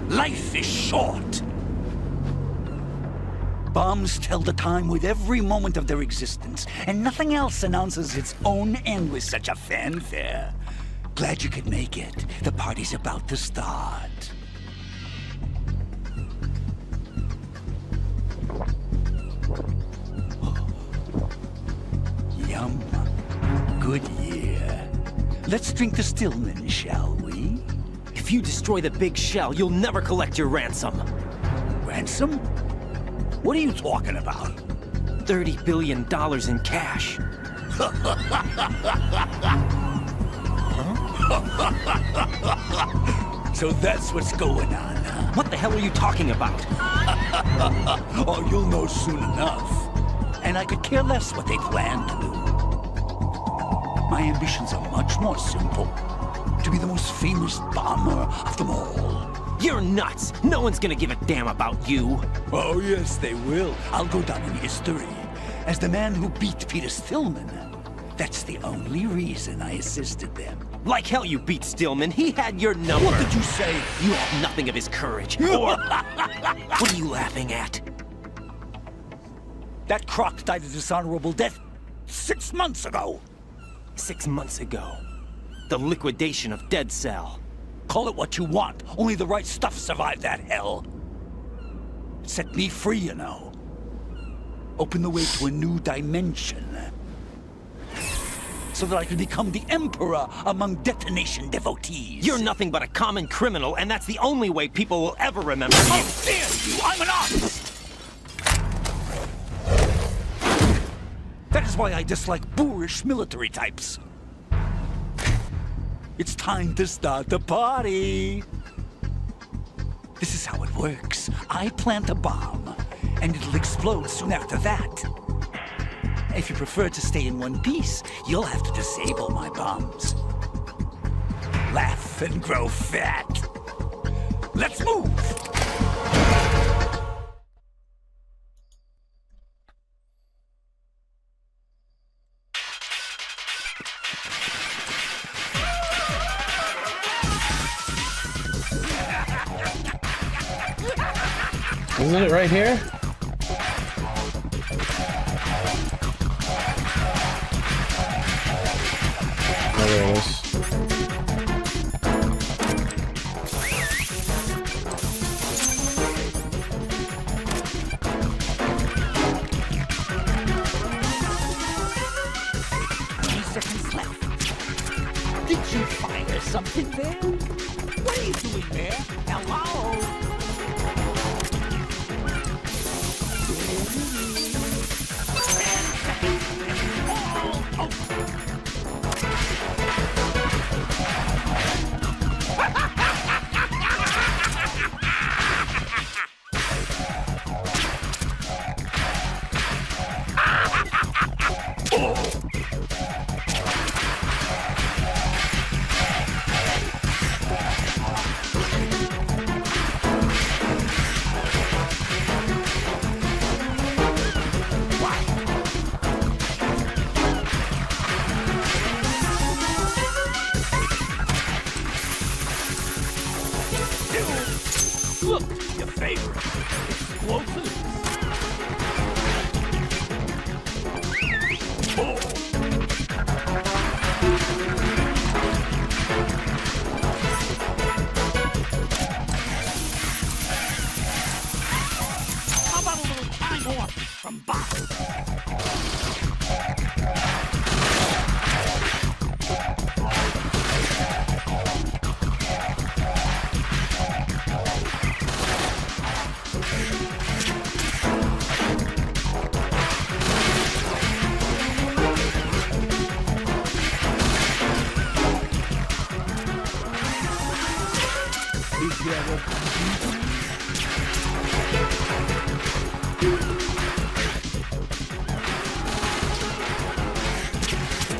S16: Life is short. Bombs tell the time with every moment of their existence, and nothing else announces its own end with such a fanfare. Glad you could make it. The party's about to start. Yum. Good year. Let's drink the Stillman, shall we?
S3: If you destroy the big shell, you'll never collect your ransom.
S16: Ransom? What are you talking about?
S3: $30 billion in cash.
S16: So that's what's going on, huh?
S3: What the hell are you talking about?
S16: Oh, you'll know soon enough. And I could care less what they plan to do. My ambitions are much more simple. To be the most famous bomber of them all.
S3: You're nuts! No one's gonna give a damn about you!
S16: Oh, yes, they will. I'll go down in history as the man who beat Peter Stillman. That's the only reason I assisted them.
S3: Like hell you beat Stillman. He had your number.
S16: What did you say?
S3: You have nothing of his courage. Or... What are you laughing at?
S16: That croc died a dishonorable death 6 months ago.
S3: 6 months ago. The liquidation of Dead Cell.
S16: Call it what you want. Only the right stuff survived that hell. It set me free, you know. Opened the way to a new dimension. So that I could become the Emperor among detonation devotees.
S3: You're nothing but a common criminal, and that's the only way people will ever remember you.
S16: How dare you! I'm an artist! That is why I dislike boorish military types. It's time to start the party. This is how it works. I plant a bomb, and it'll explode soon after that. If you prefer to stay in one piece, you'll have to disable my bombs. Laugh and grow fat. Let's move!
S1: Isn't it right here? there it is.
S16: Seconds left. Did you fire something there? What are you doing there? Hello? Look, your favorite. Explosives. How about a little time off from boxing?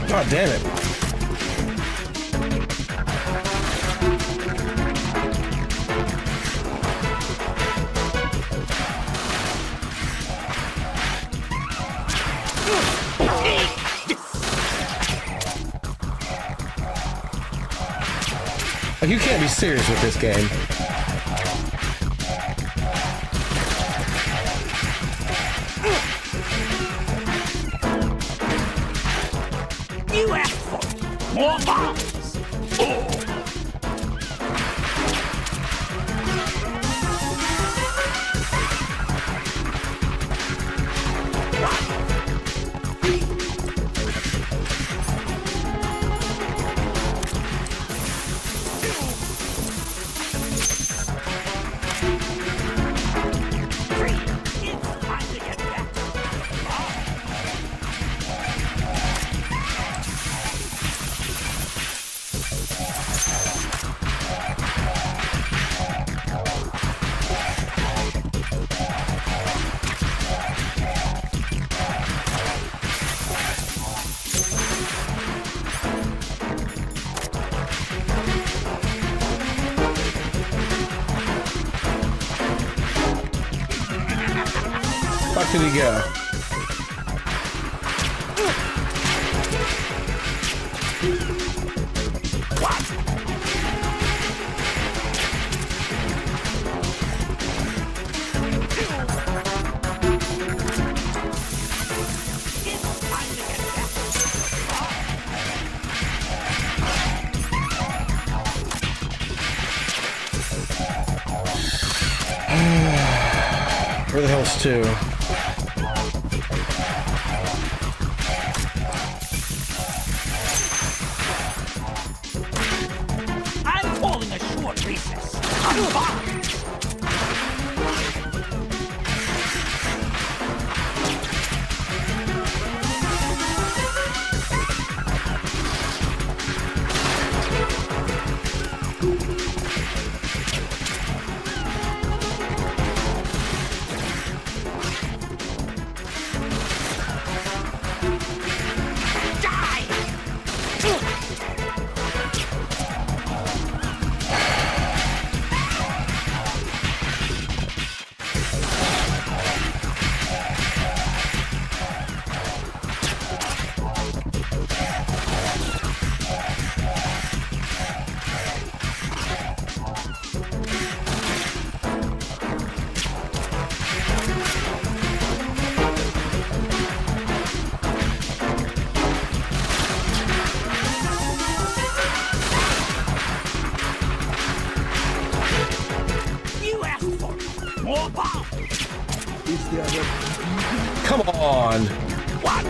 S1: God damn it. Like, you can't be serious with this game.
S16: You asked for it. More bombs.
S1: Fuck did he go? Where the hell's two?
S16: I'm calling a short recess. I'm fine. more bomb!
S13: Is there a...
S1: Come on.
S16: What?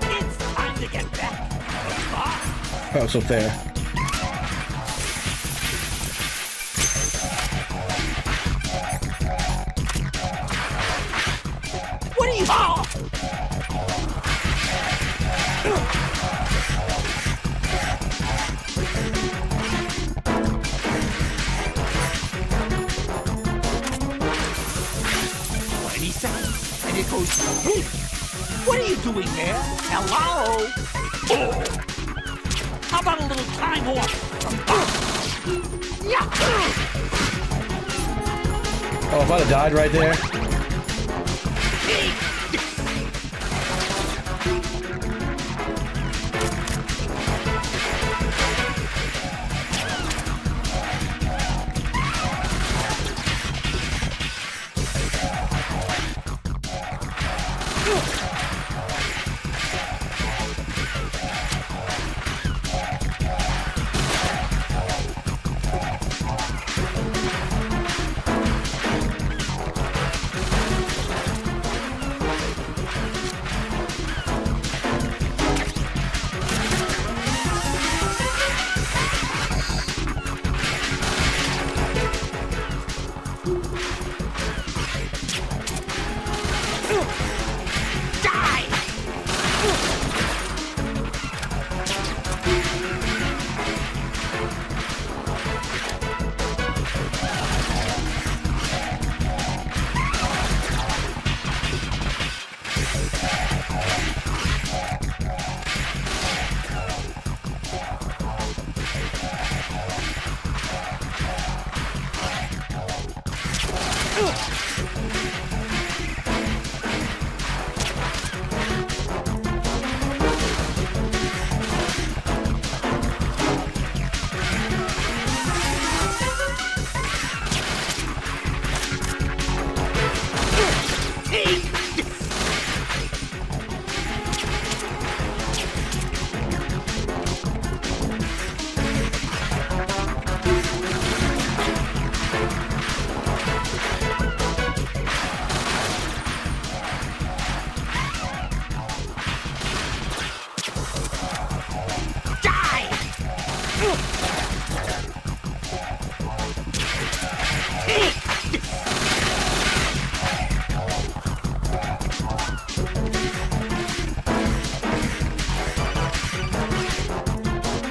S16: It's time to get back.
S1: Oh, it's up there.
S16: What are you... Oh! And it goes, hey, what are you doing there? Hello? Oh. How about a little time off? Yeah.
S1: Oh, if I'd have died right there.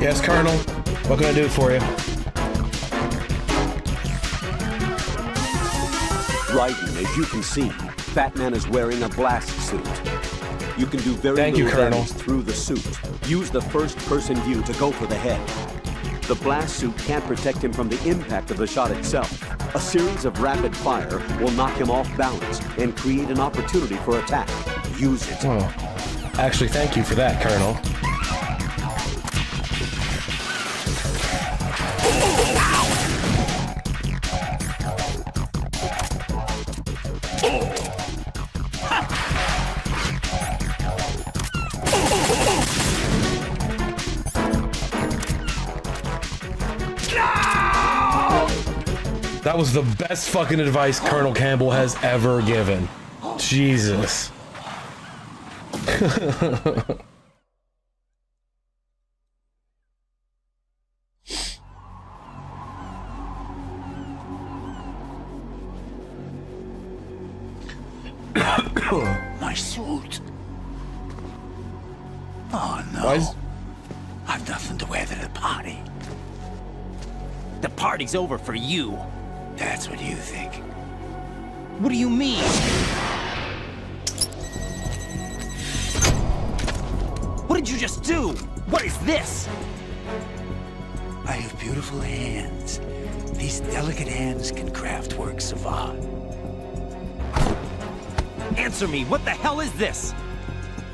S1: Yes, Colonel. What can I do for you?
S2: Raiden, as you can see, Fat Man is wearing a blast suit. You can do very
S1: Thank you,
S2: little
S1: Colonel.
S2: damage through the suit. Use the first-person view to go for the head. The blast suit can't protect him from the impact of the shot itself. A series of rapid fire will knock him off balance and create an opportunity for attack. Use it.
S1: Oh, actually, thank you for that, Colonel. That was the best fucking advice Colonel Campbell has ever given. Jesus.
S16: My suit. Oh no. I've nothing to wear to the party.
S3: The party's over for you.
S16: That's what you think.
S3: What do you mean? What did you just do? What is this?
S16: I have beautiful hands. These delicate hands can craft works of art.
S3: Answer me, what the hell is this?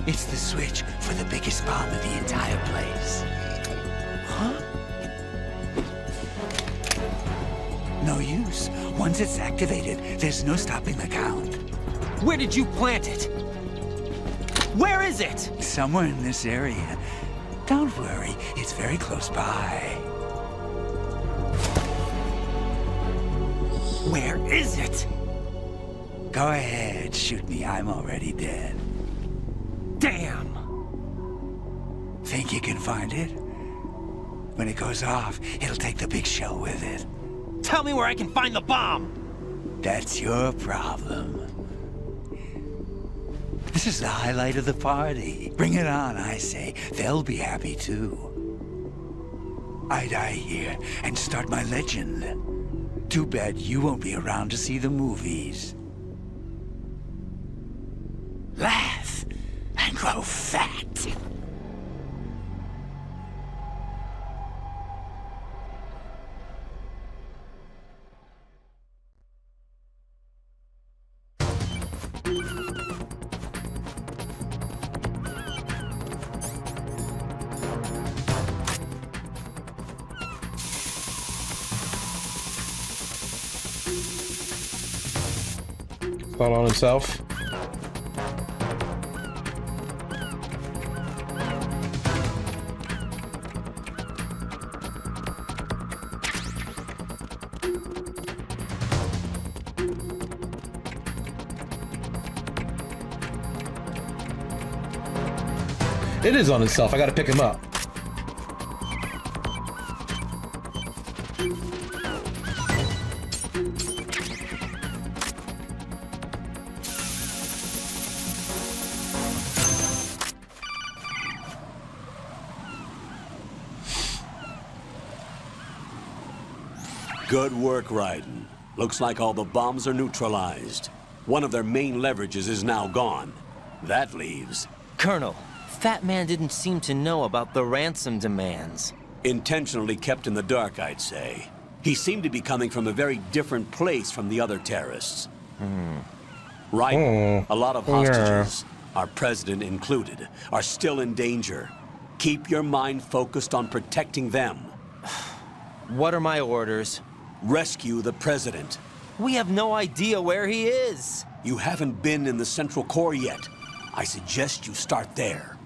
S16: It's the switch for the biggest bomb in the entire place. Huh? No use. Once it's activated, there's no stopping the count.
S3: Where did you plant it? Where is it?
S16: Somewhere in this area. Don't worry, it's very close by. Where is it? Go ahead, shoot me. I'm already dead. Damn! Think you can find it? When it goes off, it'll take the big shell with it.
S3: Tell me where I can find the bomb!
S16: That's your problem. This is the highlight of the party. Bring it on, I say. They'll be happy too. I die here and start my legend. Too bad you won't be around to see the movies. Laugh and grow fat.
S1: Thought on himself. It is on himself. I gotta pick him up.
S2: Good work, Raiden. Looks like all the bombs are neutralized. One of their main leverages is now gone. That leaves...
S3: Colonel, Fat Man didn't seem to know about the ransom demands.
S2: Intentionally kept in the dark, I'd say. He seemed to be coming from a very different place from the other terrorists. Raiden, a lot of hostages, our president included, are still in danger. Keep your mind focused on protecting them.
S3: What are my orders?
S2: Rescue the president.
S3: We have no idea where he is.
S2: You haven't been in the Central Core yet. I suggest you start there.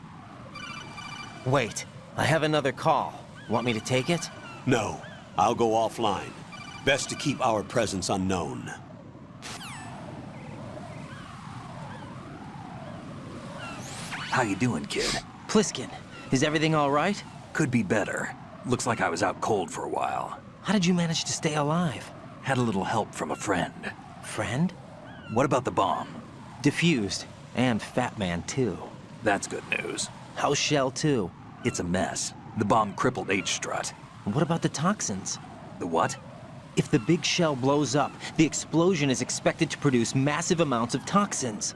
S3: Wait, I have another call. Want me to take it?
S2: No, I'll go offline. Best to keep our presence unknown.
S7: How you doing, kid?
S3: Pliskin, is everything all right?
S7: Could be better. Looks like I was out cold for a while.
S3: How did you manage to stay alive?
S7: Had a little help from a friend.
S3: Friend?
S7: What about the bomb?
S3: Defused. And Fat Man, too.
S7: That's good news.
S3: How's Shell 2?
S7: It's a mess. The bomb crippled H-Strut.
S3: What about the toxins?
S7: The what?
S3: If the big shell blows up, the explosion is expected to produce massive amounts of toxins.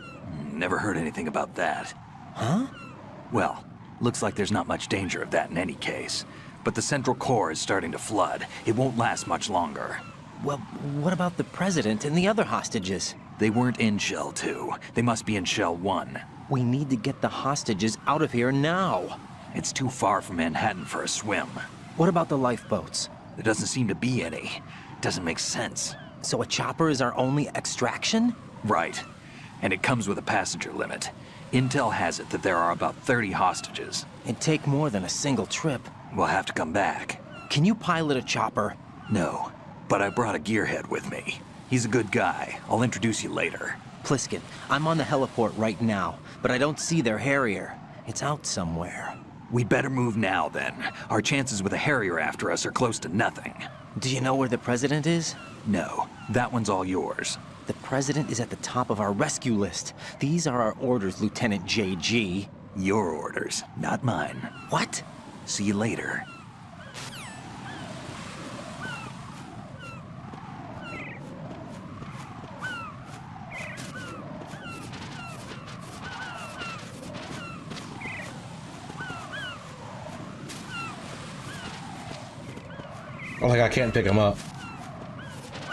S7: Never heard anything about that.
S3: Huh?
S7: Well, looks like there's not much danger of that in any case. But the Central Core is starting to flood. It won't last much longer.
S3: Well, what about the President and the other hostages?
S7: They weren't in Shell 2. They must be in Shell 1.
S3: We need to get the hostages out of here now.
S7: It's too far from Manhattan for a swim.
S3: What about the lifeboats?
S7: There doesn't seem to be any. Doesn't make sense.
S3: So a chopper is our only extraction?
S7: Right. And it comes with a passenger limit. Intel has it that there are about 30 hostages.
S3: It'd take more than a single trip.
S7: We'll have to come back.
S3: Can you pilot a chopper?
S7: No, but I brought a gearhead with me. He's a good guy. I'll introduce you later.
S3: Pliskin, I'm on the heliport right now, but I don't see their Harrier. It's out somewhere.
S7: We'd better move now, then. Our chances with a Harrier after us are close to nothing.
S3: Do you know where the President is?
S7: No, that one's all yours.
S3: The President is at the top of our rescue list. These are our orders, Lieutenant JG.
S7: Your orders, not mine.
S3: What?
S7: See you later.
S1: Like I can't pick him up.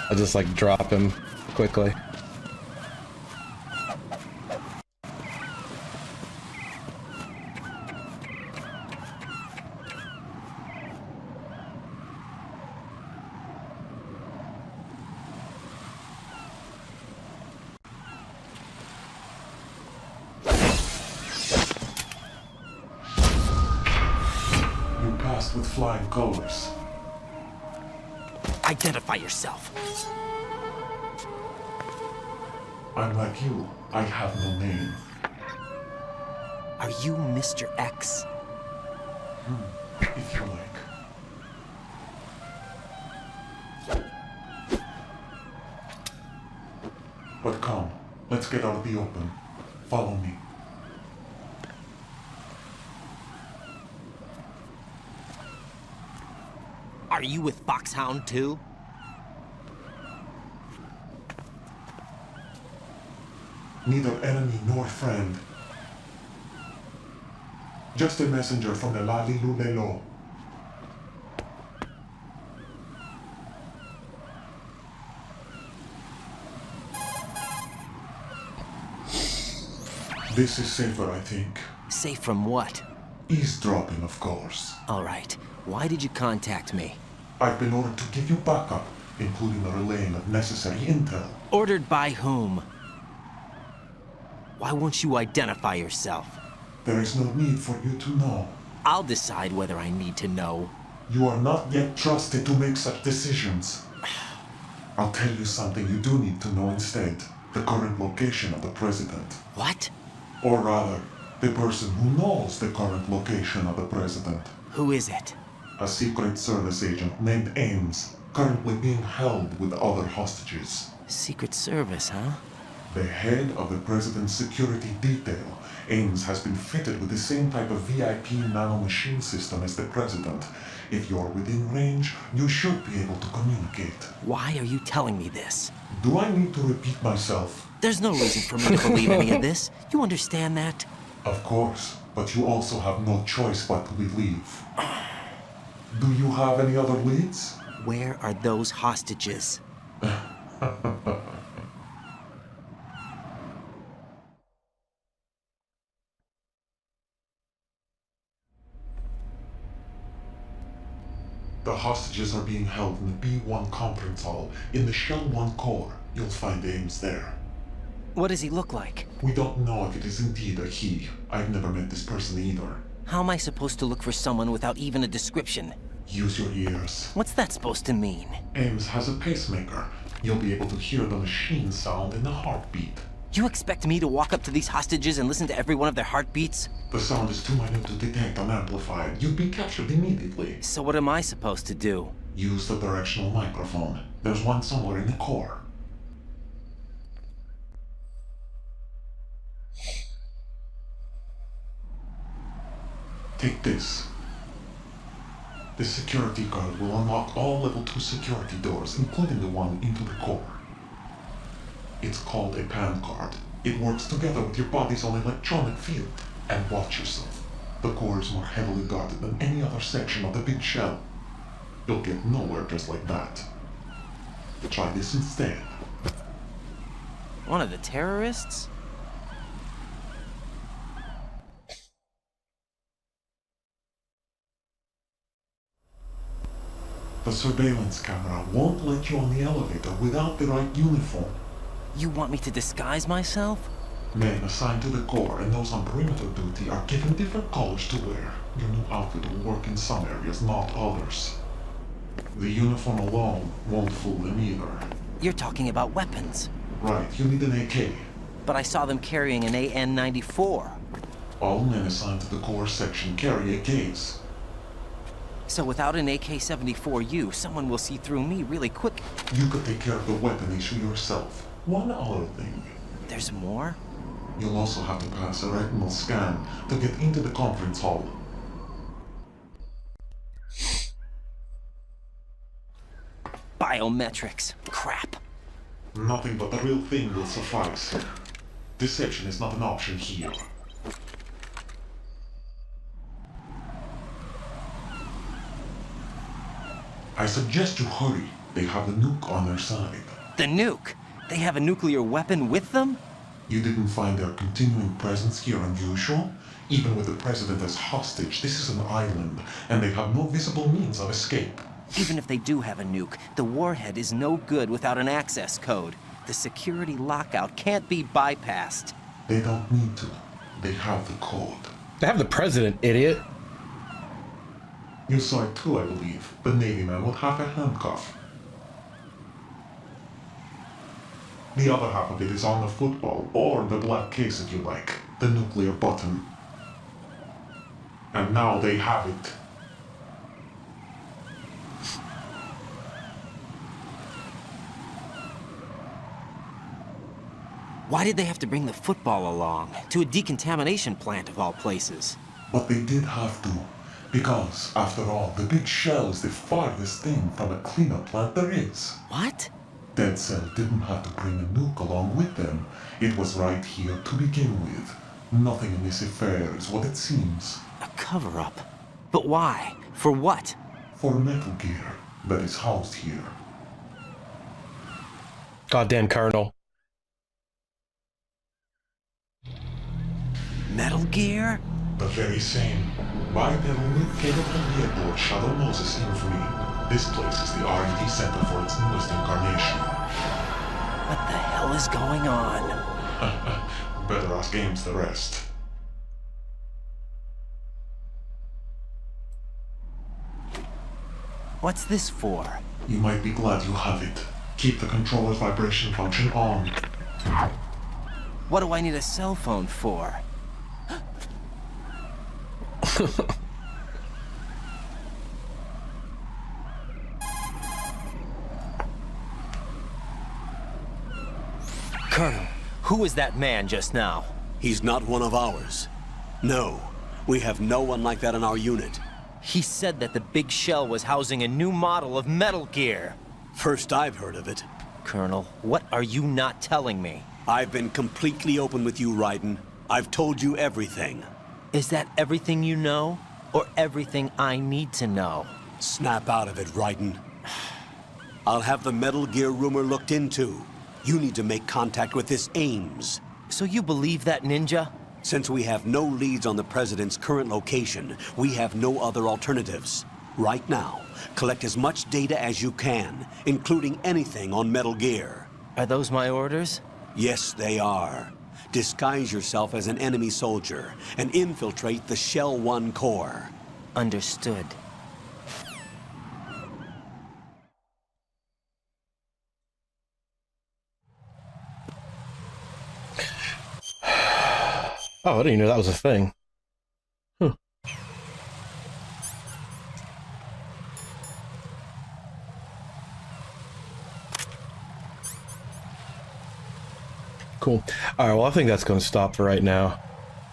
S1: I just like drop him quickly.
S10: flying colors.
S3: Identify yourself.
S10: I'm like you. I have no name.
S3: Are you Mr. X?
S10: If you like. But come, let's get out of the open. Follow me.
S3: Are you with Foxhound too?
S10: Neither enemy nor friend. Just a messenger from the Lalilulelo. This is safer, I think.
S3: Safe from what?
S10: Eavesdropping, of course.
S3: All right. Why did you contact me?
S10: I've been ordered to give you backup, including the relaying of necessary intel.
S3: Ordered by whom? Why won't you identify yourself?
S10: There is no need for you to know.
S3: I'll decide whether I need to know.
S10: You are not yet trusted to make such decisions. I'll tell you something you do need to know instead. The current location of the president.
S3: What?
S10: Or rather, the person who knows the current location of the president.
S3: Who is it?
S10: A Secret Service agent named Ames, currently being held with other hostages.
S3: Secret Service, huh?
S10: The head of the president's security detail, Ames has been fitted with the same type of VIP nanomachine system as the president. If you're within range, you should be able to communicate.
S3: Why are you telling me this?
S10: Do I need to repeat myself?
S3: There's no reason for me to believe any of this. You understand that?
S10: Of course, but you also have no choice but to believe. Do you have any other leads?
S3: Where are those hostages?
S10: The hostages are being held in the B1 conference hall in the Shell 1 core. You'll find Ames there.
S3: What does he look like?
S10: We don't know if it is indeed a he. I've never met this person either.
S3: How am I supposed to look for someone without even a description?
S10: Use your ears.
S3: What's that supposed to mean?
S10: Ames has a pacemaker. You'll be able to hear the machine sound in the heartbeat.
S3: You expect me to walk up to these hostages and listen to every one of their heartbeats?
S10: The sound is too minute to detect unamplified. You'd be captured immediately.
S3: So what am I supposed to do?
S10: Use the directional microphone. There's one somewhere in the core. Take this. This security card will unlock all level 2 security doors, including the one into the core. It's called a PAN card. It works together with your body's own electronic field. And watch yourself. The core is more heavily guarded than any other section of the big shell. You'll get nowhere just like that. Try this instead.
S3: One of the terrorists?
S10: The surveillance camera won't let you on the elevator without the right uniform.
S3: You want me to disguise myself?
S10: Men assigned to the core and those on perimeter duty are given different colors to wear. Your new outfit will work in some areas, not others. The uniform alone won't fool them either.
S3: You're talking about weapons.
S10: Right, you need an AK.
S3: But I saw them carrying an AN-94.
S10: All men assigned to the core section carry AKs.
S3: So without an AK-74U, someone will see through me really quick.
S10: You could take care of the weapon issue yourself. One other thing.
S3: There's more?
S10: You'll also have to pass a retinal scan to get into the conference hall.
S3: Biometrics. Crap.
S10: Nothing but the real thing will suffice. Deception is not an option here. I suggest you hurry. They have the nuke on their side.
S3: The nuke? They have a nuclear weapon with them?
S10: You didn't find their continuing presence here unusual? Even with the president as hostage, this is an island, and they have no visible means of escape.
S3: Even if they do have a nuke, the warhead is no good without an access code. The security lockout can't be bypassed.
S10: They don't need to. They have the code.
S1: They have the president, idiot.
S10: You saw it too, I believe. The Navy man with half a handcuff. The other half of it is on the football, or the black case if you like, the nuclear button. And now they have it.
S3: Why did they have to bring the football along? To a decontamination plant of all places.
S10: But they did have to. Because, after all, the big shell is the farthest thing from a cleanup plant there is.
S3: What?
S10: Dead Cell didn't have to bring a nuke along with them. It was right here to begin with. Nothing in this affair is what it seems.
S3: A cover-up? But why? For what?
S10: For Metal Gear that is housed here.
S1: Goddamn Colonel.
S3: Metal Gear?
S10: The very same. Bipedal capable vehicle Shadow Moses infamy. This place is the R&D center for its newest incarnation.
S3: What the hell is going on?
S10: Better ask Ames the rest.
S3: What's this for?
S10: You might be glad you have it. Keep the controller's vibration function on.
S3: What do I need a cell phone for? Colonel, who was that man just now?
S2: He's not one of ours. No, we have no one like that in our unit.
S3: He said that the big shell was housing a new model of Metal Gear.
S2: First I've heard of it.
S3: Colonel, what are you not telling me?
S2: I've been completely open with you, Raiden. I've told you everything.
S3: Is that everything you know? Or everything I need to know?
S2: Snap out of it, Raiden. I'll have the Metal Gear rumor looked into. You need to make contact with this Ames.
S3: So you believe that ninja?
S2: Since we have no leads on the President's current location, we have no other alternatives. Right now, collect as much data as you can, including anything on Metal Gear.
S3: Are those my orders?
S2: Yes, they are. Disguise yourself as an enemy soldier and infiltrate the Shell 1 core.
S3: Understood.
S1: Oh, I didn't even know that was a thing. Huh. Cool. Alright, well, I think that's going to stop for right now.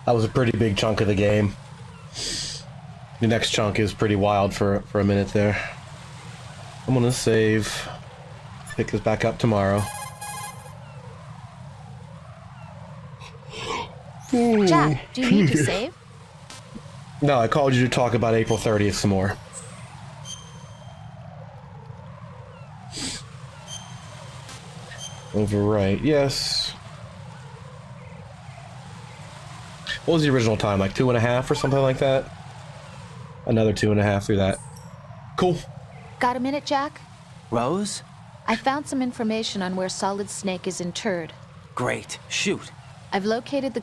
S1: That was a pretty big chunk of the game. The next chunk is pretty wild for a minute there. I'm going to save. Pick this back up tomorrow.
S6: Jack, do you need to save?
S1: No, I called you to talk about April 30th some more. Overwrite, yes. What was the original time? Like 2.5 or something like that? Another 2.5 through that. Cool.
S6: Got a minute, Jack?
S3: Rose?
S6: I found some information on where Solid Snake is interred.
S3: Great. Shoot.
S6: I've located the